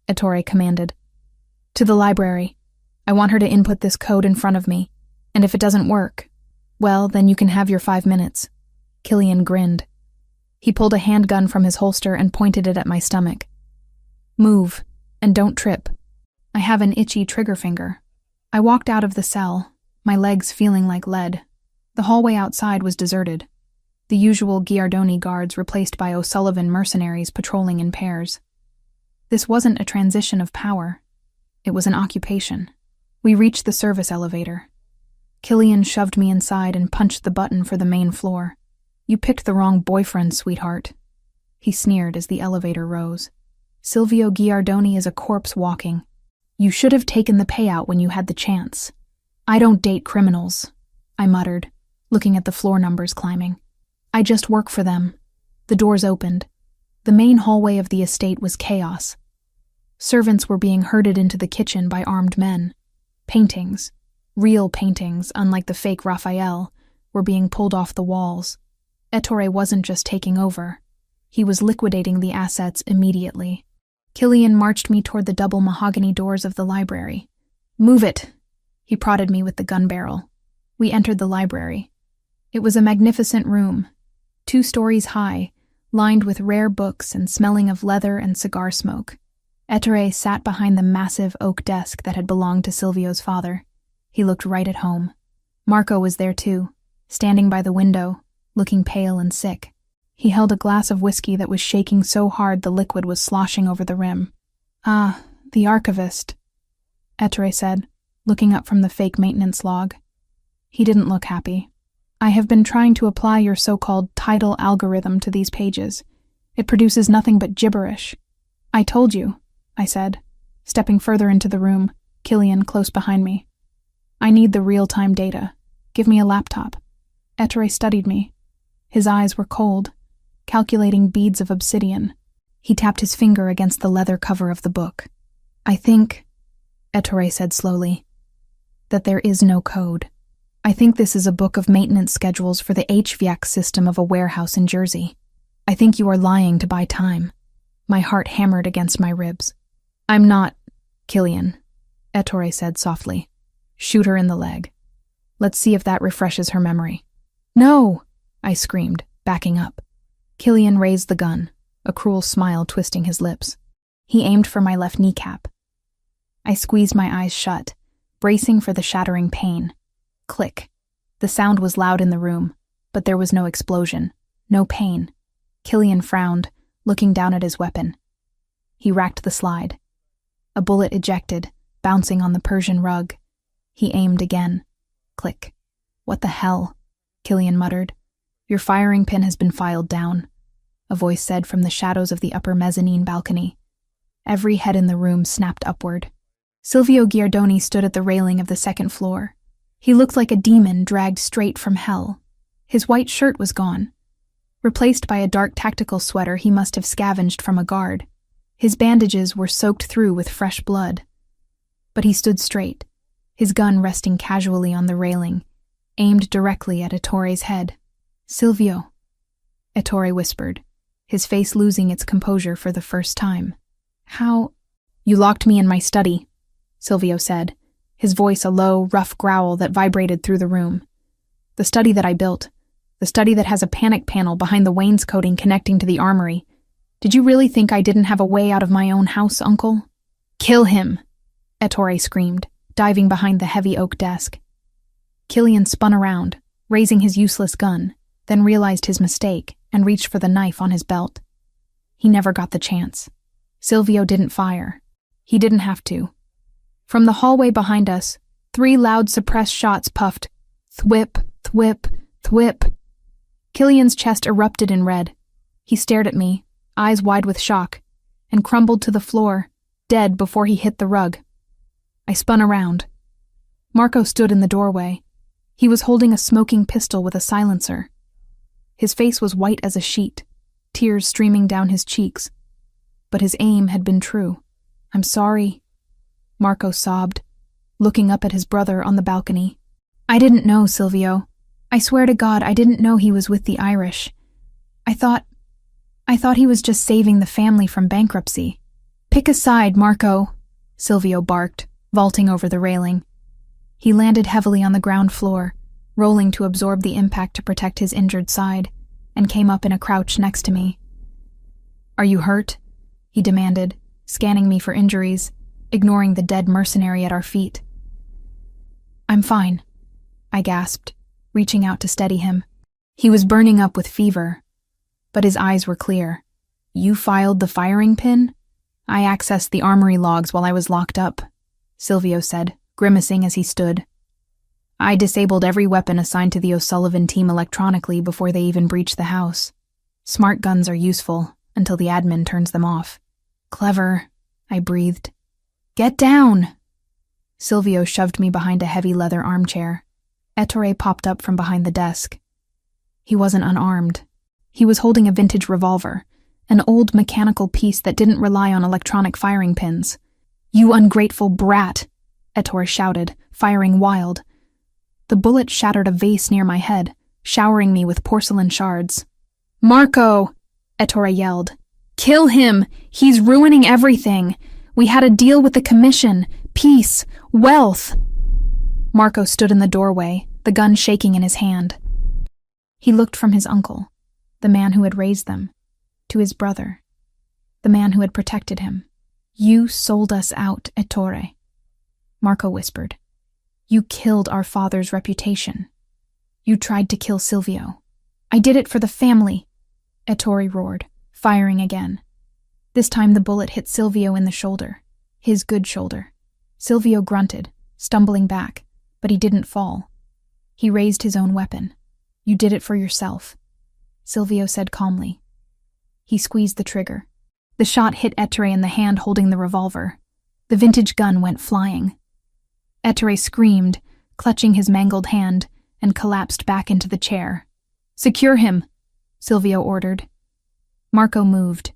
Ettore commanded. "To the library. I want her to input this code in front of me, and if it doesn't work, well, then you can have your 5 minutes." Killian grinned. He pulled a handgun from his holster and pointed it at my stomach. "Move, and don't trip. I have an itchy trigger finger." I walked out of the cell, my legs feeling like lead. The hallway outside was deserted. The usual Giardoni guards replaced by O'Sullivan mercenaries patrolling in pairs. This wasn't a transition of power. It was an occupation. We reached the service elevator. Killian shoved me inside and punched the button for the main floor. "You picked the wrong boyfriend, sweetheart," he sneered as the elevator rose. "Silvio Giardoni is a corpse walking. You should have taken the payout when you had the chance." "I don't date criminals," I muttered, looking at the floor numbers climbing. "I just work for them." The doors opened. The main hallway of the estate was chaos. Servants were being herded into the kitchen by armed men. Paintings, real paintings, unlike the fake Raphael, were being pulled off the walls. Ettore wasn't just taking over. He was liquidating the assets immediately. Killian marched me toward the double mahogany doors of the library. "Move it!" He prodded me with the gun barrel. We entered the library. It was a magnificent room, 2 stories high, lined with rare books and smelling of leather and cigar smoke. Ettore sat behind the massive oak desk that had belonged to Silvio's father. He looked right at home. Marco was there too, standing by the window, looking pale and sick. He held a glass of whiskey that was shaking so hard the liquid was sloshing over the rim. "Ah, the archivist," Ettore said, looking up from the fake maintenance log. He didn't look happy. "I have been trying to apply your so-called title algorithm to these pages. It produces nothing but gibberish." "I told you," I said, stepping further into the room, Killian close behind me. "I need the real-time data. Give me a laptop." Ettore studied me. His eyes were cold, calculating beads of obsidian. He tapped his finger against the leather cover of the book. "I think," Ettore said slowly, "that there is no code. I think this is a book of maintenance schedules for the HVAC system of a warehouse in Jersey. I think you are lying to buy time." My heart hammered against my ribs. "I'm not, Killian," Ettore said softly. "Shoot her in the leg. Let's see if that refreshes her memory." "No!" I screamed, backing up. Killian raised the gun, a cruel smile twisting his lips. He aimed for my left kneecap. I squeezed my eyes shut, bracing for the shattering pain. Click. The sound was loud in the room, but there was no explosion, no pain. Killian frowned, looking down at his weapon. He racked the slide. A bullet ejected, bouncing on the Persian rug. He aimed again. Click. "What the hell?" Killian muttered. "Your firing pin has been filed down," a voice said from the shadows of the upper mezzanine balcony. Every head in the room snapped upward. Silvio Giardoni stood at the railing of the second floor. He looked like a demon dragged straight from hell. His white shirt was gone. Replaced by a dark tactical sweater he must have scavenged from a guard. His bandages were soaked through with fresh blood. But he stood straight, his gun resting casually on the railing, aimed directly at Ettore's head. "Silvio," Ettore whispered, his face losing its composure for the first time. "How—" "You locked me in my study," Silvio said, his voice a low, rough growl that vibrated through the room. "The study that I built. The study that has a panic panel behind the wainscoting connecting to the armory. Did you really think I didn't have a way out of my own house, Uncle?" "Kill him!" Ettore screamed, diving behind the heavy oak desk. Killian spun around, raising his useless gun, then realized his mistake and reached for the knife on his belt. He never got the chance. Silvio didn't fire. He didn't have to. From the hallway behind us, 3 loud suppressed shots puffed. Thwip, thwip, thwip. Killian's chest erupted in red. He stared at me, eyes wide with shock, and crumbled to the floor, dead before he hit the rug. I spun around. Marco stood in the doorway. He was holding a smoking pistol with a silencer. His face was white as a sheet, tears streaming down his cheeks. But his aim had been true. "I'm sorry," Marco sobbed, looking up at his brother on the balcony. "I didn't know, Silvio. I swear to God, I didn't know he was with the Irish. I thought he was just saving the family from bankruptcy." "Pick a side, Marco," Silvio barked, vaulting over the railing. He landed heavily on the ground floor, rolling to absorb the impact to protect his injured side, and came up in a crouch next to me. "Are you hurt?" he demanded, scanning me for injuries, ignoring the dead mercenary at our feet. "I'm fine," I gasped, reaching out to steady him. He was burning up with fever, but his eyes were clear. "You filed the firing pin?" "I accessed the armory logs while I was locked up," Silvio said, grimacing as he stood. "I disabled every weapon assigned to the O'Sullivan team electronically before they even breached the house. Smart guns are useful until the admin turns them off." "Clever," I breathed. "Get down!" Silvio shoved me behind a heavy leather armchair. Ettore popped up from behind the desk. He wasn't unarmed. He was holding a vintage revolver, an old mechanical piece that didn't rely on electronic firing pins. "You ungrateful brat!" Ettore shouted, firing wild. The bullet shattered a vase near my head, showering me with porcelain shards. "Marco!" Ettore yelled. "Kill him! He's ruining everything! We had a deal with the commission, peace, wealth!" Marco stood in the doorway, the gun shaking in his hand. He looked from his uncle, the man who had raised them, to his brother, the man who had protected him. "You sold us out, Ettore," Marco whispered. "You killed our father's reputation. You tried to kill Silvio." "I did it for the family," Ettore roared, firing again. This time the bullet hit Silvio in the shoulder, his good shoulder. Silvio grunted, stumbling back, but he didn't fall. He raised his own weapon. "You did it for yourself," Silvio said calmly. He squeezed the trigger. The shot hit Ettore in the hand holding the revolver. The vintage gun went flying. Ettore screamed, clutching his mangled hand, and collapsed back into the chair. "Secure him," Silvio ordered. Marco moved.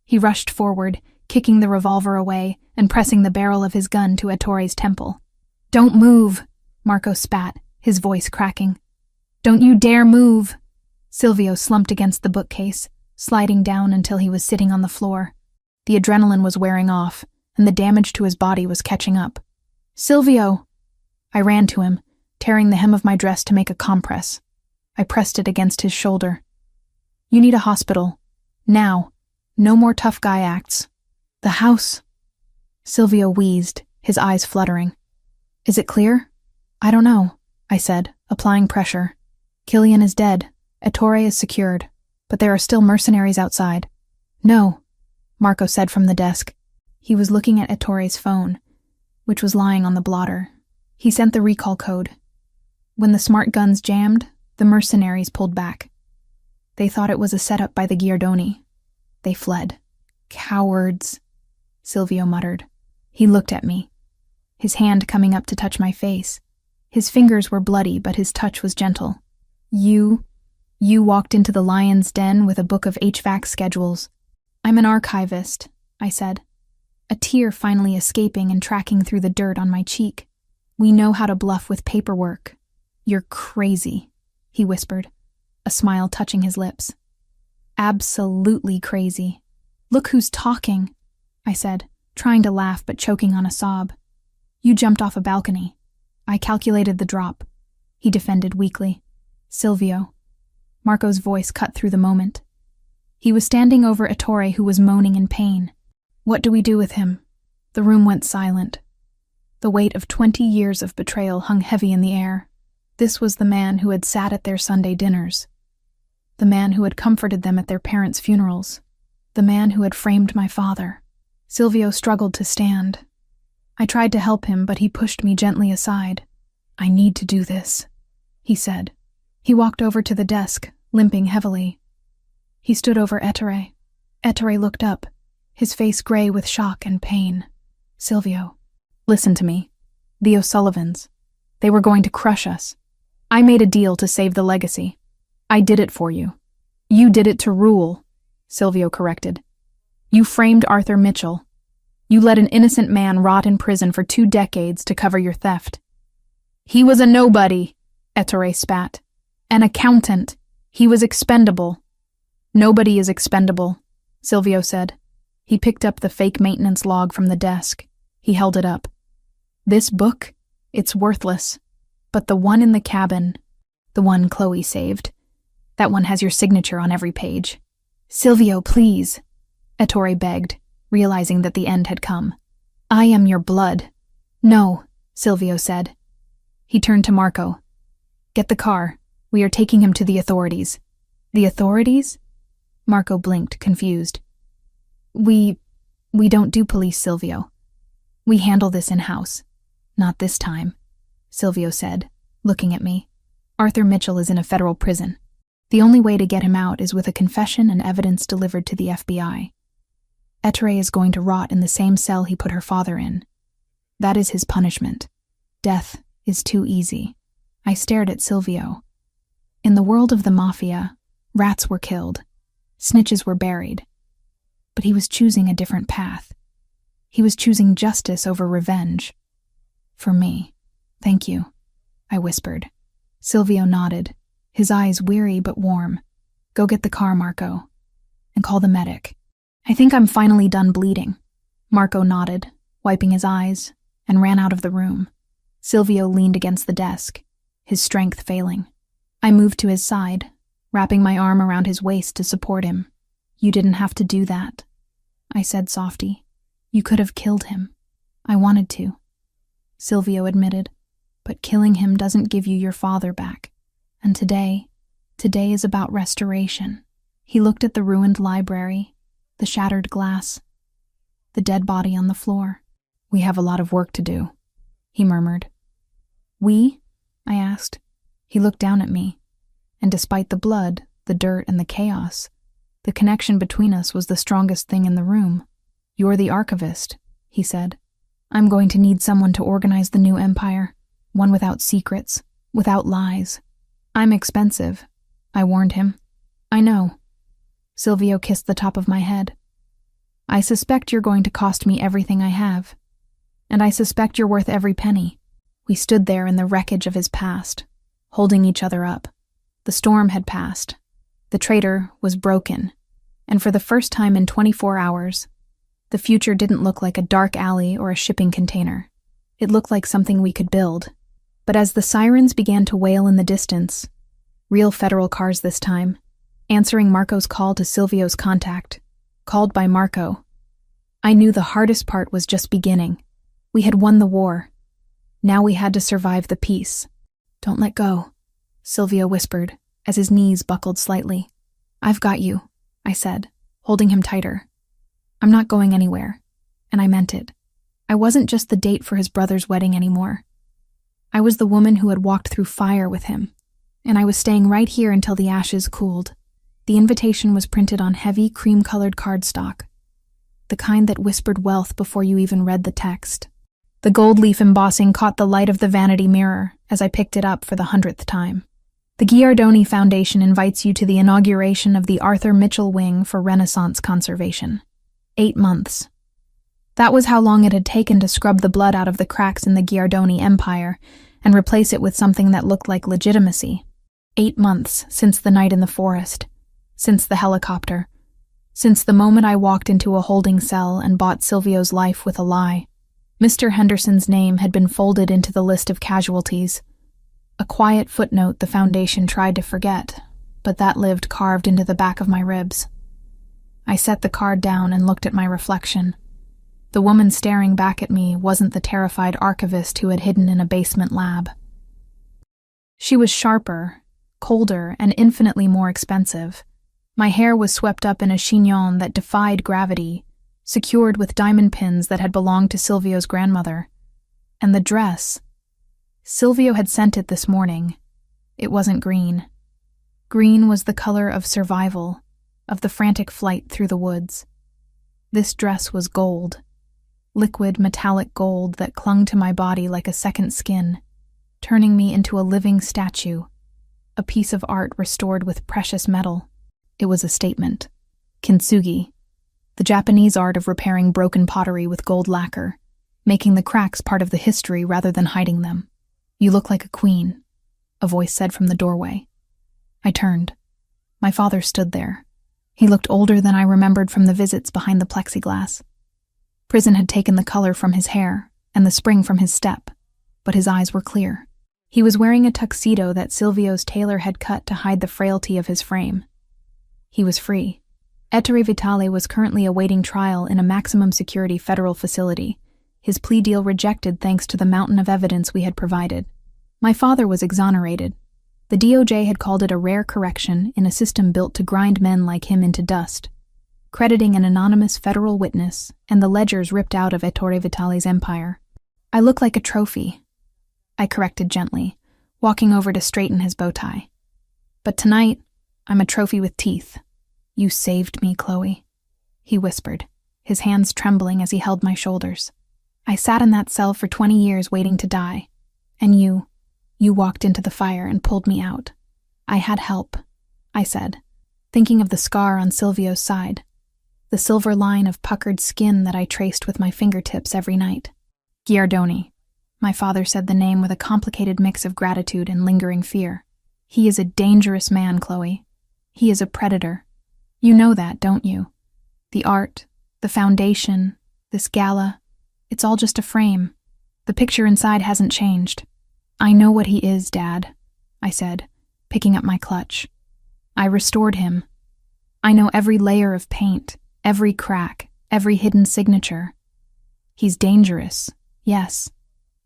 He rushed forward, kicking the revolver away and pressing the barrel of his gun to Ettore's temple. "Don't move," Marco spat, his voice cracking. "Don't you dare move." Silvio slumped against the bookcase, sliding down until he was sitting on the floor. The adrenaline was wearing off, and the damage to his body was catching up. "Silvio!" I ran to him, tearing the hem of my dress to make a compress. I pressed it against his shoulder. "You need a hospital. Now. No more tough guy acts." "The house." Silvio wheezed, his eyes fluttering. "Is it clear?" "I don't know," I said, applying pressure. "Killian is dead. Ettore is secured. But there are still mercenaries outside." "No," Marco said from the desk. He was looking at Ettore's phone, which was lying on the blotter. He sent the recall code. When the smart guns jammed, the mercenaries pulled back. They thought it was a setup by the Giardoni. They fled. "Cowards," Silvio muttered. He looked at me, his hand coming up to touch my face. His fingers were bloody, but his touch was gentle. You walked into the lion's den with a book of HVAC schedules." "I'm an archivist," I said, a tear finally escaping and tracking through the dirt on my cheek. "We know how to bluff with paperwork." "You're crazy," he whispered, a smile touching his lips. "Absolutely crazy." "Look who's talking," I said, trying to laugh but choking on a sob. "You jumped off a balcony." "I calculated the drop," he defended weakly. "Silvio." Marco's voice cut through the moment. He was standing over Ettore, who was moaning in pain. "What do we do with him?" The room went silent. The weight of 20 years of betrayal hung heavy in the air. This was the man who had sat at their Sunday dinners. The man who had comforted them at their parents' funerals. The man who had framed my father. Silvio struggled to stand. I tried to help him, but he pushed me gently aside. "I need to do this," he said. He walked over to the desk, limping heavily. He stood over Ettore. Ettore looked up, his face gray with shock and pain. Silvio, listen to me. The O'Sullivans. They were going to crush us. I made a deal to save the legacy. I did it for you. You did it to rule, Silvio corrected. You framed Arthur Mitchell. You let an innocent man rot in prison for 2 decades to cover your theft. He was a nobody, Ettore spat. An accountant. He was expendable. Nobody is expendable, Silvio said. He picked up the fake maintenance log from the desk. He held it up. This book? It's worthless. But the one in the cabin, the one Chloe saved, that one has your signature on every page. Silvio, please, Ettore begged, realizing that the end had come. I am your blood. No, Silvio said. He turned to Marco. Get the car. We are taking him to the authorities. The authorities? Marco blinked, confused. We don't do police, Silvio. We handle this in-house. Not this time, Silvio said, looking at me. Arthur Mitchell is in a federal prison. The only way to get him out is with a confession and evidence delivered to the FBI. Ettore is going to rot in the same cell he put her father in. That is his punishment. Death is too easy. I stared at Silvio. In the world of the Mafia, rats were killed. Snitches were buried. But he was choosing a different path. He was choosing justice over revenge. For me. Thank you, I whispered. Silvio nodded, his eyes weary but warm. Go get the car, Marco. And call the medic. I think I'm finally done bleeding. Marco nodded, wiping his eyes, and ran out of the room. Silvio leaned against the desk, his strength failing. I moved to his side, wrapping my arm around his waist to support him. You didn't have to do that, I said softly. You could have killed him. I wanted to. Silvio admitted, but killing him doesn't give you your father back. And today is about restoration. He looked at the ruined library, the shattered glass, the dead body on the floor. We have a lot of work to do, he murmured. We? I asked. He looked down at me, and despite the blood, the dirt, and the chaos, the connection between us was the strongest thing in the room. You're the archivist, he said. I'm going to need someone to organize the new empire, one without secrets, without lies. I'm expensive, I warned him. I know. Silvio kissed the top of my head. I suspect you're going to cost me everything I have. And I suspect you're worth every penny. We stood there in the wreckage of his past, holding each other up. The storm had passed. The traitor was broken. And for the first time in 24 hours, the future didn't look like a dark alley or a shipping container. It looked like something we could build. But as the sirens began to wail in the distance, real federal cars this time, answering Marco's call to Silvio's contact, called by Marco, I knew the hardest part was just beginning. We had won the war. Now we had to survive the peace. Don't let go, Silvio whispered, as his knees buckled slightly. I've got you, I said, holding him tighter. I'm not going anywhere, and I meant it. I wasn't just the date for his brother's wedding anymore. I was the woman who had walked through fire with him, and I was staying right here until the ashes cooled. The invitation was printed on heavy, cream-colored cardstock, the kind that whispered wealth before you even read the text. The gold leaf embossing caught the light of the vanity mirror as I picked it up for the 100th time. The Giardoni Foundation invites you to the inauguration of the Arthur Mitchell Wing for Renaissance Conservation. 8 months. That was how long it had taken to scrub the blood out of the cracks in the Giardoni empire and replace it with something that looked like legitimacy. 8 months since the night in the forest, since the helicopter, since the moment I walked into a holding cell and bought Silvio's life with a lie. Mr. Henderson's name had been folded into the list of casualties. A quiet footnote the Foundation tried to forget, but that lived carved into the back of my ribs. I set the card down and looked at my reflection. The woman staring back at me wasn't the terrified archivist who had hidden in a basement lab. She was sharper, colder, and infinitely more expensive. My hair was swept up in a chignon that defied gravity, secured with diamond pins that had belonged to Silvio's grandmother. And the dress. Silvio had sent it this morning. It wasn't green. Green was the color of survival, of the frantic flight through the woods. This dress was gold. liquid metallic gold that clung to my body like a second skin, turning me into a living statue, a piece of art restored with precious metal. It was a statement. Kintsugi, the Japanese art of repairing broken pottery with gold lacquer, making the cracks part of the history rather than hiding them. "You look like a queen," a voice said from the doorway. I turned. My father stood there. He looked older than I remembered from the visits behind the plexiglass. Prison had taken the color from his hair and the spring from his step, but his eyes were clear. He was wearing a tuxedo that Silvio's tailor had cut to hide the frailty of his frame. He was free. Ettore Vitale was currently awaiting trial in a maximum security federal facility, his plea deal rejected thanks to the mountain of evidence we had provided. My father was exonerated. The DOJ had called it a rare correction in a system built to grind men like him into dust, crediting an anonymous federal witness and the ledgers ripped out of Ettore Vitale's empire. "I look like a trophy," I corrected gently, walking over to straighten his bow tie. "But tonight, I'm a trophy with teeth. You saved me, Chloe," he whispered, his hands trembling as he held my shoulders. "I sat in that cell for 20 years waiting to die, and you walked into the fire and pulled me out. I had help," I said, thinking of the scar on Silvio's side, the silver line of puckered skin that I traced with my fingertips every night. "Giardoni," my father said the name with a complicated mix of gratitude and lingering fear. "He is a dangerous man, Chloe. He is a predator. You know that, don't you? The art, the foundation, this gala, it's all just a frame. The picture inside hasn't changed." "I know what he is, Dad," I said, picking up my clutch. "I restored him. I know every layer of paint, every crack, every hidden signature. He's dangerous, yes,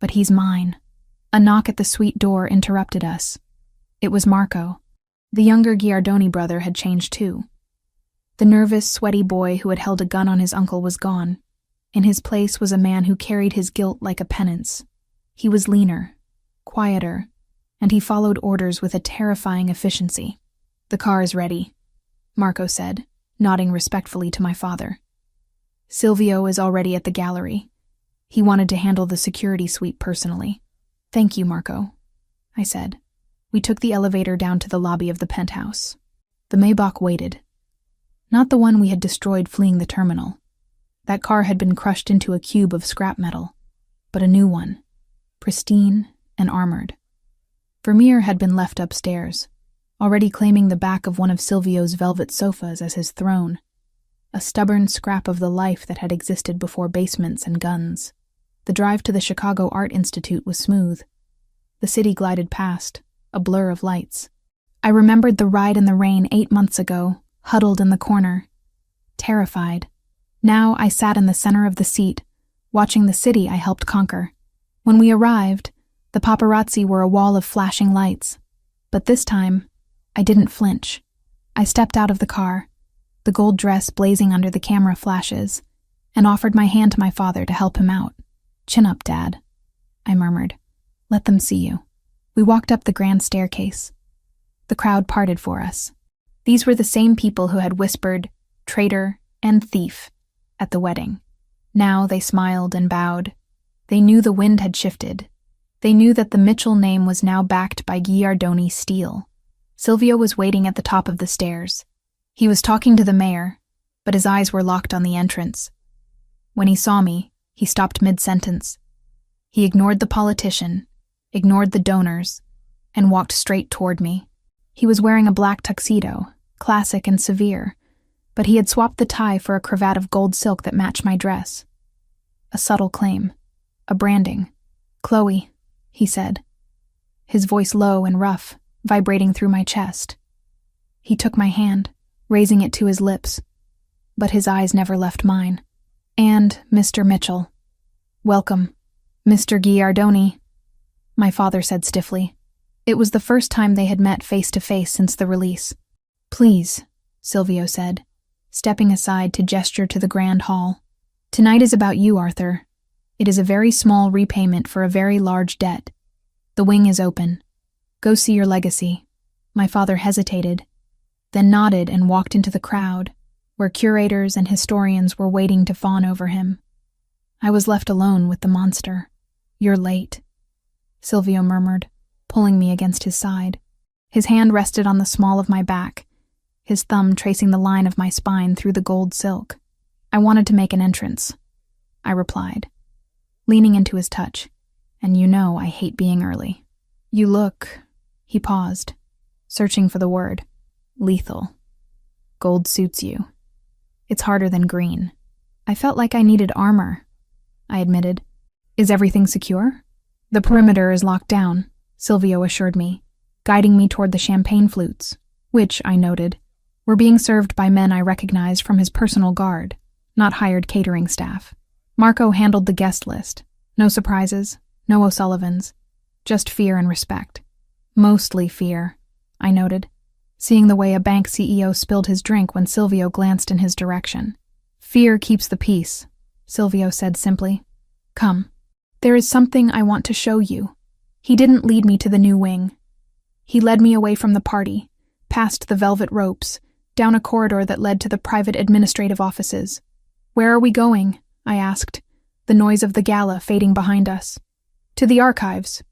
but he's mine." A knock at the suite door interrupted us. It was Marco. The younger Giardoni brother had changed too. The nervous, sweaty boy who had held a gun on his uncle was gone. In his place was a man who carried his guilt like a penance. He was leaner, quieter, and he followed orders with a terrifying efficiency. "The car is ready," Marco said, nodding respectfully to my father. "Silvio is already at the gallery. He wanted to handle the security suite personally." "Thank you, Marco," I said. We took the elevator down to the lobby of the penthouse. The Maybach waited. Not the one we had destroyed fleeing the terminal. That car had been crushed into a cube of scrap metal, but a new one, pristine and armored. Vermeer had been left upstairs, already claiming the back of one of Silvio's velvet sofas as his throne, a stubborn scrap of the life that had existed before basements and guns. The drive to the Chicago Art Institute was smooth. The city glided past, a blur of lights. I remembered the ride in the rain 8 months ago, huddled in the corner, terrified. Now I sat in the center of the seat, watching the city I helped conquer. When we arrived, the paparazzi were a wall of flashing lights. But this time, I didn't flinch. I stepped out of the car, the gold dress blazing under the camera flashes, and offered my hand to my father to help him out. "Chin up, Dad," I murmured. "Let them see you." We walked up the grand staircase. The crowd parted for us. These were the same people who had whispered, "traitor" and "thief" at the wedding. Now they smiled and bowed. They knew the wind had shifted. They knew that the Mitchell name was now backed by Giardoni steel. Silvio was waiting at the top of the stairs. He was talking to the mayor, but his eyes were locked on the entrance. When he saw me, he stopped mid-sentence. He ignored the politician, ignored the donors, and walked straight toward me. He was wearing a black tuxedo, classic and severe, but he had swapped the tie for a cravat of gold silk that matched my dress. A subtle claim, a branding. "Chloe," he said, his voice low and rough, vibrating through my chest. He took my hand, raising it to his lips, but his eyes never left mine. "And Mr. Mitchell. Welcome, Mr. Giardoni," my father said stiffly. It was the first time they had met face to face since the release. "Please," Silvio said, stepping aside to gesture to the grand hall. "Tonight is about you, Arthur. It is a very small repayment for a very large debt. The wing is open. Go see your legacy." My father hesitated, then nodded and walked into the crowd, where curators and historians were waiting to fawn over him. I was left alone with the monster. "You're late," Silvio murmured, pulling me against his side. His hand rested on the small of my back, his thumb tracing the line of my spine through the gold silk. "I wanted to make an entrance," I replied, leaning into his touch. "And you know I hate being early." "You look," he paused, searching for the word, "lethal. Gold suits you. It's harder than green." "I felt like I needed armor," I admitted. "Is everything secure?" "The perimeter is locked down," Silvio assured me, guiding me toward the champagne flutes, which, I noted, were being served by men I recognized from his personal guard, not hired catering staff. Marco handled the guest list. No surprises, no O'Sullivans, just fear and respect. Mostly fear, I noted, seeing the way a bank CEO spilled his drink when Silvio glanced in his direction. "Fear keeps the peace," Silvio said simply. "Come. There is something I want to show you." He didn't lead me to the new wing. He led me away from the party, past the velvet ropes, down a corridor that led to the private administrative offices. "Where are we going?" I asked, the noise of the gala fading behind us. "To the archives,"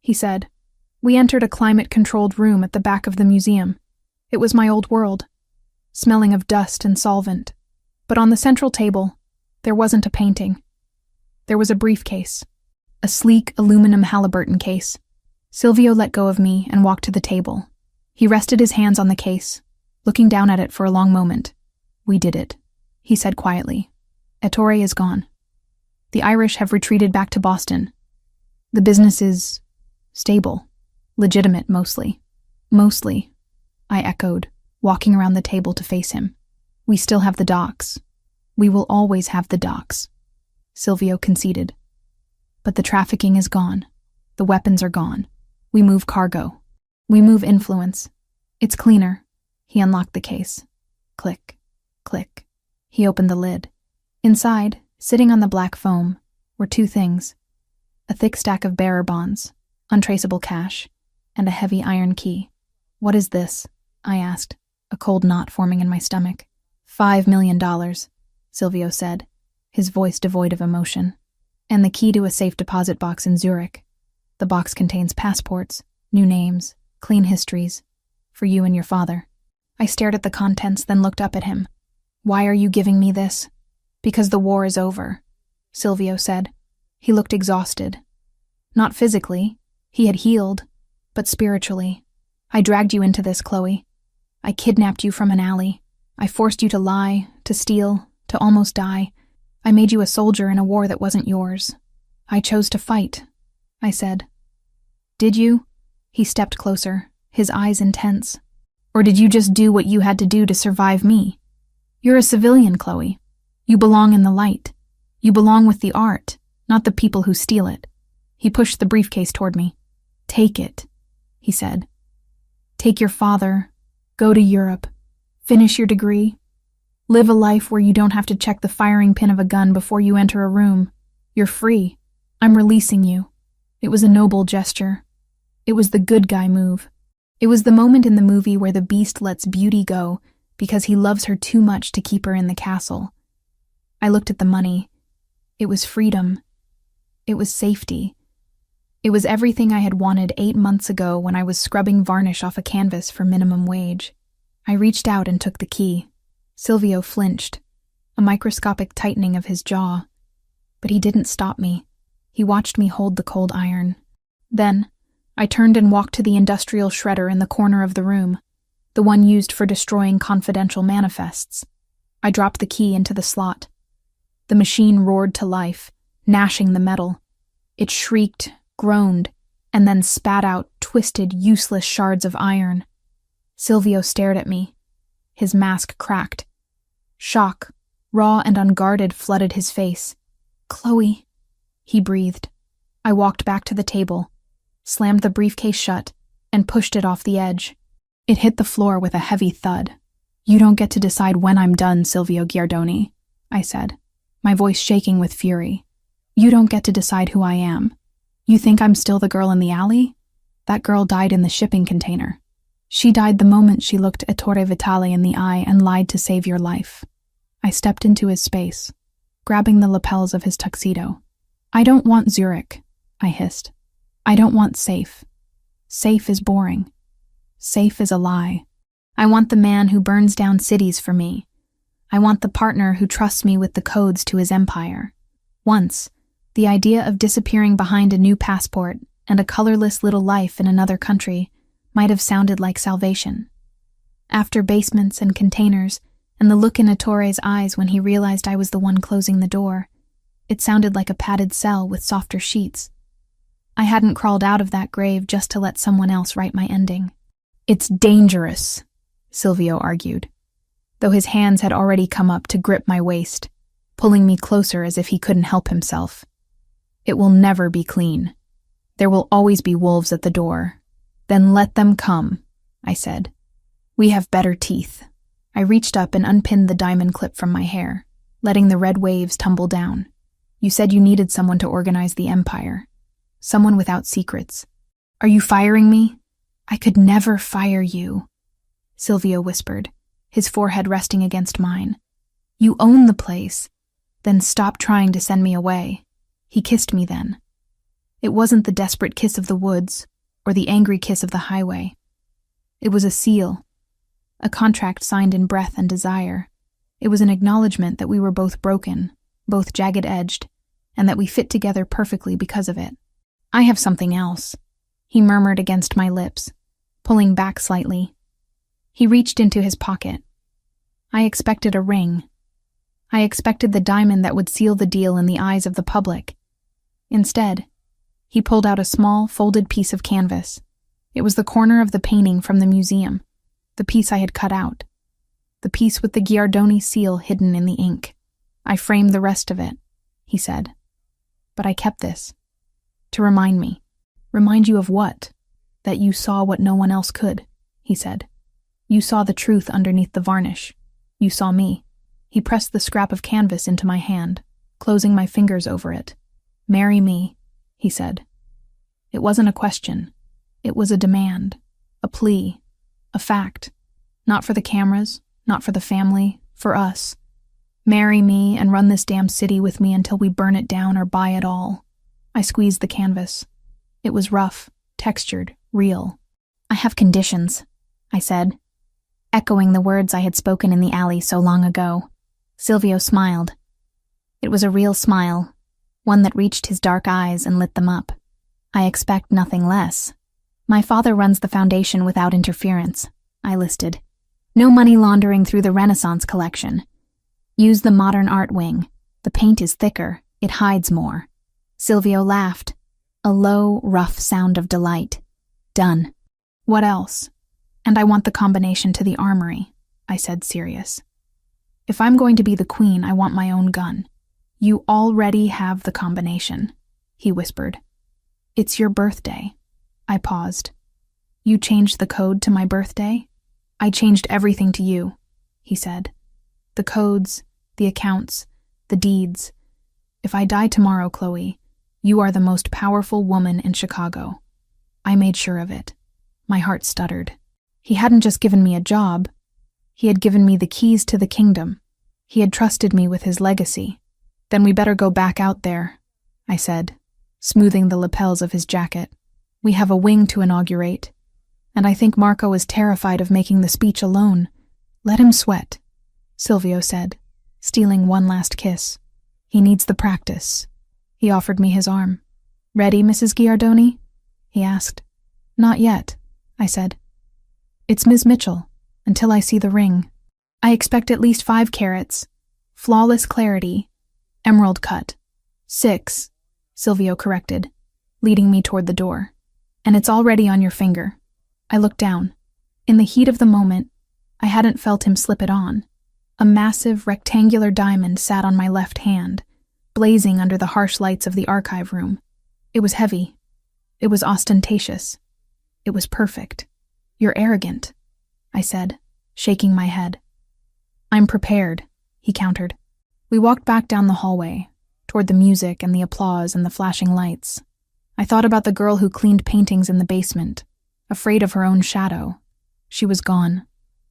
he said. We entered a climate-controlled room at the back of the museum. It was my old world, smelling of dust and solvent. But on the central table, there wasn't a painting. There was a briefcase, a sleek aluminum Halliburton case. Silvio let go of me and walked to the table. He rested his hands on the case, looking down at it for a long moment. "We did it," he said quietly. "Ettore is gone. The Irish have retreated back to Boston. The business is stable, legitimate mostly." "Mostly," I echoed, walking around the table to face him. "We still have the docks. We will always have the docks," Silvio conceded. "But the trafficking is gone. The weapons are gone. We move cargo. We move influence. It's cleaner." He unlocked the case. Click, click. He opened the lid. Inside, sitting on the black foam, were two things: a thick stack of bearer bonds, untraceable cash, and a heavy iron key. "What is this?" I asked, a cold knot forming in my stomach. $5 million, Silvio said, his voice devoid of emotion. "And the key to a safe deposit box in Zurich. The box contains passports, new names, clean histories, for you and your father." I stared at the contents, then looked up at him. "Why are you giving me this?" "Because the war is over," Silvio said. He looked exhausted. Not physically, he had healed, but spiritually. "I dragged you into this, Chloe. I kidnapped you from an alley. I forced you to lie, to steal, to almost die. I made you a soldier in a war that wasn't yours. I chose to fight," I said. "Did you?" He stepped closer, his eyes intense. "Or did you just do what you had to do to survive me? You're a civilian, Chloe. You belong in the light. You belong with the art, not the people who steal it." He pushed the briefcase toward me. "Take it," he said. "Take your father, go to Europe, finish your degree, live a life where you don't have to check the firing pin of a gun before you enter a room. You're free. I'm releasing you." It was a noble gesture. It was the good guy move. It was the moment in the movie where the beast lets beauty go because he loves her too much to keep her in the castle. I looked at the money. It was freedom. It was safety. It was everything I had wanted 8 months ago when I was scrubbing varnish off a canvas for minimum wage. I reached out and took the key. Silvio flinched, a microscopic tightening of his jaw. But he didn't stop me. He watched me hold the cold iron. Then, I turned and walked to the industrial shredder in the corner of the room, the one used for destroying confidential manifests. I dropped the key into the slot. The machine roared to life, gnashing the metal. It shrieked, groaned, and then spat out twisted, useless shards of iron. Silvio stared at me. His mask cracked. Shock, raw and unguarded, flooded his face. "Chloe," he breathed. I walked back to the table, slammed the briefcase shut, and pushed it off the edge. It hit the floor with a heavy thud. "You don't get to decide when I'm done, Silvio Giardoni," I said, my voice shaking with fury. "You don't get to decide who I am. You think I'm still the girl in the alley? That girl died in the shipping container. She died the moment she looked Ettore Vitale in the eye and lied to save your life." I stepped into his space. grabbing the lapels of his tuxedo. "I don't want Zurich," I hissed. "I don't want safe. Safe is boring. Safe is a lie. I want the man who burns down cities for me. I want the partner who trusts me with the codes to his empire." Once, the idea of disappearing behind a new passport and a colorless little life in another country might have sounded like salvation. After basements and containers, and the look in Ettore's eyes when he realized I was the one closing the door, it sounded like a padded cell with softer sheets. I hadn't crawled out of that grave just to let someone else write my ending. "It's dangerous," Silvio argued, though his hands had already come up to grip my waist, pulling me closer as if he couldn't help himself. "It will never be clean. There will always be wolves at the door. Then let them come," I said. "We have better teeth." I reached up and unpinned the diamond clip from my hair, letting the red waves tumble down. "You said you needed someone to organize the empire. Someone without secrets. Are you firing me?" "I could never fire you," Silvio whispered, his forehead resting against mine. "You own the place. Then stop trying to send me away." He kissed me then. It wasn't the desperate kiss of the woods or the angry kiss of the highway. It was a seal, a contract signed in breath and desire. It was an acknowledgement that we were both broken, both jagged-edged, and that we fit together perfectly because of it. "I have something else," he murmured against my lips, pulling back slightly. He reached into his pocket. I expected a ring. I expected the diamond that would seal the deal in the eyes of the public. Instead, he pulled out a small, folded piece of canvas. It was the corner of the painting from the museum, the piece I had cut out, the piece with the Giardoni seal hidden in the ink. "I framed the rest of it," he said. "But I kept this. To remind me." "Remind you of what?" "That you saw what no one else could," he said. "You saw the truth underneath the varnish. You saw me." He pressed the scrap of canvas into my hand, closing my fingers over it. "Marry me," he said. It wasn't a question. It was a demand, a plea, a fact. Not for the cameras, not for the family, for us. Marry me and run this damn city with me until we burn it down or buy it all. I squeezed the canvas. It was rough, textured, real. "I have conditions," I said, echoing the words I had spoken in the alley so long ago. Silvio smiled. It was a real smile, one that reached his dark eyes and lit them up. "I expect nothing less. My father runs the foundation without interference," I listed. "No money laundering through the Renaissance collection. Use the modern art wing. The paint is thicker, it hides more." Silvio laughed, a low, rough sound of delight. "Done." "What else?" "And I want the combination to the armory," I said, serious. "If I'm going to be the queen, I want my own gun." "You already have the combination," he whispered. "It's your birthday." I paused. "You changed the code to my birthday?" "I changed everything to you," he said. "The codes, the accounts, the deeds. If I die tomorrow, Chloe, you are the most powerful woman in Chicago." I made sure of it. My heart stuttered. He hadn't just given me a job. He had given me the keys to the kingdom. He had trusted me with his legacy. "Then we better go back out there," I said, smoothing the lapels of his jacket. "We have a wing to inaugurate, and I think Marco is terrified of making the speech alone." "Let him sweat," Silvio said, stealing one last kiss. "He needs the practice." He offered me his arm. "Ready, Mrs. Giardoni?" he asked. "Not yet," I said. "It's Ms. Mitchell, until I see the ring. I expect at least 5 carats, flawless clarity, emerald cut." 6, Silvio corrected, leading me toward the door. "And it's already on your finger." I looked down. In the heat of the moment, I hadn't felt him slip it on. A massive, rectangular diamond sat on my left hand, blazing under the harsh lights of the archive room. It was heavy. It was ostentatious. It was perfect. "You're arrogant," I said, shaking my head. "I'm prepared," he countered. We walked back down the hallway, toward the music and the applause and the flashing lights. I thought about the girl who cleaned paintings in the basement, afraid of her own shadow. She was gone.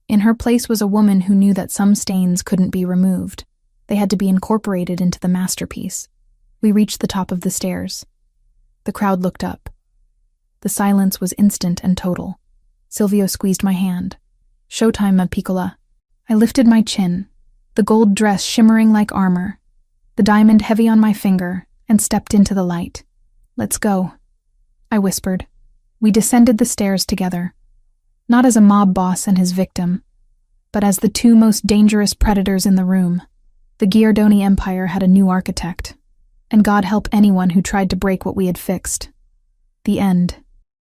In her place was a woman who knew that some stains couldn't be removed. They had to be incorporated into the masterpiece. We reached the top of the stairs. The crowd looked up. The silence was instant and total. Silvio squeezed my hand. "Showtime, ma piccola." I lifted my chin, the gold dress shimmering like armor, the diamond heavy on my finger, and stepped into the light. "Let's go," I whispered. We descended the stairs together, not as a mob boss and his victim, but as the two most dangerous predators in the room. The Giardoni Empire had a new architect, and God help anyone who tried to break what we had fixed. The end.